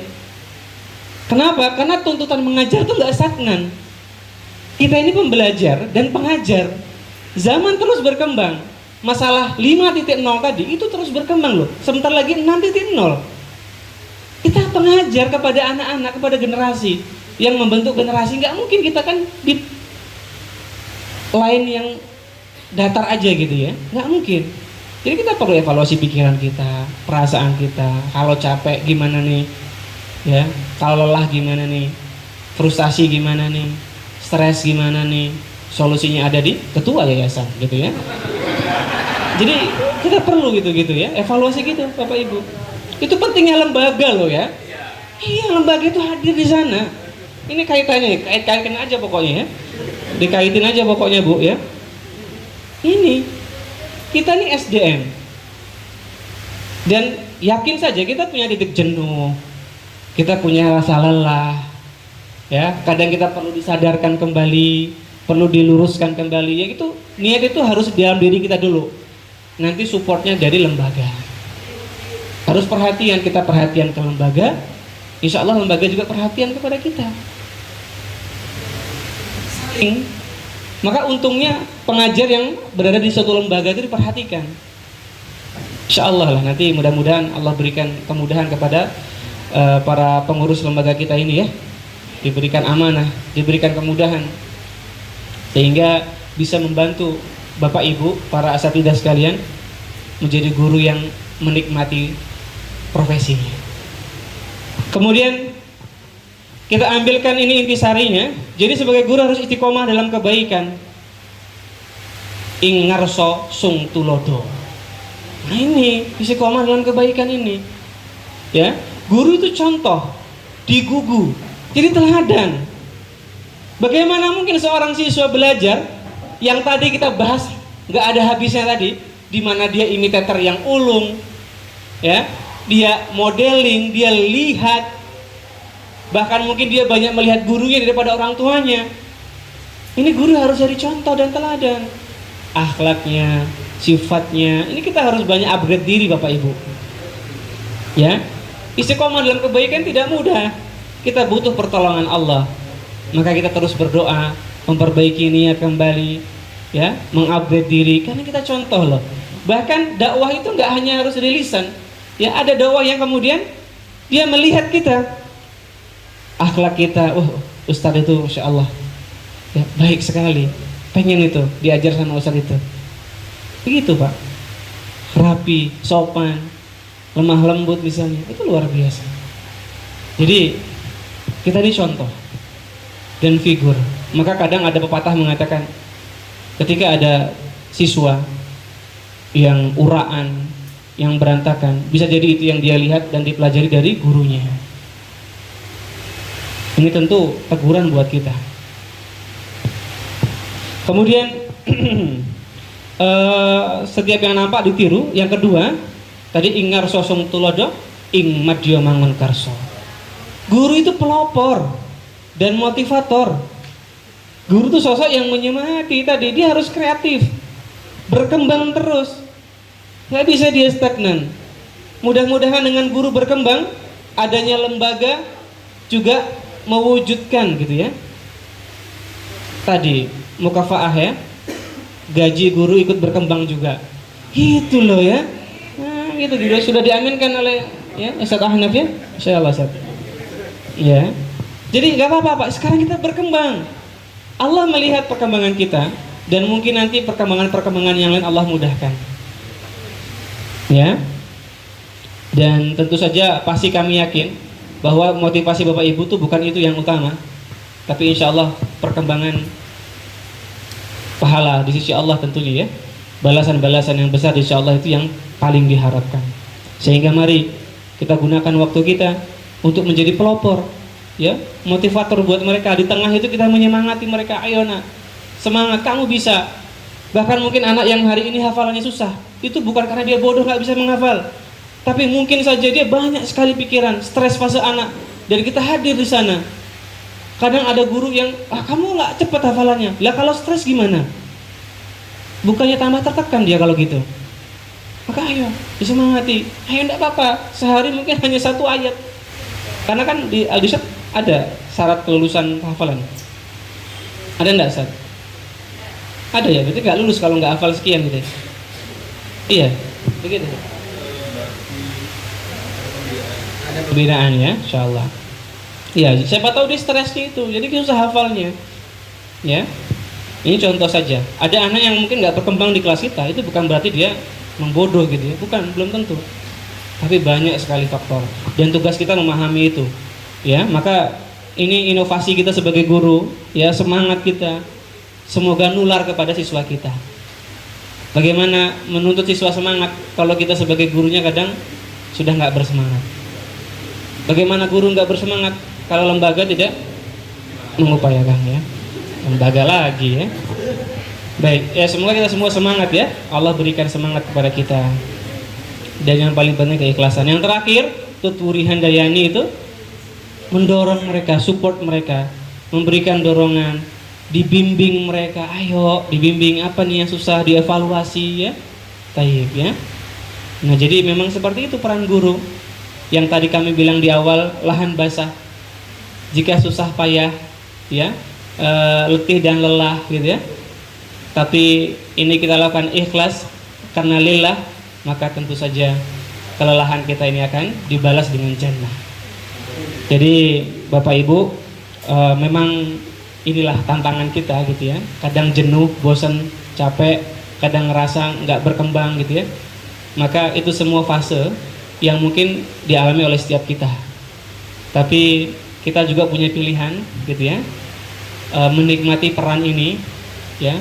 Kenapa? Karena tuntutan mengajar itu nggak stagnan. Kita ini pembelajar dan pengajar. Zaman terus berkembang. Masalah 5.0 tadi itu terus berkembang loh. Sebentar lagi 6.0. Kita pengajar kepada anak-anak, kepada generasi yang membentuk generasi. Nggak mungkin kita kan di line yang datar aja gitu ya. Nggak mungkin. Jadi kita perlu evaluasi pikiran kita, perasaan kita. Kalau capek gimana nih? Ya, kalau lelah gimana nih? Frustasi gimana nih? Stres gimana nih? Solusinya ada di ketua yayasan gitu ya. Jadi kita perlu gitu ya, evaluasi gitu Bapak Ibu. Itu pentingnya lembaga loh ya. Iya, lembaga itu hadir di sana. Ini kaitannya, kaitin aja pokoknya ya. Dikaitin aja pokoknya Bu ya. Ini kita nih SDM. Dan yakin saja kita punya titik jenuh. Kita punya rasa lelah. Ya, kadang kita perlu disadarkan kembali, perlu diluruskan kembali. Ya itu niat itu harus di dalam diri kita dulu. Nanti supportnya dari lembaga. Harus perhatian, kita perhatian ke lembaga. Insya Allah lembaga juga perhatian kepada kita. Saling. Maka untungnya pengajar yang berada di suatu lembaga itu diperhatikan. Insya Allah lah nanti mudah-mudahan Allah berikan kemudahan kepada para pengurus lembaga kita ini ya. Diberikan amanah, diberikan kemudahan. Sehingga bisa membantu Bapak Ibu, para asatidzah sekalian menjadi guru yang menikmati profesinya. Kemudian kita ambilkan ini intisarinya. Jadi sebagai guru harus istiqomah dalam kebaikan. Ing ngarso sung tulodo. Nah ini istiqomah dalam kebaikan ini. Ya, guru itu contoh, digugu, jadi teladan. Bagaimana mungkin seorang siswa belajar yang tadi kita bahas nggak ada habisnya tadi, di mana dia imitator yang ulung, ya, dia modeling, dia lihat, bahkan mungkin dia banyak melihat gurunya daripada orang tuanya. Ini guru harus jadi contoh dan teladan, akhlaknya, sifatnya. Ini kita harus banyak upgrade diri Bapak Ibu. Ya, istiqomah dalam kebaikan tidak mudah. Kita butuh pertolongan Allah. Maka kita terus berdoa, memperbaiki niat kembali, ya, mengupgrade diri. Karena kita contoh loh. Bahkan dakwah itu nggak hanya harus dari lisan. Ya, ada dakwah yang kemudian dia melihat kita, akhlak kita. Ustadz itu Masya Allah, ya, baik sekali. Pengen itu diajar sama Ustadz itu. Begitu Pak. Rapi, sopan, lemah lembut misalnya. Itu luar biasa. Jadi kita ini contoh dan figur. Maka kadang ada pepatah mengatakan, ketika ada siswa yang uraan, yang berantakan, bisa jadi itu yang dia lihat dan dipelajari dari gurunya. Ini tentu teguran buat kita. Kemudian setiap yang nampak ditiru. Yang kedua, tadi ingar sosong tulodo ing madya mangun karso. Guru itu pelopor dan motivator. Guru itu sosok yang menyemangati tadi. Dia harus kreatif, berkembang terus. Nggak bisa dia stagnan. Mudah-mudahan dengan guru berkembang, adanya lembaga juga mewujudkan gitu ya. Tadi mukafaah ya, gaji guru ikut berkembang juga. Gitu loh ya. Nah, gitu juga sudah diaminkan oleh ya Ustaz Ahnaf ya. Insyaallah Ustaz. Ya. Jadi nggak apa-apa Pak, sekarang kita berkembang. Allah melihat perkembangan kita dan mungkin nanti perkembangan yang lain Allah mudahkan. Ya, dan tentu saja pasti kami yakin bahwa motivasi Bapak Ibu itu bukan itu yang utama, tapi insya Allah perkembangan pahala di sisi Allah tentunya ya, balasan-balasan yang besar insya Allah itu yang paling diharapkan. Sehingga mari kita gunakan waktu kita untuk menjadi pelopor, ya, motivator buat mereka. Di tengah itu kita menyemangati mereka, ayo nak, semangat, kamu bisa. Bahkan mungkin anak yang hari ini hafalannya susah, itu bukan karena dia bodoh nggak bisa menghafal, tapi mungkin saja dia banyak sekali pikiran, stres fase anak, dan kita hadir di sana. Kadang ada guru yang, kamu nggak cepat hafalannya, lah kalau stres gimana? Bukannya tambah tertekan dia kalau gitu. Maka ayo, disemangati, ayo enggak apa-apa, sehari mungkin hanya 1 ayat. Karena kan di Al-Disyat ada syarat kelulusan hafalan. Ada enggak Ustaz? Ada ya, berarti nggak lulus kalau nggak hafal sekian gitu. Iya, begitu. Ada perbedaan ya, insyaallah. Iya, siapa tahu dia stresnya itu, jadi dia susah hafalnya. Ya, ini contoh saja. Ada anak yang mungkin nggak berkembang di kelas kita, itu bukan berarti dia membodoh gitu ya, bukan, belum tentu. Tapi banyak sekali faktor, dan tugas kita memahami itu. Ya, maka ini inovasi kita sebagai guru, ya, semangat kita. Semoga nular kepada siswa kita. Bagaimana menuntut siswa semangat kalau kita sebagai gurunya kadang sudah nggak bersemangat? Bagaimana guru nggak bersemangat kalau lembaga tidak mengupayakan ya? Lembaga lagi ya. Baik, ya semoga kita semua semangat ya. Allah berikan semangat kepada kita. Dan yang paling penting keikhlasan. Yang terakhir, Tutwuri Handayani itu mendorong mereka, support mereka, memberikan dorongan, dibimbing mereka, ayo dibimbing apa nih yang susah, dievaluasi ya, taib ya. Nah jadi memang seperti itu peran guru. Yang tadi kami bilang di awal, lahan basah. Jika susah payah, ya, letih dan lelah gitu ya. Tapi ini kita lakukan ikhlas karena lillah, maka tentu saja kelelahan kita ini akan dibalas dengan jannah. Jadi Bapak Ibu, memang inilah tantangan kita gitu ya. Kadang jenuh, bosan, capek, kadang ngerasa nggak berkembang gitu ya. Maka itu semua fase yang mungkin dialami oleh setiap kita. Tapi kita juga punya pilihan gitu ya, menikmati peran ini ya,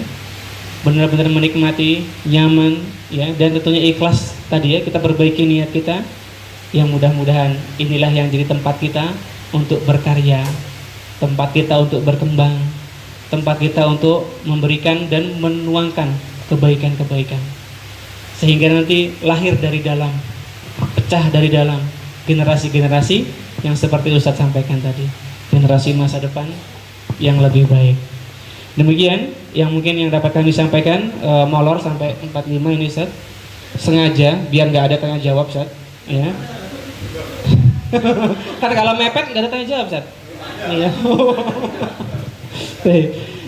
benar-benar menikmati, nyaman ya, dan tentunya ikhlas tadi ya, kita perbaiki niat kita. Yang mudah-mudahan inilah yang jadi tempat kita untuk berkarya, tempat kita untuk berkembang, tempat kita untuk memberikan dan menuangkan kebaikan-kebaikan, sehingga nanti lahir dari dalam pecah dari dalam generasi-generasi yang seperti Ustadz sampaikan tadi, generasi masa depan yang lebih baik. Demikian yang mungkin yang dapat kami sampaikan. Molor sampai 45 ini Ustadz, sengaja biar nggak ada tanya jawab Ustadz, ya. Kan kalau mepet nggak ada tanya jawab Ustadz. Iya.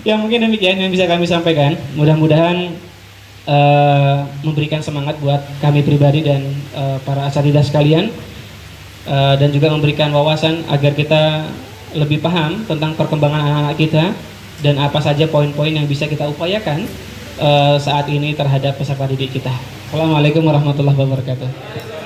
Yang mungkin demikian yang bisa kami sampaikan. Mudah-mudahan memberikan semangat buat kami pribadi dan para asatidzah sekalian, dan juga memberikan wawasan agar kita lebih paham tentang perkembangan anak-anak kita dan apa saja poin-poin yang bisa kita upayakan saat ini terhadap peserta didik kita. Assalamualaikum warahmatullahi wabarakatuh.